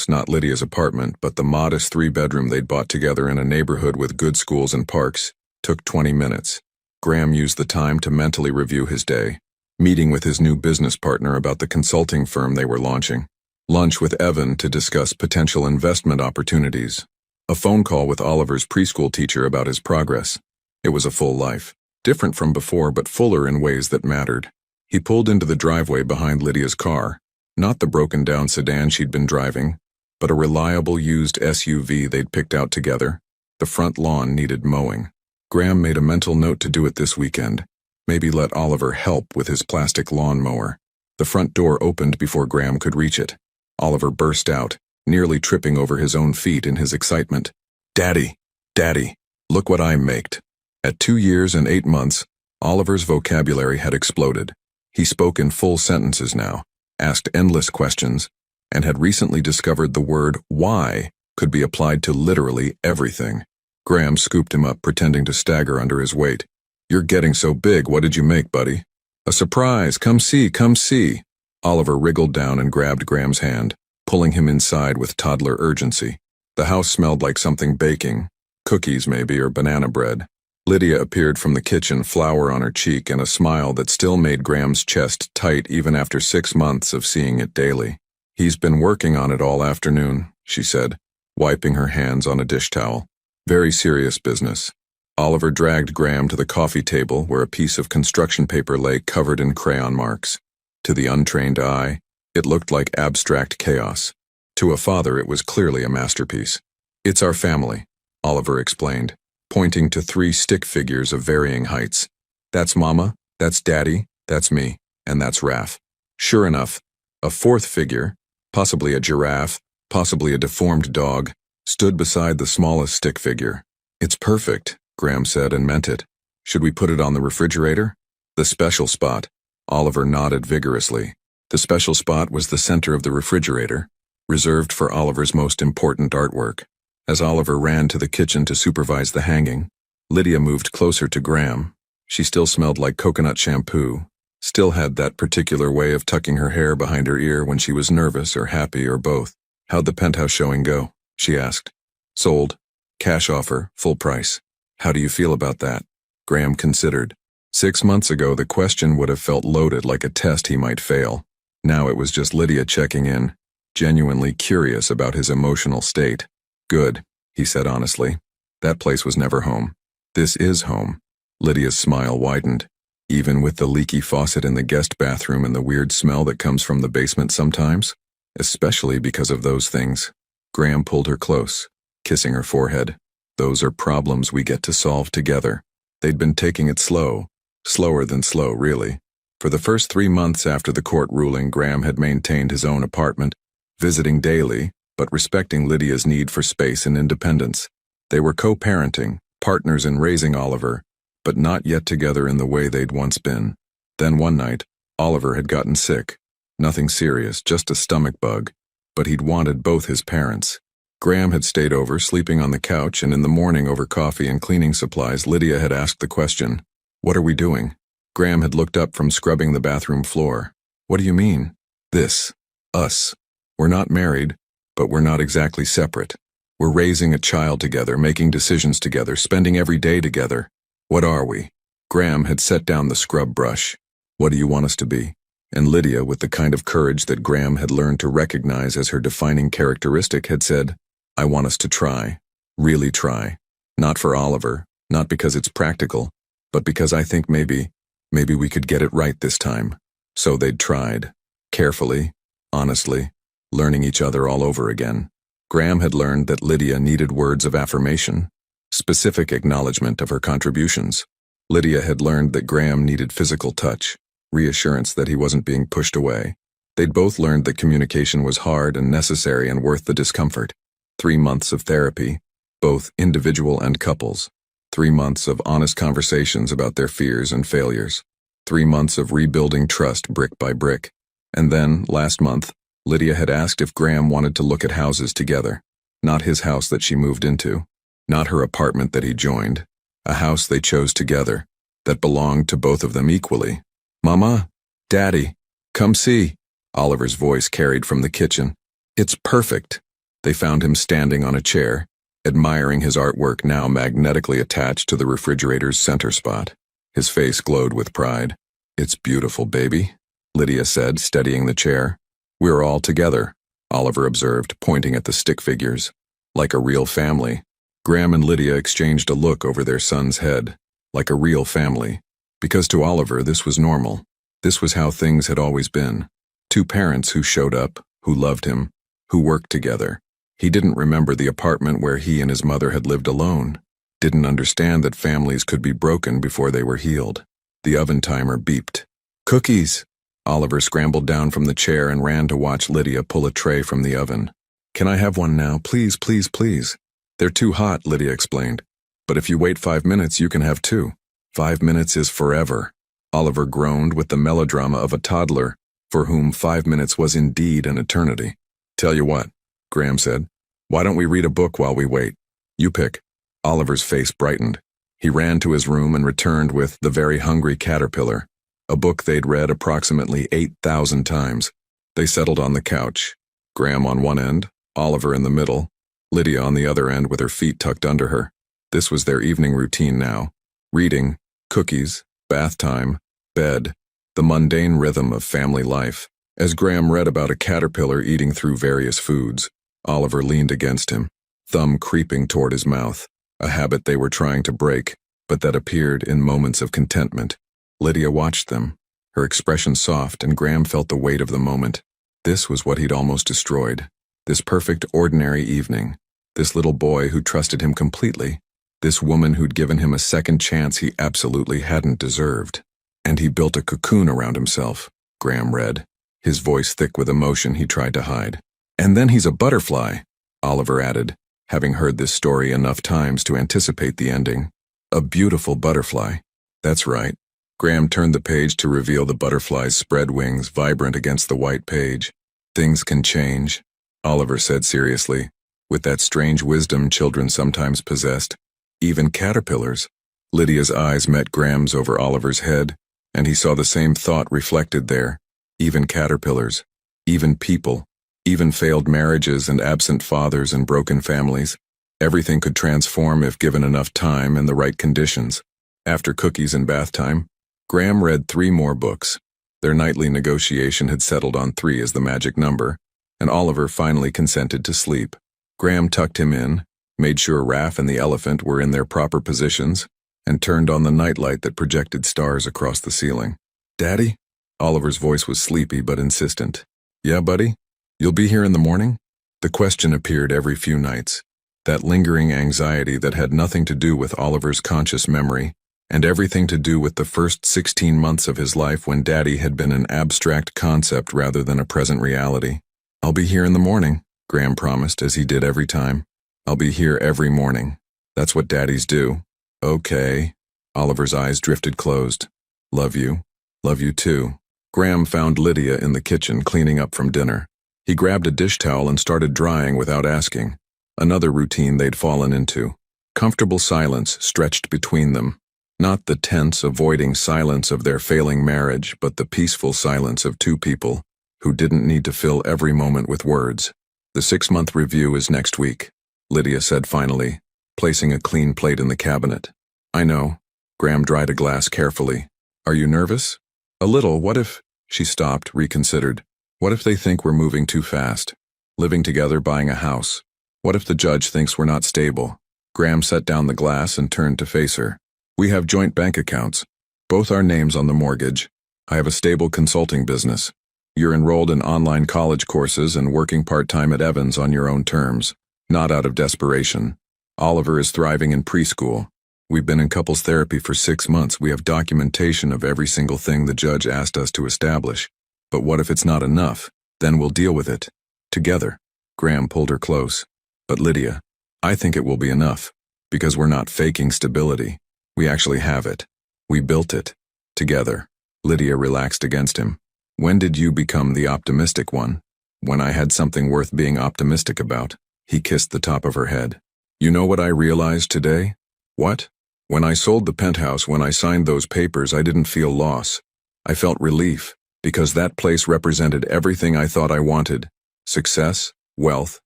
not Lydia's apartment, but the modest 3-bedroom they'd bought together in a neighborhood with good schools and parks, took 20 minutes. Graham used the time to mentally review his day, meeting with his new business partner about the consulting firm they were launching, lunch with Evan to discuss potential investment opportunities, a phone call with Oliver's preschool teacher about his progress. It was a full life, different from before but fuller in ways that mattered. He pulled into the driveway behind Lydia's car, not the broken-down sedan she'd been driving, but a reliable used SUV they'd picked out together. The front lawn needed mowing. Graham made a mental note to do it this weekend. Maybe let Oliver help with his plastic lawnmower. The front door opened before Graham could reach it. Oliver burst out, nearly tripping over his own feet in his excitement. Daddy, Daddy, look what I maked. At 2 years and 8 months, Oliver's vocabulary had exploded. He spoke in full sentences now, asked endless questions, and had recently discovered the word why could be applied to literally everything. Graham scooped him up, pretending to stagger under his weight. You're getting so big, what did you make, buddy? A surprise, come see, come see. Oliver wriggled down and grabbed Graham's hand, pulling him inside with toddler urgency. The house smelled like something baking, cookies maybe, or banana bread. Lydia appeared from the kitchen, flour on her cheek and a smile that still made Graham's chest tight even after 6 months of seeing it daily. He's been working on it all afternoon, she said, wiping her hands on a dish towel. Very serious business. Oliver dragged Graham to the coffee table where a piece of construction paper lay covered in crayon marks. To the untrained eye, it looked like abstract chaos. To a father, it was clearly a masterpiece. It's our family, Oliver explained, pointing to 3 stick figures of varying heights. That's Mama, that's Daddy, that's me, and that's Raph. Sure enough, a 4th figure, possibly a giraffe, possibly a deformed dog, stood beside the smallest stick figure. It's perfect, Graham said and meant it. Should we put it on the refrigerator? The special spot. Oliver nodded vigorously. The special spot was the center of the refrigerator, reserved for Oliver's most important artwork. As Oliver ran to the kitchen to supervise the hanging, Lydia moved closer to Graham. She still smelled like coconut shampoo, still had that particular way of tucking her hair behind her ear when she was nervous or happy or both. "How'd the penthouse showing go?" she asked. "Sold. Cash offer, full price. How do you feel about that?" Graham considered. 6 months ago, the question would have felt loaded, like a test he might fail. Now it was just Lydia checking in, genuinely curious about his emotional state. "Good," he said honestly. "That place was never home. This is home." Lydia's smile widened. "Even with the leaky faucet in the guest bathroom and the weird smell that comes from the basement sometimes? Especially because of those things." Graham pulled her close, kissing her forehead. "Those are problems we get to solve together." They'd been taking it slow, slower than slow, really. For the first 3 months after the court ruling, Graham had maintained his own apartment, visiting daily, but respecting Lydia's need for space and independence. They were co-parenting, partners in raising Oliver, but not yet together in the way they'd once been. Then one night, Oliver had gotten sick. Nothing serious, just a stomach bug, but he'd wanted both his parents. Graham had stayed over, sleeping on the couch, and in the morning over coffee and cleaning supplies, Lydia had asked the question, "What are we doing?" Graham had looked up from scrubbing the bathroom floor. "What do you mean?" "This. Us. We're not married, but we're not exactly separate. We're raising a child together, making decisions together, spending every day together. What are we?" Graham had set down the scrub brush. "What do you want us to be?" And Lydia, with the kind of courage that Graham had learned to recognize as her defining characteristic, had said, "I want us to try. Really try. Not for Oliver, not because it's practical, but because I think maybe we could get it right this time." So they'd tried. Carefully, honestly, learning each other all over again. Graham had learned that Lydia needed words of affirmation, specific acknowledgement of her contributions. Lydia had learned that Graham needed physical touch, reassurance that he wasn't being pushed away. They'd both learned that communication was hard and necessary and worth the discomfort. 3 months of therapy, both individual and couples. 3 months of honest conversations about their fears and failures. 3 months of rebuilding trust brick by brick. And then, last month, Lydia had asked if Graham wanted to look at houses together. Not his house that she moved into. Not her apartment that he joined. A house they chose together, that belonged to both of them equally. "Mama, Daddy, come see," Oliver's voice carried from the kitchen. "It's perfect." They found him standing on a chair, admiring his artwork now magnetically attached to the refrigerator's center spot. His face glowed with pride. "It's beautiful, baby," Lydia said, steadying the chair. "We're all together," Oliver observed, pointing at the stick figures. "Like a real family." Graham and Lydia exchanged a look over their son's head. Like a real family. Because to Oliver, this was normal. This was how things had always been. 2 parents who showed up, who loved him, who worked together. He didn't remember the apartment where he and his mother had lived alone. Didn't understand that families could be broken before they were healed. The oven timer beeped. "Cookies!" Oliver scrambled down from the chair and ran to watch Lydia pull a tray from the oven. "Can I have one now? Please, please, please." "They're too hot," Lydia explained. "But if you wait 5 minutes, you can have 2. 5 minutes is forever." Oliver groaned with the melodrama of a toddler, for whom 5 minutes was indeed an eternity. "Tell you what," Graham said. "Why don't we read a book while we wait? You pick." Oliver's face brightened. He ran to his room and returned with The Very Hungry Caterpillar, a book they'd read approximately 8,000 times. They settled on the couch, Graham on one end, Oliver in the middle, Lydia on the other end with her feet tucked under her. This was their evening routine now. Reading, cookies, bath time, bed, the mundane rhythm of family life. As Graham read about a caterpillar eating through various foods, Oliver leaned against him, thumb creeping toward his mouth, a habit they were trying to break, but that appeared in moments of contentment. Lydia watched them, her expression soft, and Graham felt the weight of the moment. This was what he'd almost destroyed. This perfect, ordinary evening. This little boy who trusted him completely. This woman who'd given him a second chance he absolutely hadn't deserved. And he built a cocoon around himself, Graham read, his voice thick with emotion he tried to hide. "And then he's a butterfly," Oliver added, having heard this story enough times to anticipate the ending. "A beautiful butterfly." "That's right." Graham turned the page to reveal the butterfly's spread wings vibrant against the white page. "Things can change," Oliver said seriously. with that strange wisdom children sometimes possessed. Even caterpillars. Lydia's eyes met Graham's over Oliver's head, and he saw the same thought reflected there. Even caterpillars. Even people. Even failed marriages and absent fathers and broken families. Everything could transform if given enough time and the right conditions. After cookies and bath time, Graham read 3 more books. Their nightly negotiation had settled on 3 as the magic number, and Oliver finally consented to sleep. Graham tucked him in, made sure Raph and the elephant were in their proper positions, and turned on the nightlight that projected stars across the ceiling. "Daddy?" Oliver's voice was sleepy but insistent. "Yeah, buddy? You'll be here in the morning?" The question appeared every few nights. That lingering anxiety that had nothing to do with Oliver's conscious memory, and everything to do with the first 16 months of his life when Daddy had been an abstract concept rather than a present reality. "I'll be here in the morning," Graham promised, as he did every time. "I'll be here every morning. That's what daddies do." "Okay." Oliver's eyes drifted closed. "Love you. Love you too." Graham found Lydia in the kitchen cleaning up from dinner. He grabbed a dish towel and started drying without asking. Another routine they'd fallen into. Comfortable silence stretched between them. Not the tense, avoiding silence of their failing marriage, but the peaceful silence of 2 people who didn't need to fill every moment with words. "The 6-month review is next week," Lydia said finally, placing a clean plate in the cabinet. "I know." Graham dried a glass carefully. "Are you nervous?" "A little. What if—" She stopped, reconsidered. "What if they think we're moving too fast? Living together, buying a house. What if the judge thinks we're not stable?" Graham set down the glass and turned to face her. "We have joint bank accounts. Both our names on the mortgage. I have a stable consulting business. You're enrolled in online college courses and working part-time at Evans on your own terms, not out of desperation. Oliver is thriving in preschool. We've been in couples therapy for 6 months. We have documentation of every single thing the judge asked us to establish. But what if it's not enough? Then we'll deal with it. Together." Graham pulled her close. "But Lydia, I think it will be enough. Because we're not faking stability. We actually have it. We built it. Together." Lydia relaxed against him. "When did you become the optimistic one?" "When I had something worth being optimistic about." He kissed the top of her head. "You know what I realized today?" "What?" "When I sold the penthouse, when I signed those papers, I didn't feel loss. I felt relief, because that place represented everything I thought I wanted. Success, wealth,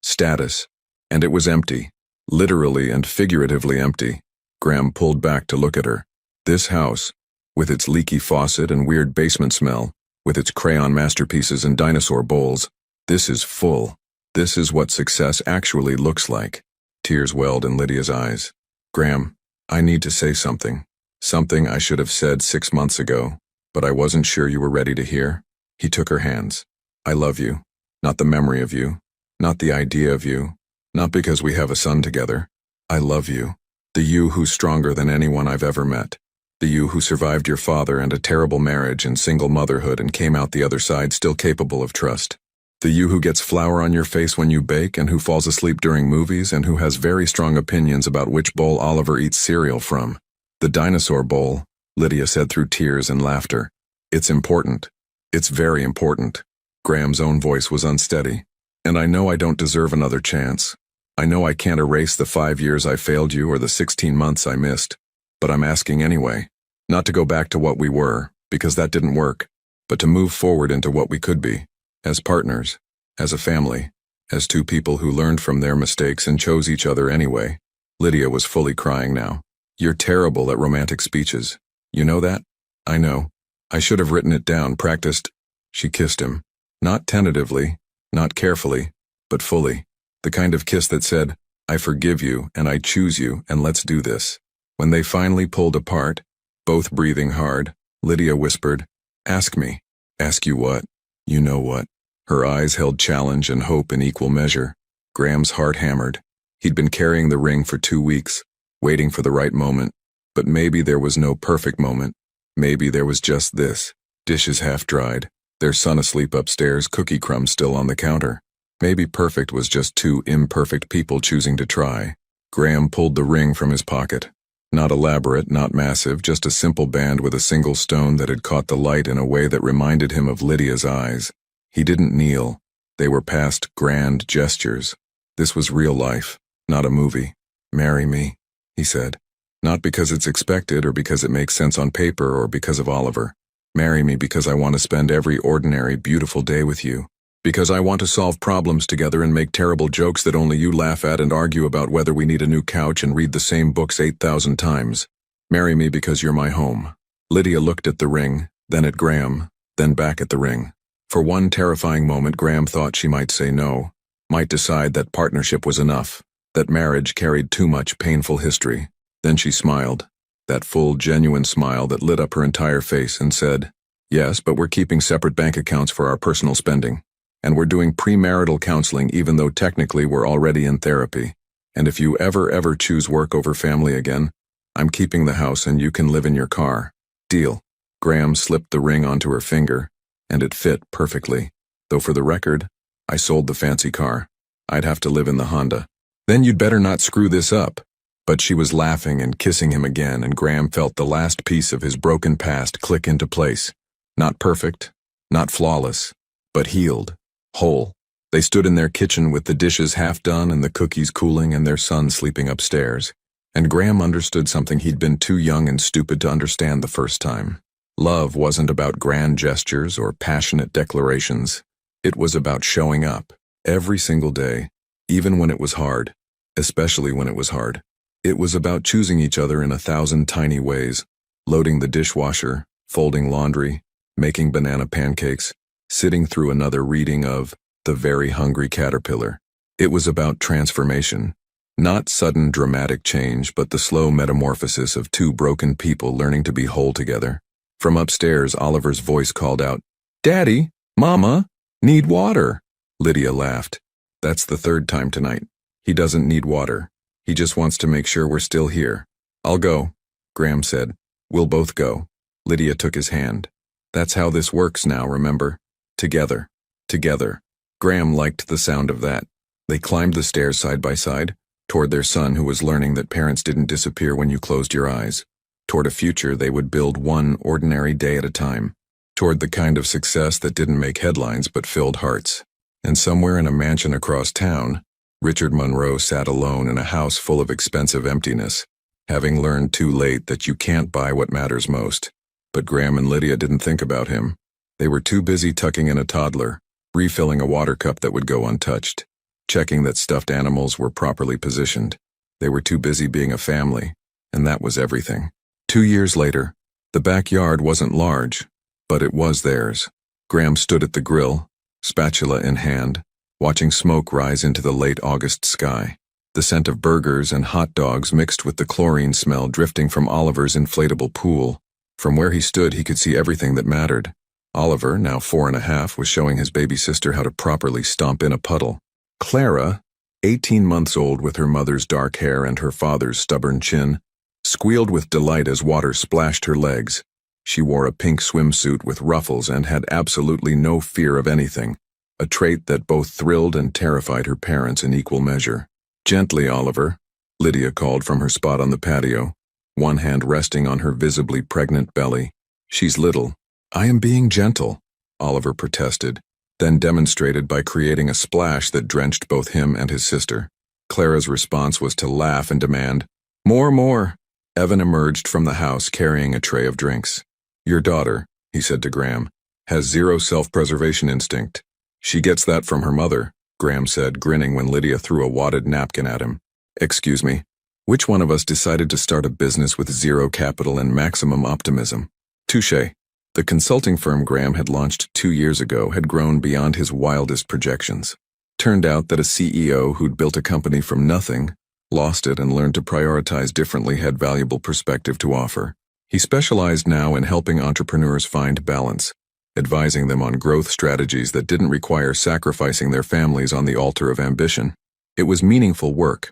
status. And it was empty. Literally and figuratively empty." Graham pulled back to look at her. "This house, with its leaky faucet and weird basement smell, with its crayon masterpieces and dinosaur bowls, this is full. This is what success actually looks like." Tears welled in Lydia's eyes. "Graham, I need to say something. Something I should have said 6 months ago, but I wasn't sure you were ready to hear." He took her hands. "I love you. Not the memory of you. Not the idea of you. Not because we have a son together. I love you. The you who's stronger than anyone I've ever met. The you who survived your father and a terrible marriage and single motherhood and came out the other side still capable of trust. The you who gets flour on your face when you bake and who falls asleep during movies and who has very strong opinions about which bowl Oliver eats cereal from. The dinosaur bowl," Lydia said through tears and laughter. "It's important. It's very important." Graham's own voice was unsteady. "And I know I don't deserve another chance. I know I can't erase the 5 years I failed you or the 16 months I missed. But I'm asking anyway. Not to go back to what we were, because that didn't work, but to move forward into what we could be. As partners, as a family, as 2 people who learned from their mistakes and chose each other anyway." Lydia was fully crying now. "You're terrible at romantic speeches. You know that?" "I know. I should have written it down, practiced." She kissed him. Not tentatively, not carefully, but fully. The kind of kiss that said, "I forgive you and I choose you and let's do this." When they finally pulled apart, both breathing hard, Lydia whispered, "Ask me." "Ask you what?" "You know what." Her eyes held challenge and hope in equal measure. Graham's heart hammered. He'd been carrying the ring for 2 weeks, waiting for the right moment. But maybe there was no perfect moment. Maybe there was just this. Dishes half dried, their son asleep upstairs, cookie crumbs still on the counter. Maybe perfect was just 2 imperfect people choosing to try. Graham pulled the ring from his pocket. Not elaborate, not massive, just a simple band with a single stone that had caught the light in a way that reminded him of Lydia's eyes. He didn't kneel. They were past grand gestures. This was real life, not a movie. "Marry me," he said. "Not because it's expected or because it makes sense on paper or because of Oliver. Marry me because I want to spend every ordinary, beautiful day with you. Because I want to solve problems together and make terrible jokes that only you laugh at and argue about whether we need a new couch and read the same books 8,000 times. Marry me because you're my home." Lydia looked at the ring, then at Graham, then back at the ring. For one terrifying moment, Graham thought she might say no, might decide that partnership was enough, that marriage carried too much painful history. Then she smiled, that full, genuine smile that lit up her entire face, and said, "Yes, but we're keeping separate bank accounts for our personal spending. And we're doing premarital counseling even though technically we're already in therapy. And if you ever choose work over family again, I'm keeping the house and you can live in your car. Deal." Graham slipped the ring onto her finger, and it fit perfectly. "Though for the record, I sold the fancy car. I'd have to live in the Honda." "Then you'd better not screw this up." But she was laughing and kissing him again, and Graham felt the last piece of his broken past click into place. Not perfect, not flawless, but healed, whole. They stood in their kitchen with the dishes half done and the cookies cooling and their son sleeping upstairs. And Graham understood something he'd been too young and stupid to understand the first time. Love wasn't about grand gestures or passionate declarations. It was about showing up, every single day, even when it was hard, especially when it was hard. It was about choosing each other in 1,000 tiny ways, loading the dishwasher, folding laundry, making banana pancakes, sitting through another reading of The Very Hungry Caterpillar. It was about transformation. Not sudden dramatic change, but the slow metamorphosis of two broken people learning to be whole together. From upstairs, Oliver's voice called out, "Daddy, Mama, need water." Lydia laughed. "That's the third time tonight. He doesn't need water. He just wants to make sure we're still here." "I'll go," Graham said. "We'll both go." Lydia took his hand. "That's how this works now, remember? Together. Together." Graham liked the sound of that. They climbed the stairs side by side, toward their son who was learning that parents didn't disappear when you closed your eyes, toward a future they would build one ordinary day at a time, toward the kind of success that didn't make headlines but filled hearts. And somewhere in a mansion across town, Richard Monroe sat alone in a house full of expensive emptiness, having learned too late that you can't buy what matters most. But Graham and Lydia didn't think about him. They were too busy tucking in a toddler, refilling a water cup that would go untouched, checking that stuffed animals were properly positioned. They were too busy being a family, and that was everything. 2 years later, the backyard wasn't large, but it was theirs. Graham stood at the grill, spatula in hand, watching smoke rise into the late August sky. The scent of burgers and hot dogs mixed with the chlorine smell drifting from Oliver's inflatable pool. From where he stood, he could see everything that mattered. Oliver, now 4.5, was showing his baby sister how to properly stomp in a puddle. Clara, 18 months old with her mother's dark hair and her father's stubborn chin, squealed with delight as water splashed her legs. She wore a pink swimsuit with ruffles and had absolutely no fear of anything, a trait that both thrilled and terrified her parents in equal measure. "Gently, Oliver," Lydia called from her spot on the patio, one hand resting on her visibly pregnant belly. "She's little." "I am being gentle," Oliver protested, then demonstrated by creating a splash that drenched both him and his sister. Clara's response was to laugh and demand, "More, more." Evan emerged from the house carrying a tray of drinks. "Your daughter," he said to Graham, "has zero self-preservation instinct." "She gets that from her mother," Graham said, grinning when Lydia threw a wadded napkin at him. "Excuse me, which one of us decided to start a business with zero capital and maximum optimism?" "Touché." The consulting firm Graham had launched 2 years ago had grown beyond his wildest projections. Turned out that a CEO who'd built a company from nothing, lost it and learned to prioritize differently had valuable perspective to offer. He specialized now in helping entrepreneurs find balance, advising them on growth strategies that didn't require sacrificing their families on the altar of ambition. It was meaningful work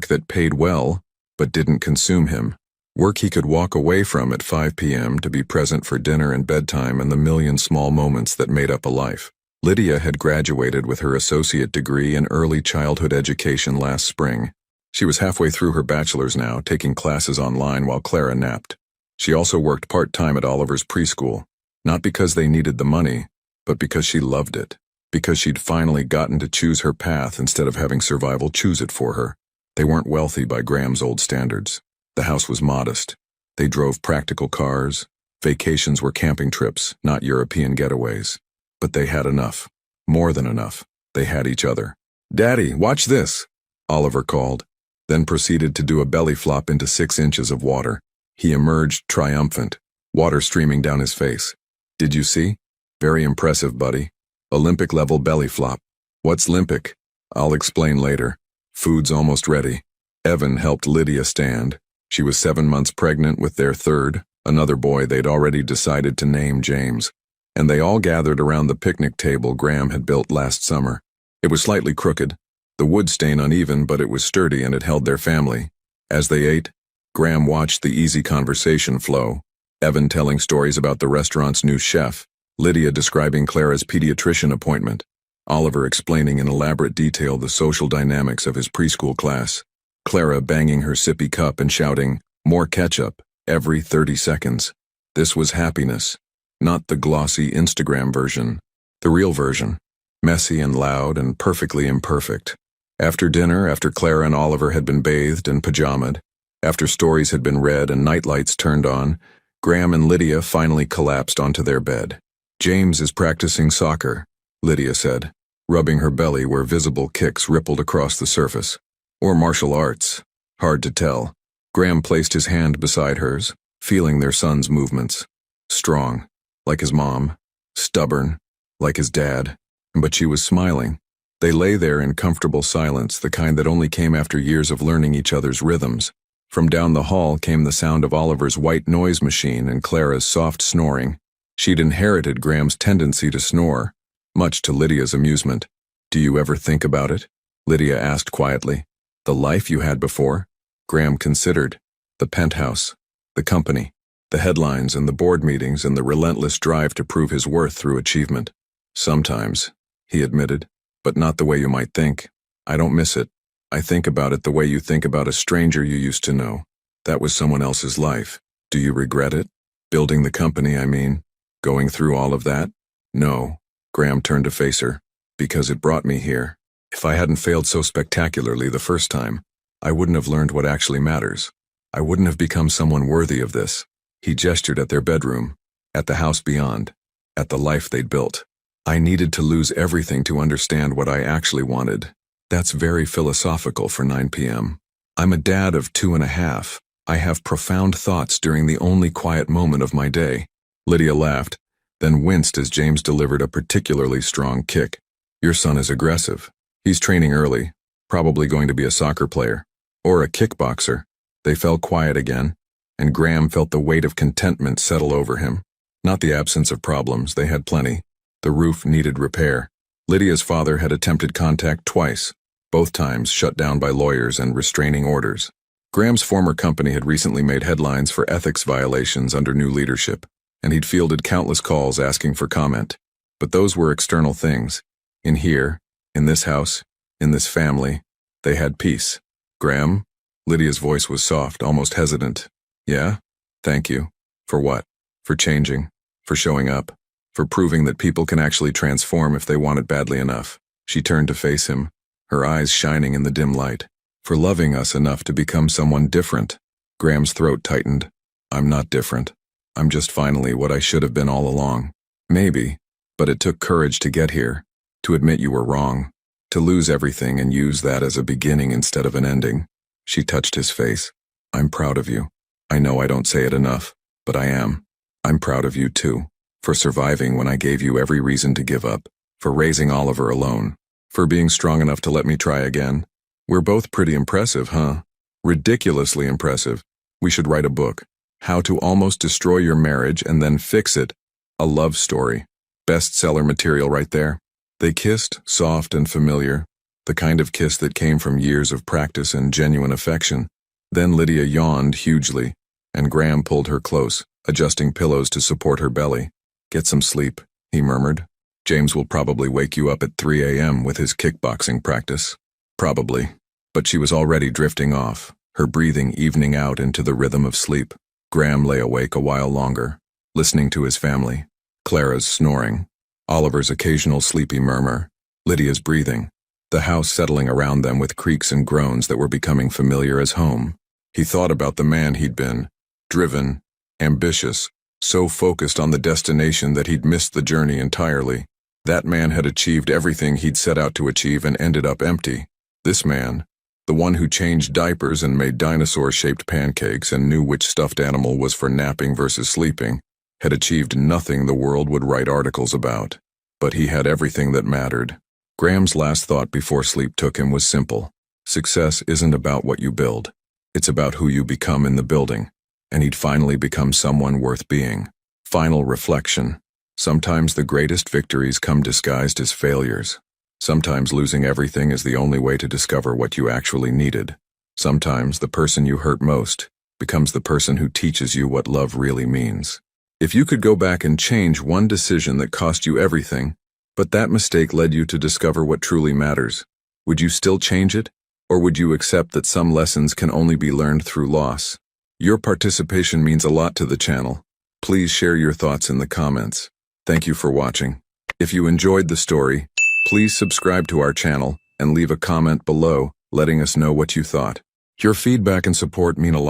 that paid well, but didn't consume him. Work he could walk away from at 5 p.m. to be present for dinner and bedtime and the million small moments that made up a life. Lydia had graduated with her associate degree in early childhood education last spring. She was halfway through her bachelor's now, taking classes online while Clara napped. She also worked part-time at Oliver's preschool, not because they needed the money, but because she loved it. because she'd finally gotten to choose her path instead of having survival choose it for her. They weren't wealthy by Graham's old standards. The house was modest. They drove practical cars. Vacations were camping trips, not European getaways. But they had enough. More than enough. They had each other. "Daddy, watch this," Oliver called, then proceeded to do a belly flop into 6 inches of water. He emerged triumphant, water streaming down his face. "Did you see? Very impressive, buddy. Olympic-level belly flop." "What's Olympic?" "I'll explain later. Food's almost ready." Evan helped Lydia stand. She was 7 months pregnant with their third, another boy they'd already decided to name James. And they all gathered around the picnic table Graham had built last summer. It was slightly crooked, the wood stain uneven, but it was sturdy and it held their family. As they ate, Graham watched the easy conversation flow, Evan telling stories about the restaurant's new chef, Lydia describing Clara's pediatrician appointment, Oliver explaining in elaborate detail the social dynamics of his preschool class, Clara banging her sippy cup and shouting, "More ketchup," every 30 seconds. This was happiness, not the glossy Instagram version, the real version, messy and loud and perfectly imperfect. After dinner, after Clara and Oliver had been bathed and pajamaed, after stories had been read and nightlights turned on, Graham and Lydia finally collapsed onto their bed. "James is practicing soccer," Lydia said, rubbing her belly where visible kicks rippled across the surface. "Or martial arts. Hard to tell." Graham placed his hand beside hers, feeling their son's movements. Strong, like his mom. Stubborn, like his dad. But she was smiling. They lay there in comfortable silence, the kind that only came after years of learning each other's rhythms. From down the hall came the sound of Oliver's white noise machine and Clara's soft snoring. She'd inherited Graham's tendency to snore, much to Lydia's amusement. "Do you ever think about it?" Lydia asked quietly. "The life you had before?" Graham considered. The penthouse, the company, the headlines and the board meetings and the relentless drive to prove his worth through achievement. "Sometimes," he admitted, "but not the way you might think. I don't miss it. I think about it the way you think about a stranger you used to know. That was someone else's life. Do you regret it? Building the company, I mean. Going through all of that?" "No." Graham turned to face her. "Because it brought me here. If I hadn't failed so spectacularly the first time, I wouldn't have learned what actually matters. I wouldn't have become someone worthy of this." He gestured at their bedroom, at the house beyond, at the life they'd built. "I needed to lose everything to understand what I actually wanted." That's very philosophical for 9 p.m. "I'm a dad of 2.5. I have profound thoughts during the only quiet moment of my day." Lydia laughed, then winced as James delivered a particularly strong kick. "Your son is aggressive. He's training early, probably going to be a soccer player. Or a kickboxer." They fell quiet again, and Graham felt the weight of contentment settle over him. Not the absence of problems, they had plenty. The roof needed repair. Lydia's father had attempted contact twice, both times shut down by lawyers and restraining orders. Graham's former company had recently made headlines for ethics violations under new leadership, and he'd fielded countless calls asking for comment. But those were external things. In here, in this house, in this family, they had peace. "Graham?" Lydia's voice was soft, almost hesitant. "Yeah? Thank you. For what? For changing. For showing up. For proving that people can actually transform if they want it badly enough." She turned to face him, her eyes shining in the dim light. "For loving us enough to become someone different." Graham's throat tightened. "I'm not different. I'm just finally what I should have been all along." "Maybe, but it took courage to get here, to admit you were wrong, to lose everything and use that as a beginning instead of an ending." She touched his face. "I'm proud of you. I know I don't say it enough, but I am. I'm proud of you too, for surviving when I gave you every reason to give up, for raising Oliver alone, for being strong enough to let me try again. We're both pretty impressive, huh? Ridiculously impressive. We should write a book. How to Almost Destroy Your Marriage and Then Fix It. A love story. Bestseller material right there." They kissed, soft and familiar, the kind of kiss that came from years of practice and genuine affection. Then Lydia yawned hugely, and Graham pulled her close, adjusting pillows to support her belly. "Get some sleep," he murmured. "James will probably wake you up at 3 a.m. with his kickboxing practice." Probably. But she was already drifting off, her breathing evening out into the rhythm of sleep. Graham lay awake a while longer, listening to his family. Clara's snoring. Oliver's occasional sleepy murmur, Lydia's breathing, the house settling around them with creaks and groans that were becoming familiar as home. He thought about the man he'd been, driven, ambitious, so focused on the destination that he'd missed the journey entirely. That man had achieved everything he'd set out to achieve and ended up empty. This man, the one who changed diapers and made dinosaur-shaped pancakes and knew which stuffed animal was for napping versus sleeping, had achieved nothing the world would write articles about. But he had everything that mattered. Graham's last thought before sleep took him was simple. Success isn't about what you build. It's about who you become in the building. And he'd finally become someone worth being. Final reflection. Sometimes the greatest victories come disguised as failures. Sometimes losing everything is the only way to discover what you actually needed. Sometimes the person you hurt most becomes the person who teaches you what love really means. If you could go back and change one decision that cost you everything, but that mistake led you to discover what truly matters, would you still change it? Or would you accept that some lessons can only be learned through loss? Your participation means a lot to the channel. Please share your thoughts in the comments. Thank you for watching. If you enjoyed the story, please subscribe to our channel and leave a comment below letting us know what you thought. Your feedback and support mean a lot.